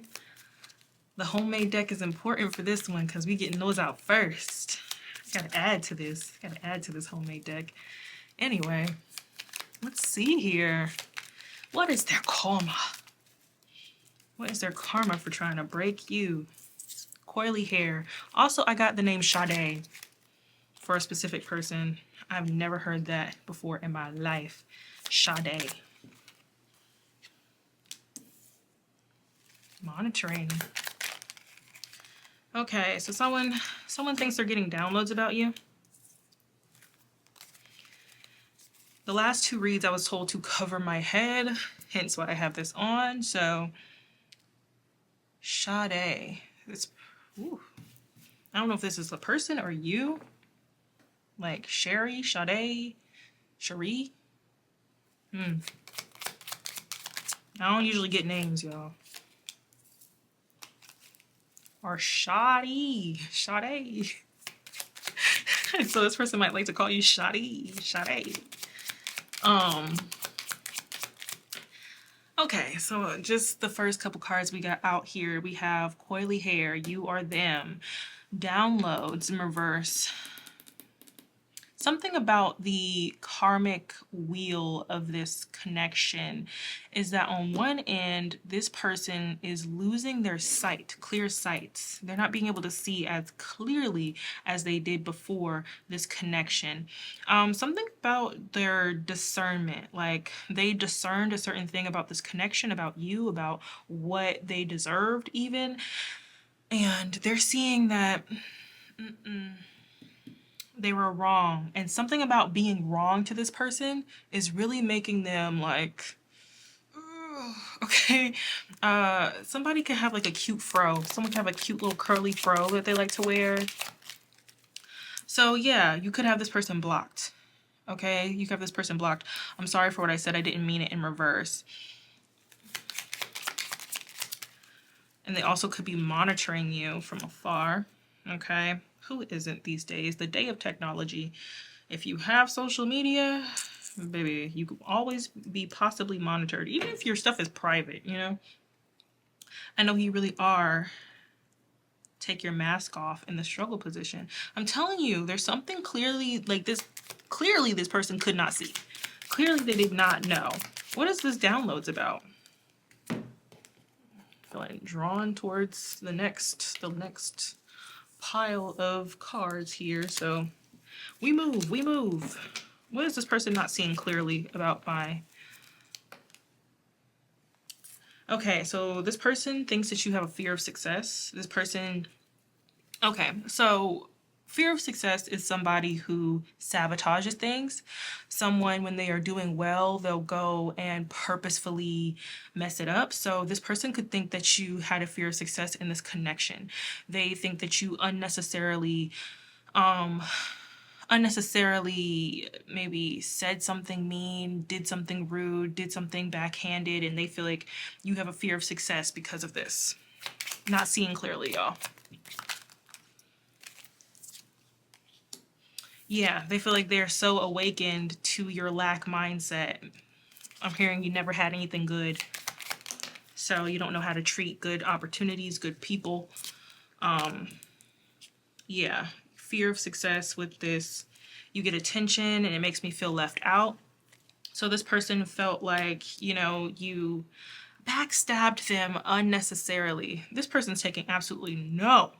S1: The homemade deck is important for this one because we getting those out first. Gotta add to this. Gotta add to this homemade deck. Anyway, let's see here. What is their karma? What is their karma for trying to break you? Coily hair. Also, I got the name Sade for a specific person. I've never heard that before in my life. Sade. Monitoring. Okay, so someone thinks they're getting downloads about you. The last 2 reads I was told to cover my head, hence why I have this on. So Sade. Ooh. I don't know if this is a person or you. Like Sherry, Sade, Cherie. I don't usually get names, y'all. Or Sade. So this person might like to call you Sade. Okay, so just the first couple cards we got out here. We have Coily Hair, You Are Them, Downloads in reverse. Something about the karmic wheel of this connection is that on one end, this person is losing their sight, clear sight. They're not being able to see as clearly as they did before this connection. Something about their discernment, like they discerned a certain thing about this connection, about you, about what they deserved even. And they're seeing that they were wrong, and something about being wrong to this person is really making them like, okay. Somebody could have like a cute fro. Someone could have a cute little curly fro that they like to wear. So yeah, you could have this person blocked. Okay, you could have this person blocked. I'm sorry for what I said. I didn't mean it in reverse. And they also could be monitoring you from afar. Okay, who isn't these days? The day of technology If you have social media, baby, you could always be possibly monitored, even if your stuff is private, you know? I know you really are. Take your mask off in the struggle position. I'm telling you, there's something clearly like this. Clearly, this person could not see. Clearly, they did not know. What is this downloads about? Feeling drawn towards the next pile of cards here. So we move, we move. What is this person not seeing clearly about my... Okay, so this person thinks that you have a fear of success. This person... Okay, so fear of success is somebody who sabotages things. Someone, when they are doing well, they'll go and purposefully mess it up. So this person could think that you had a fear of success in this connection. They think that you unnecessarily maybe said something mean, did something rude, did something backhanded, and they feel like you have a fear of success because of this. Not seeing clearly, y'all. Yeah, they feel like they're so awakened to your lack mindset. I'm hearing you never had anything good, so you don't know how to treat good opportunities, good people. Yeah, fear of success with this. You get attention and it makes me feel left out. So this person felt like, you know, you backstabbed them unnecessarily. This person's taking absolutely no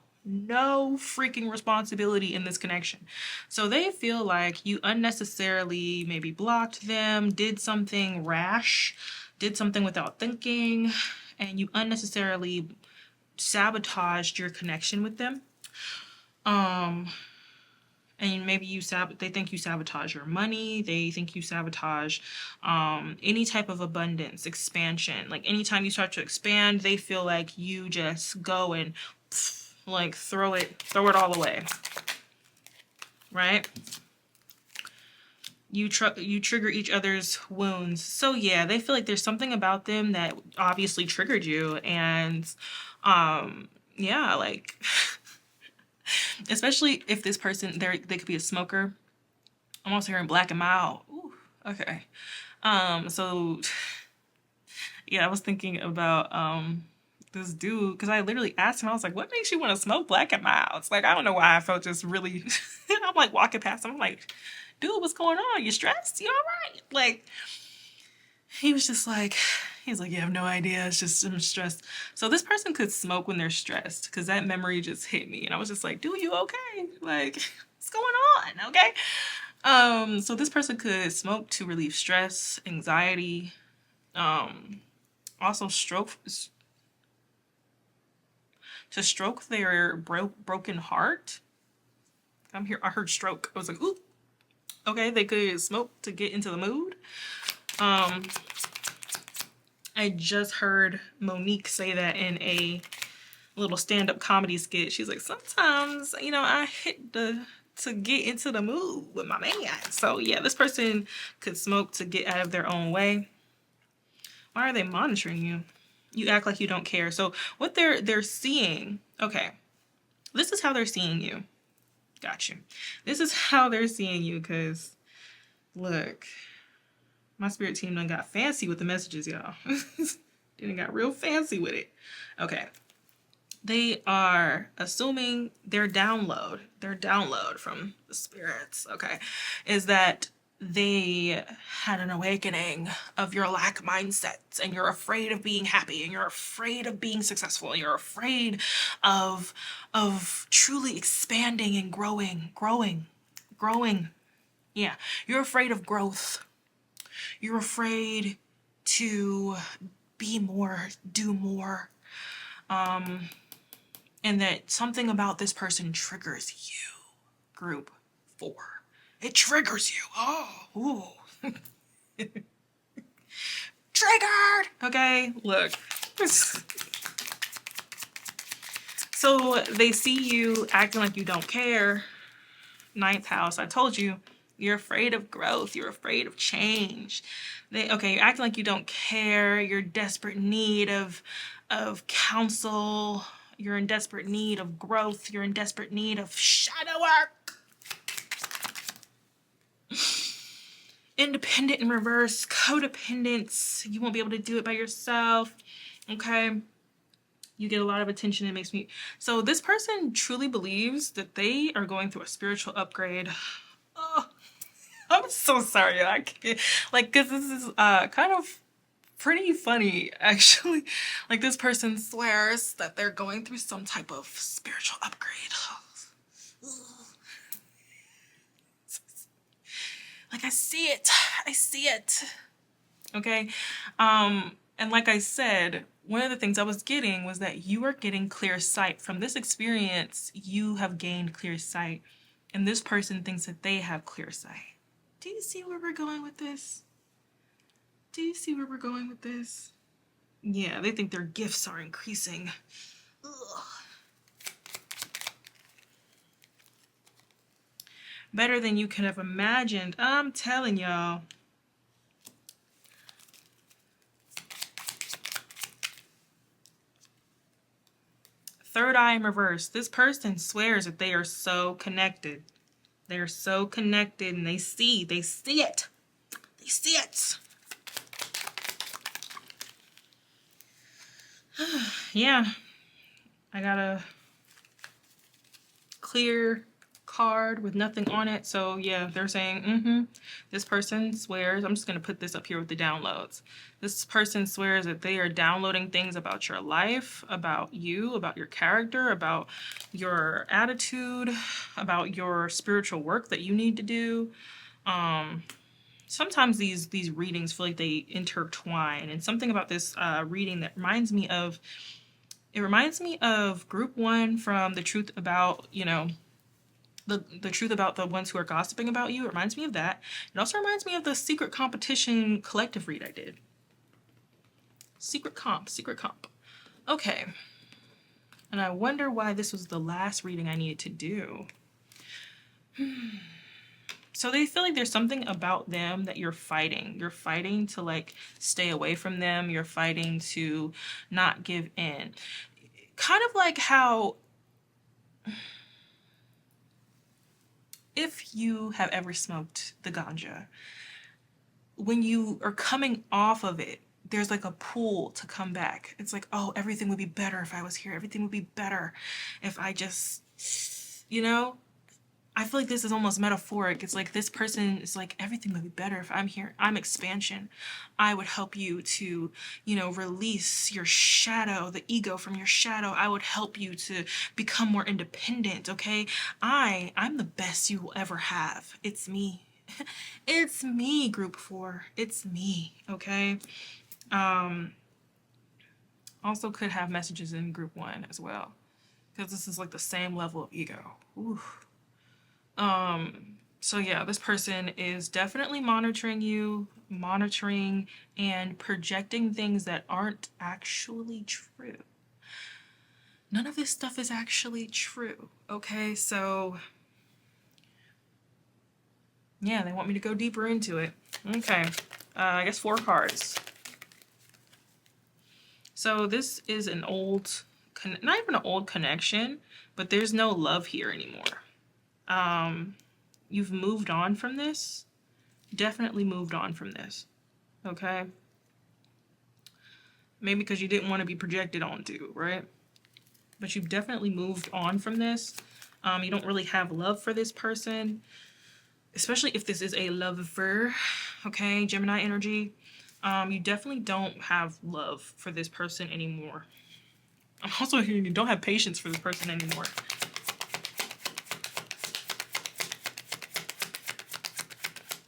S1: freaking responsibility in this connection. So they feel like you unnecessarily maybe blocked them, did something rash, did something without thinking, and you unnecessarily sabotaged your connection with them. And maybe they think you sabotage your money. They think you sabotage any type of abundance, expansion. Like anytime you start to expand, they feel like you just go and like throw it all away, right? You trigger each other's wounds. So yeah, they feel like there's something about them that obviously triggered you, and yeah, like especially if this person they could be a smoker. I'm also hearing black and mild. Ooh, okay. So yeah, I was thinking about this dude because I literally asked him. I was like, "What makes you want to smoke black and mild?" It's like I don't know why I felt just really. I'm like walking past him. I'm like, "Dude, what's going on? You stressed? You all right?" Like he was just like, he's like, "You have no idea. It's just I'm stressed." So this person could smoke when they're stressed because that memory just hit me, and I was just like, "Dude, you okay? Like, what's going on? Okay." So this person could smoke to relieve stress, anxiety, also to stroke their broken heart. I heard stroke. I was like, ooh, okay, they could smoke to get into the mood. I just heard Monique say that in a little stand-up comedy skit. She's like, sometimes, you know, I hit to get into the mood with my man. So yeah, this person could smoke to get out of their own way. Why are they monitoring you? You act like you don't care. So what they're seeing, okay, this is how they're seeing you. Got you. This is how they're seeing you, because look, my spirit team done got fancy with the messages, y'all. They done got real fancy with it. Okay. They are assuming their download from the spirits, okay, is that they had an awakening of your lack mindsets, and you're afraid of being happy, and you're afraid of being successful, and you're afraid of truly expanding and growing. Yeah, you're afraid of growth. You're afraid to be more, do more. And that something about this person triggers you. Group 4. It triggers you. Oh, ooh. Triggered! Okay, look. So they see you acting like you don't care. 9th house, I told you, you're afraid of growth. You're afraid of change. You're acting like you don't care. You're in desperate need of counsel. You're in desperate need of growth. You're in desperate need of shadow work. independent in reverse, codependence. You won't be able to do it by yourself. Okay. You get a lot of attention. It makes me... So this person truly believes that they are going through a spiritual upgrade. Oh, I'm so sorry. I can't... Like, because this is kind of pretty funny, actually. Like, this person swears that they're going through some type of spiritual upgrade. Like, I see it. I see it. Okay? And like I said, one of the things I was getting was that you are getting clear sight. From this experience, you have gained clear sight. And this person thinks that they have clear sight. Do you see where we're going with this? Do you see where we're going with this? Yeah, they think their gifts are increasing. Ugh. Better than you could have imagined. I'm telling y'all. Third eye in reverse. This person swears that they are so connected. They're so connected and they see it. They see it. Yeah. I got a clear card with nothing on it. So yeah, they're saying, this person swears, I'm just going to put this up here with the downloads. This person swears that they are downloading things about your life, about you, about your character, about your attitude, about your spiritual work that you need to do. Sometimes these readings feel like they intertwine, and something about this reading that reminds me of, it reminds me of group 1 from The Truth About, the truth about the ones who are gossiping about you. It reminds me of that. It also reminds me of the secret competition collective read I did. Secret comp. Okay. And I wonder why this was the last reading I needed to do. So they feel like there's something about them that you're fighting. You're fighting to like stay away from them. You're fighting to not give in. Kind of like how if you have ever smoked the ganja, when you are coming off of it, there's like a pull to come back. It's like, oh, everything would be better if I was here. Everything would be better if I just, I feel like this is almost metaphoric. It's like this person is like, everything would be better if I'm here. I'm expansion. I would help you to, release your shadow, the ego from your shadow. I would help you to become more independent, okay? I'm the best you will ever have. It's me. It's me, group 4. It's me, okay? Also could have messages in group 1 as well, because this is like the same level of ego. Ooh. So yeah, this person is definitely monitoring you, and projecting things that aren't actually true. None of this stuff is actually true, okay? So yeah, they want me to go deeper into it. Okay, I guess 4 cards. So this is an old, not even an old connection, but there's no love here anymore. You've moved on from this. Definitely moved on from this. Okay? Maybe because you didn't want to be projected onto, right? But you've definitely moved on from this. You don't really have love for this person, especially if this is a lover, okay? Gemini energy. You definitely don't have love for this person anymore. I'm also hearing you don't have patience for this person anymore.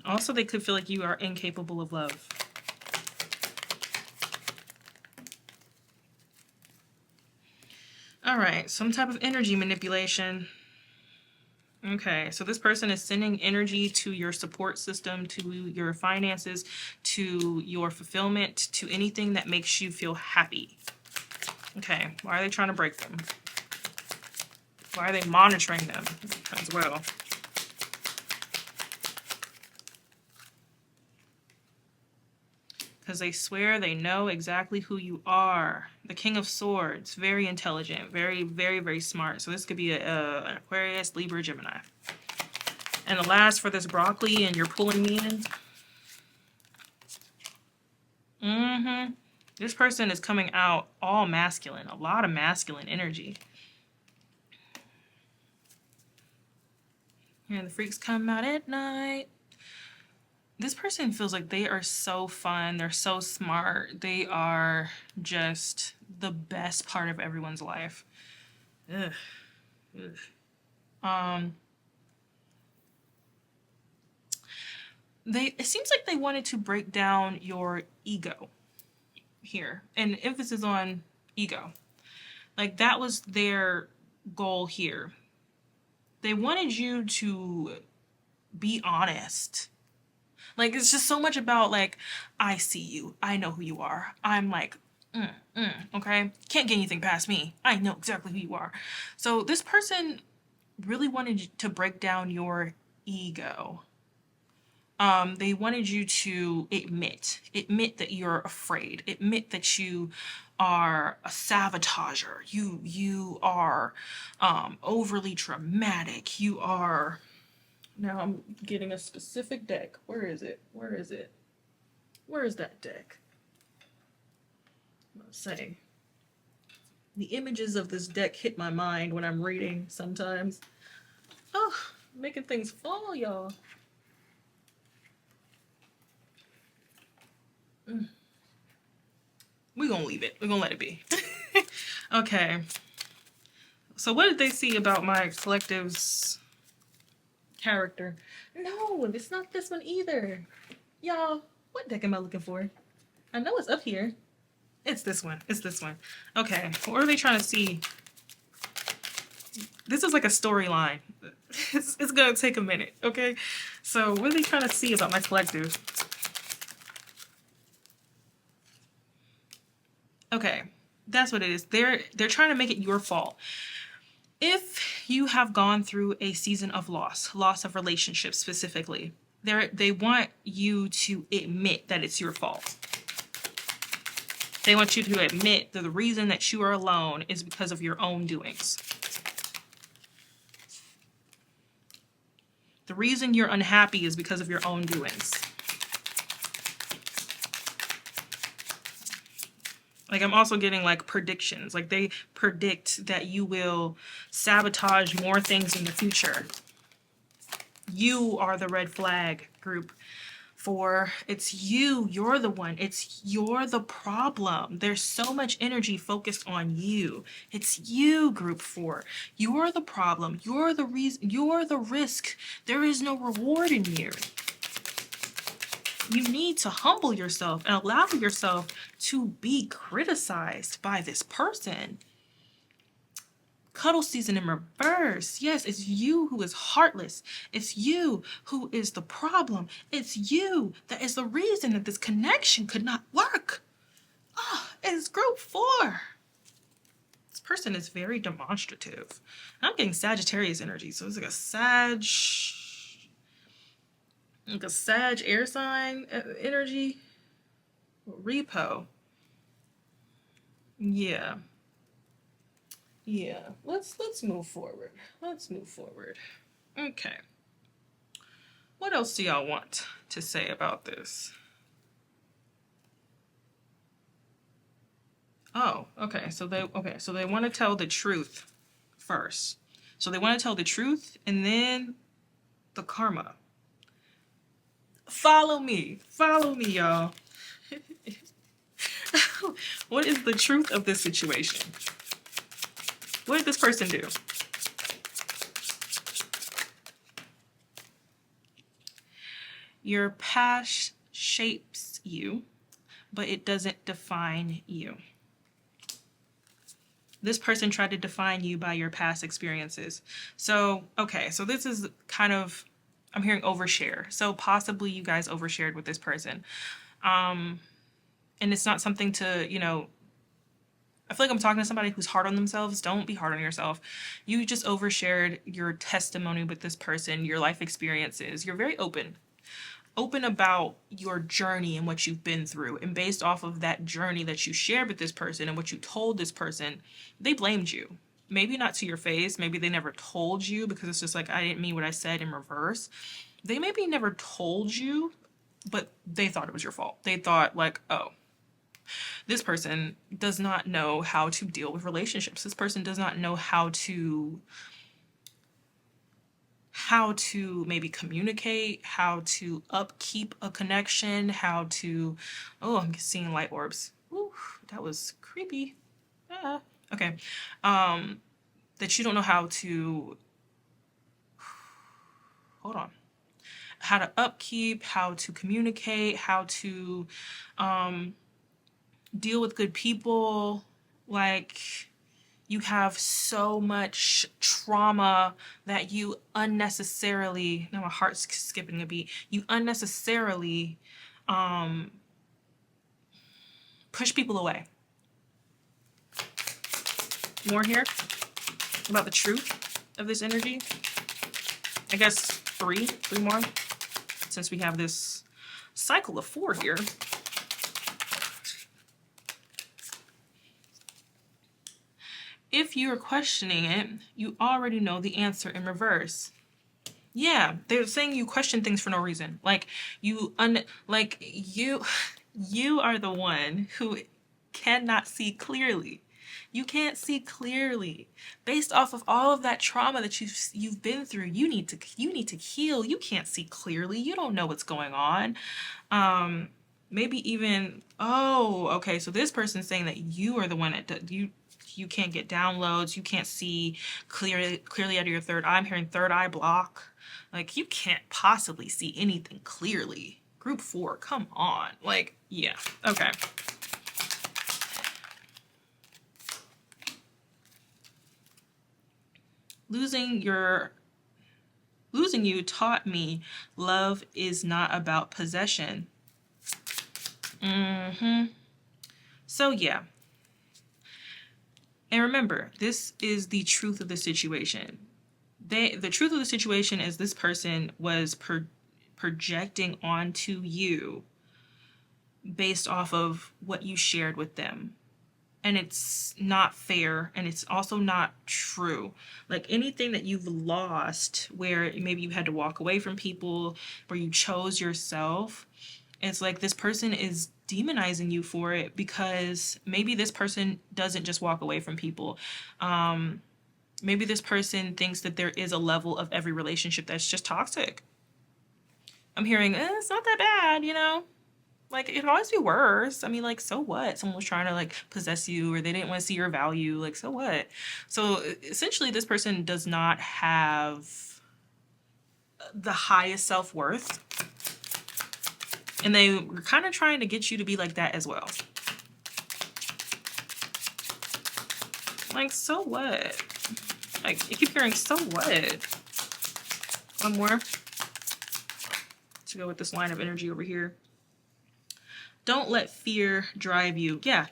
S1: Also, they could feel like you are incapable of love. All right, some type of energy manipulation. Okay, so this person is sending energy to your support system, to your finances, to your fulfillment, to anything that makes you feel happy. Okay, why are they trying to break them? Why are they monitoring them as well? Because they swear they know exactly who you are. The King of Swords, very intelligent, very, very, very smart. So this could be an Aquarius, Libra, Gemini. And the last for this broccoli, and you're pulling me in. This person is coming out all masculine, a lot of masculine energy. And the freaks come out at night. This person feels like they are so fun. They're so smart. They are just the best part of everyone's life. Ugh. Ugh. It seems like they wanted to break down your ego here, and emphasis on ego. Like that was their goal here. They wanted you to be honest. Like, it's just so much about, like, I see you. I know who you are. I'm like, okay? Can't get anything past me. I know exactly who you are. So this person really wanted to break down your ego. They wanted you to admit that you're afraid. Admit that you are a sabotager. You are overly dramatic. You are... Now I'm getting a specific deck. Where is it? Where is it? Where is that deck? I'm saying. The images of this deck hit my mind when I'm reading sometimes. Oh, making things fall, y'all. We're gonna leave it. We're gonna let it be. Okay. So what did they see about my collective's character? No, it's not this one either. Y'all, what deck am I looking for? I know it's up here. It's this one. It's this one. Okay, what are they trying to see? This is like a storyline. It's gonna take a minute, okay? So what are they trying to see about my collective? Okay, that's what it is. They're trying to make it your fault. If you have gone through a season of loss of relationships specifically, they want you to admit that it's your fault. They want you to admit that the reason that you are alone is because of your own doings. The reason you're unhappy is because of your own doings. Like, I'm also getting like predictions. Like, they predict that you will sabotage more things in the future. You are the red flag group. For it's you, you're the one. You're the problem. There's so much energy focused on you. It's you, group 4. You're the problem. You're the reason. You're the risk. There is no reward in you. You need to humble yourself and allow yourself to be criticized by this person. Cuddle season in reverse. Yes, it's you who is heartless. It's you who is the problem. It's you that is the reason that this connection could not work. It's group 4. This person is very demonstrative. I'm getting Sagittarius energy, so it's like a Sag air sign energy. Repo. Yeah. Let's move forward. Okay. What else do y'all want to say about this? Oh, okay. So they want to tell the truth first. So they want to tell the truth and then the karma. Follow me, y'all. What is the truth of this situation? What did this person do? Your past shapes you, but it doesn't define you. This person tried to define you by your past experiences. So, okay, so this is kind of, I'm hearing overshare. So possibly you guys overshared with this person. And it's not something to, I feel like I'm talking to somebody who's hard on themselves. Don't be hard on yourself. You just overshared your testimony with this person, your life experiences. You're very open about your journey and what you've been through. And based off of that journey that you shared with this person and what you told this person, they blamed you. Maybe not to your face. Maybe they never told you because it's just like, I didn't mean what I said in reverse. They maybe never told you, but they thought it was your fault. They thought like, oh, This person does not know how to deal with relationships. This person does not know how to maybe communicate, how to upkeep a connection, how to, oh, I'm seeing light orbs. Ooh, that was creepy. Ah. Okay. That you don't know how to, hold on, how to upkeep, how to communicate, how to deal with good people. Like, you have so much trauma that you unnecessarily, now my heart's skipping a beat, you unnecessarily push people away. More here about the truth of this energy. I guess three more, since we have this cycle of 4 here. If you're questioning it, you already know the answer in reverse. Yeah, they're saying you question things for no reason. Like you are the one who cannot see clearly. You can't see clearly based off of all of that trauma that you've been through. You need to heal. You can't see clearly. You don't know what's going on. Maybe even, oh, okay, so this person's saying that you are the one that you can't get downloads, you can't see clearly out of your third eye. I'm hearing third eye block. Like, you can't possibly see anything clearly. Group 4, come on. Like, yeah, okay. Losing you taught me love is not about possession. So yeah. And remember, this is the truth of the situation. The truth of the situation is this person was projecting onto you based off of what you shared with them. And it's not fair, and it's also not true. Like, anything that you've lost where maybe you had to walk away from people, where you chose yourself, it's like this person is demonizing you for it, because maybe this person doesn't just walk away from people. Maybe this person thinks that there is a level of every relationship that's just toxic. I'm hearing, it's not that bad, you know? Like, it could always be worse. I mean, like, so what? Someone was trying to, like, possess you, or they didn't want to see your value. Like, so what? So, essentially, this person does not have the highest self-worth. And they were kind of trying to get you to be like that as well. Like, so what? Like, you keep hearing, so what? One more to go with this line of energy over here. Don't let fear drive you. Yeah.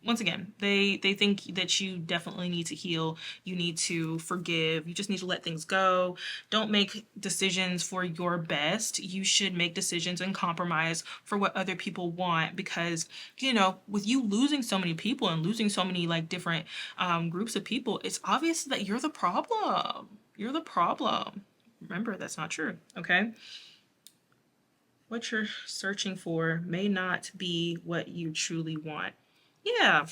S1: Once again, they think that you definitely need to heal. You need to forgive. You just need to let things go. Don't make decisions for your best. You should make decisions and compromise for what other people want, because, you know, with you losing so many people and losing so many, like, different groups of people, it's obvious that you're the problem. You're the problem. Remember, that's not true, okay? What you're searching for may not be what you truly want. Yeah.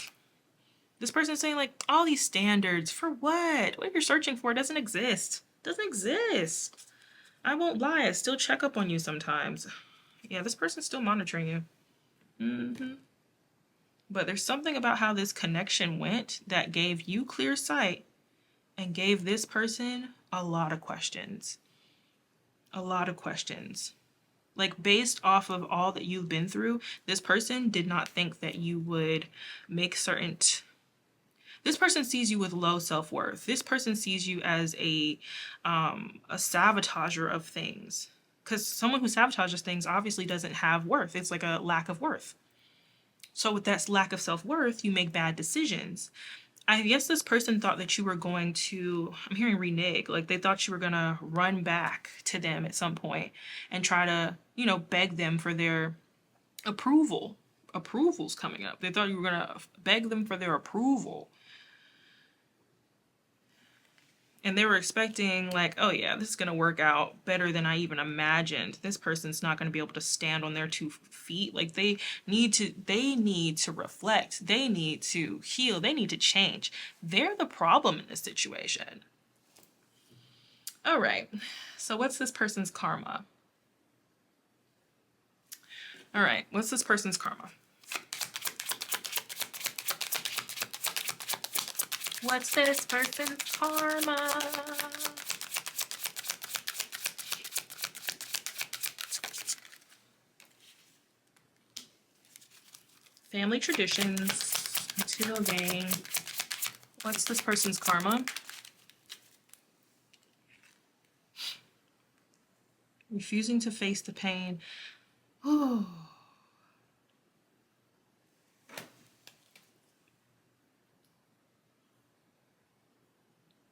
S1: This person's saying, like, all these standards, for what? What you're searching for doesn't exist. Doesn't exist. I won't lie, I still check up on you sometimes. Yeah, this person's still monitoring you. But there's something about how this connection went that gave you clear sight and gave this person a lot of questions. A lot of questions. Like, based off of all that you've been through, this person did not think that you would make certain... This person sees you with low self-worth. This person sees you as a sabotager of things. Because someone who sabotages things obviously doesn't have worth. It's like a lack of worth. So with that lack of self-worth, you make bad decisions. I guess this person thought that you were going to, I'm hearing renege, like they thought you were going to run back to them at some point and try to, you know, beg them for their approval. Approval's coming up. They thought you were going to beg them for their approval. And they were expecting like, oh yeah, this is going to work out better than I even imagined. This person's not going to be able to stand on their 2 feet. Like they need to reflect. They need to heal. They need to change. They're the problem in this situation. All right. So what's this person's karma? All right. What's this person's karma? What's this person's karma? Family traditions, material gain. What's this person's karma? Refusing to face the pain. Oh.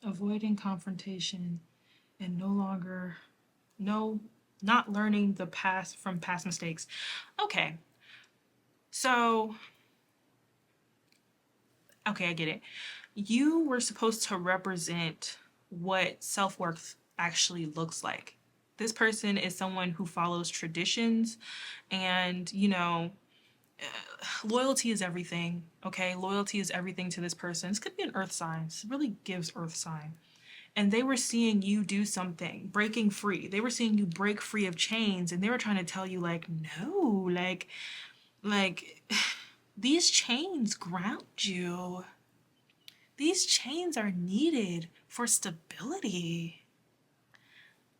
S1: Avoiding confrontation and not learning the past from past mistakes. Okay. So, okay, I get it. You were supposed to represent what self-worth actually looks like. This person is someone who follows traditions and, loyalty is everything, okay? Loyalty is everything to this person. This could be an earth sign. This really gives earth sign. And they were seeing you do something, breaking free. They were seeing you break free of chains, and they were trying to tell you like, no, like these chains ground you. These chains are needed for stability.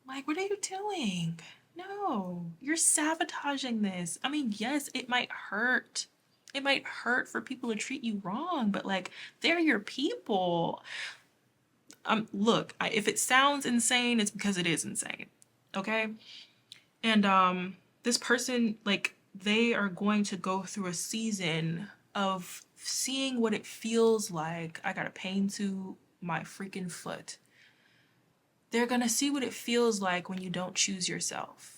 S1: Like, what are you doing? No, you're sabotaging this. I mean, yes, it might hurt. It might hurt for people to treat you wrong, but like, they're your people. Look, if it sounds insane, it's because it is insane. Okay? And this person, like, they are going to go through a season of seeing what it feels like. I got a pain to my freaking foot. They're gonna see what it feels like when you don't choose yourself.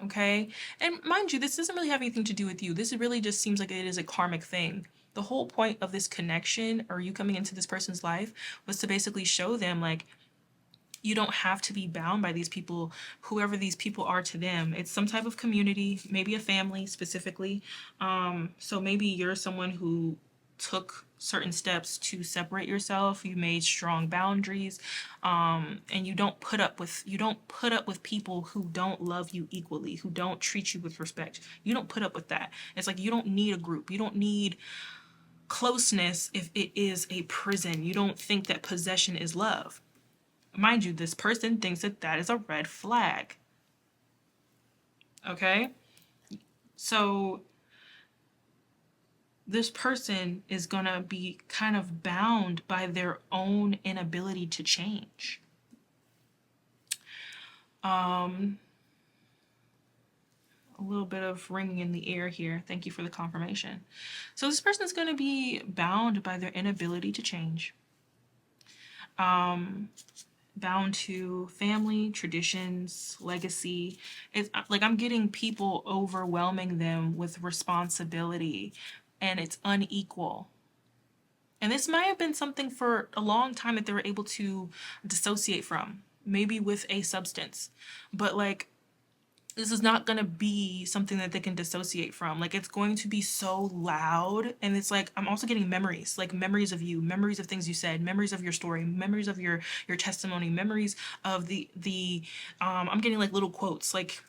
S1: Okay? And mind you, this doesn't really have anything to do with you. This really just seems like it is a karmic thing. The whole point of this connection, or you coming into this person's life, was to basically show them like, you don't have to be bound by these people, whoever these people are to them. It's some type of community, maybe a family specifically. So maybe you're someone who took certain steps to separate yourself. You made strong boundaries, and you don't put up with people who don't love you equally, who don't treat you with respect. You don't put up with that. It's like you don't need a group. You don't need closeness if it is a prison. You don't think that possession is love. Mind you, this person thinks that that is a red flag. Okay? So this person is gonna be kind of bound by their own inability to change. A little bit of ringing in the ear here. Thank you for the confirmation. So this person is going to be bound by their inability to change. Bound to family, traditions, legacy. It's like I'm getting people overwhelming them with responsibility, and it's unequal. And this might have been something for a long time that they were able to dissociate from, maybe with a substance. But like, this is not going to be something that they can dissociate from. Like, it's going to be so loud. And it's like, I'm also getting memories, like memories of you, memories of things you said, memories of your story, memories of your testimony, memories of I'm getting like little quotes, like,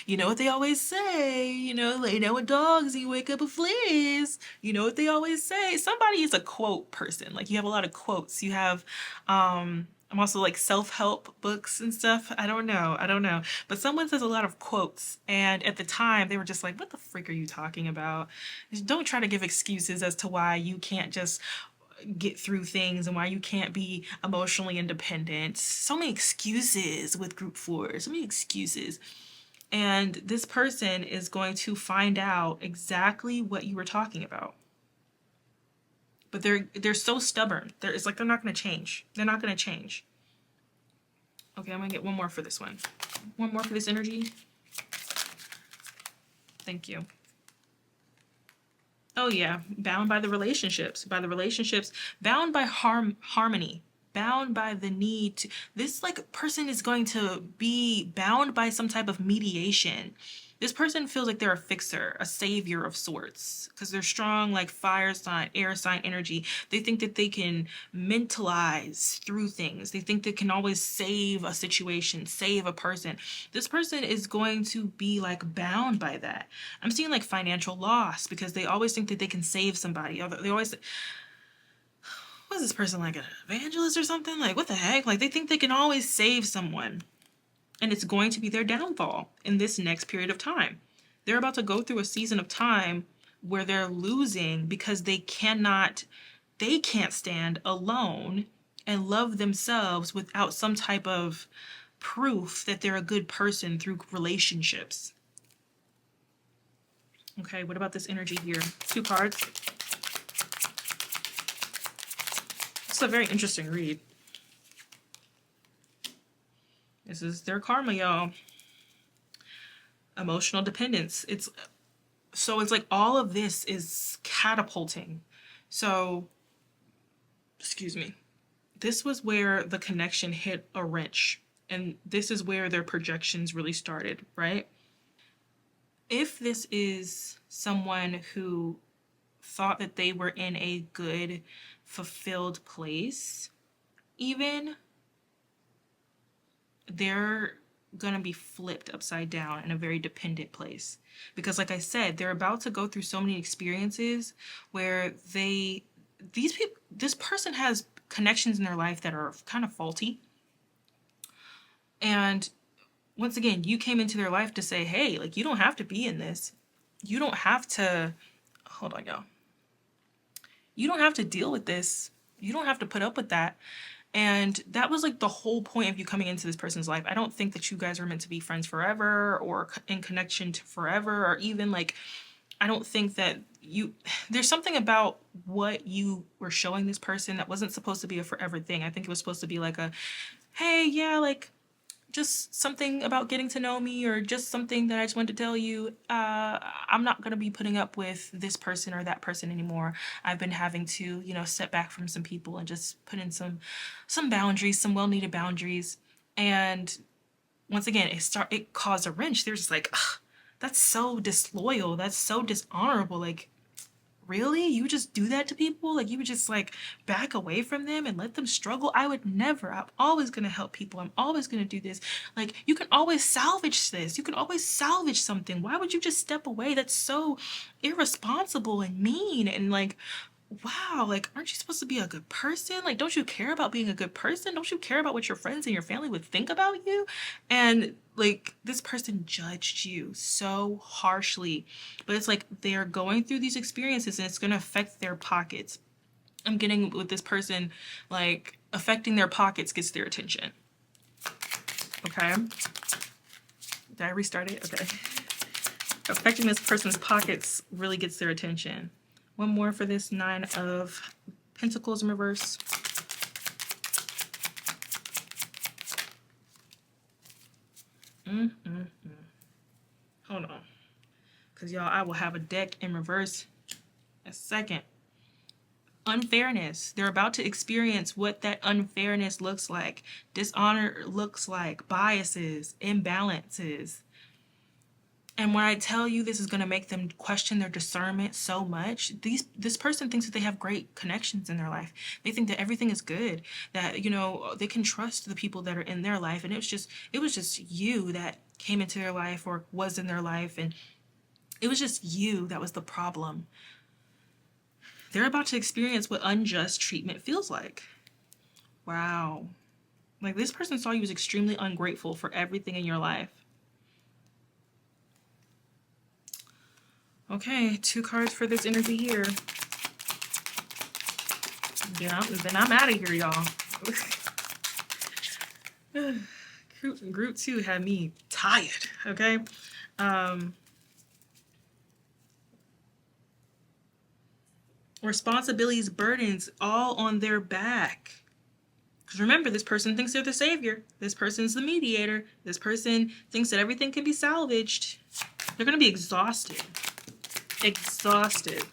S1: you know what they always say, lay down with dogs and you wake up with fleas. You know what they always say. Somebody is a quote person. Like, you have a lot of quotes. You have, I'm also like self-help books and stuff. I don't know. But someone says a lot of quotes. And at the time they were just like, what the frick are you talking about? Don't try to give excuses as to why you can't just get through things and why you can't be emotionally independent. So many excuses with group 4, so many excuses. And this person is going to find out exactly what you were talking about. But they're so stubborn. It's like they're not going to change. They're not going to change. Okay, I'm going to get one more for this one. One more for this energy. Thank you. Oh yeah, bound by the relationships, bound by harmony, bound by the need to, this like person is going to be bound by some type of mediation. This person feels like they're a fixer, a savior of sorts, because they're strong like fire sign, air sign energy. They think that they can mentalize through things. They think they can always save a situation, save a person. This person is going to be like bound by that. I'm seeing like financial loss because they always think that they can save somebody. They always, what is this person, like an evangelist or something? Like, what the heck? Like, they think they can always save someone. And it's going to be their downfall in this next period of time. They're about to go through a season of time where they're losing because they can't stand alone and love themselves without some type of proof that they're a good person through relationships. Okay, what about this energy here? 2 cards. It's a very interesting read. This is their karma, y'all. Emotional dependence. It's like all of this is catapulting. So, excuse me. This was where the connection hit a wrench. And this is where their projections really started, right? If this is someone who thought that they were in a good, fulfilled place, even, they're gonna be flipped upside down in a very dependent place. Because like I said, they're about to go through so many experiences where this person has connections in their life that are kind of faulty. And once again, you came into their life to say, hey, like, you don't have to be in this. You don't have to, hold on, y'all. You don't have to deal with this. You don't have to put up with that. And that was like the whole point of you coming into this person's life. I don't think that you guys are meant to be friends forever or in connection to forever, or even like, I don't think that there's something about what you were showing this person that wasn't supposed to be a forever thing. I think it was supposed to be like a, hey, yeah, like, just something about getting to know me, or just something that I just wanted to tell you. I'm not going to be putting up with this person or that person anymore. I've been having to, step back from some people and just put in some boundaries, some well-needed boundaries. And once again, it caused a wrench. They're just like, ugh, that's so disloyal. That's so dishonorable. Like, really? You just do that to people? Like, you would just like back away from them and let them struggle? I would never. I'm always going to help people. I'm always going to do this. Like, you can always salvage this. You can always salvage something. Why would you just step away? That's so irresponsible and mean. And like, wow, like, aren't you supposed to be a good person? Like, don't you care about being a good person? Don't you care about what your friends and your family would think about you? And like, this person judged you so harshly, but it's like they're going through these experiences and it's going to affect their pockets. I'm getting with this person, like, affecting their pockets gets their attention. Okay. Did I restart it? Okay. Affecting this person's pockets really gets their attention. One more for this 9 of Pentacles in reverse. Hold on. Because, y'all, I will have a deck in reverse in a second. Unfairness. They're about to experience what that unfairness looks like. Dishonor looks like. Biases. Imbalances. And when I tell you this is going to make them question their discernment so much, this person thinks that they have great connections in their life. They think that everything is good, that, they can trust the people that are in their life. And it was just you that came into their life or was in their life. And it was just you that was the problem. They're about to experience what unjust treatment feels like. Wow. Like, this person saw you as extremely ungrateful for everything in your life. Okay, 2 cards for this energy here. Yeah, then I'm out of here, y'all. Group 2 had me tired, okay? Responsibilities, burdens, all on their back. Because remember, this person thinks they're the savior. This person's the mediator. This person thinks that everything can be salvaged. They're going to be exhausted. Exhausted.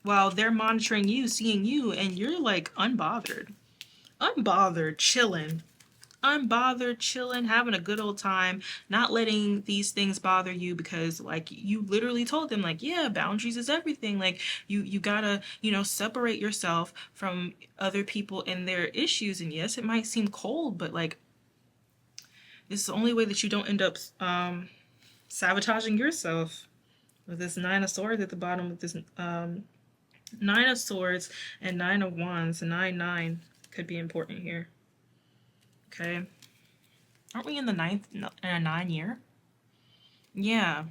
S1: while they're monitoring you, seeing you, and you're like unbothered, chilling, having a good old time, not letting these things bother you, because like you literally told them like, yeah, boundaries is everything. Like you gotta, separate yourself from other people and their issues. And yes, it might seem cold, but like it's the only way that you don't end up sabotaging yourself. With this Nine of Swords at the bottom, with this Nine of Swords and Nine of Wands, 9-9 could be important here. Okay. Aren't we in the ninth, in a 9 year? Yeah.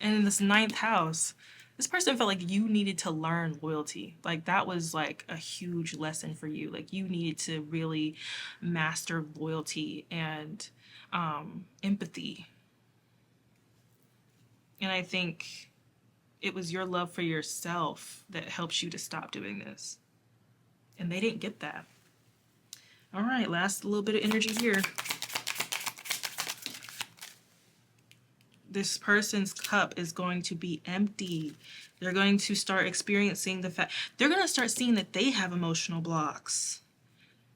S1: And in this ninth house, this person felt like you needed to learn loyalty. Like that was like a huge lesson for you. Like you needed to really master loyalty and empathy. And I think it was your love for yourself that helps you to stop doing this. And they didn't get that. All right, last little bit of energy here. This person's cup is going to be empty. They're going to start experiencing the fact, they're going to start seeing that they have emotional blocks.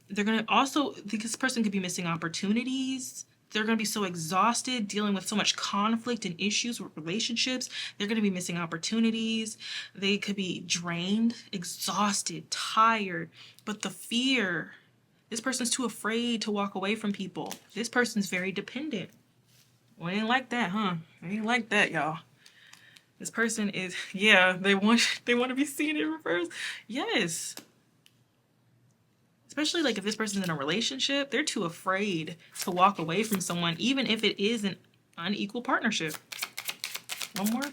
S1: They're going to also, this person could be missing opportunities. They're going to be so exhausted dealing with so much conflict and issues with relationships. They're going to be missing opportunities. They could be drained, exhausted, tired. But the fear, this person's too afraid to walk away from people. This person's very dependent. Well, it ain't like that, huh? It ain't like that, y'all. This person is, yeah, they want to be seen in reverse. Yes. Especially like if this person's in a relationship, they're too afraid to walk away from someone, even if it is an unequal partnership. One more.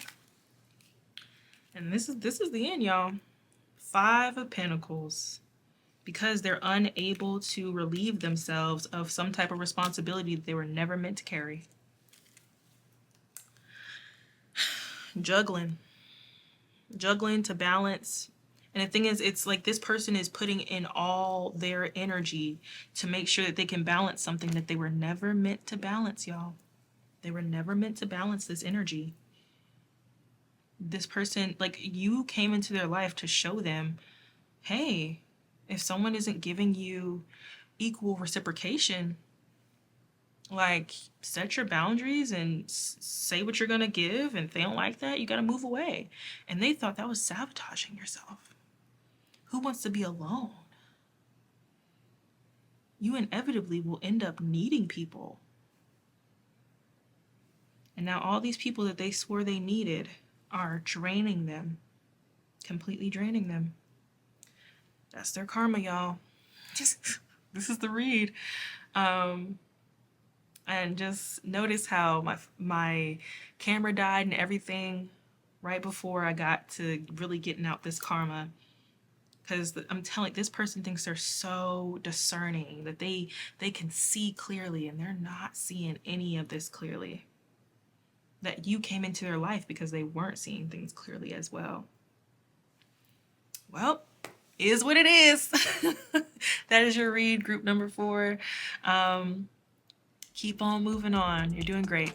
S1: And this is the end, y'all. 5 of Pentacles. Because they're unable to relieve themselves of some type of responsibility that they were never meant to carry. Juggling to balance. And the thing is, it's like this person is putting in all their energy to make sure that they can balance something that they were never meant to balance, y'all. They were never meant to balance this energy. This person, like, you came into their life to show them, hey, if someone isn't giving you equal reciprocation, like, set your boundaries and say what you're gonna give, and if they don't like that, you gotta move away. And they thought that was sabotaging yourself. Who wants to be alone? You inevitably will end up needing people. And now all these people that they swore they needed are draining them, completely draining them. That's their karma, y'all. This is the read. And just notice how my camera died and everything right before I got to really getting out this karma. Because I'm telling, this person thinks they're so discerning that they can see clearly, and they're not seeing any of this clearly. That you came into their life because they weren't seeing things clearly as well. Well, is what it is. That is your read, group number 4. Keep on moving on. You're doing great.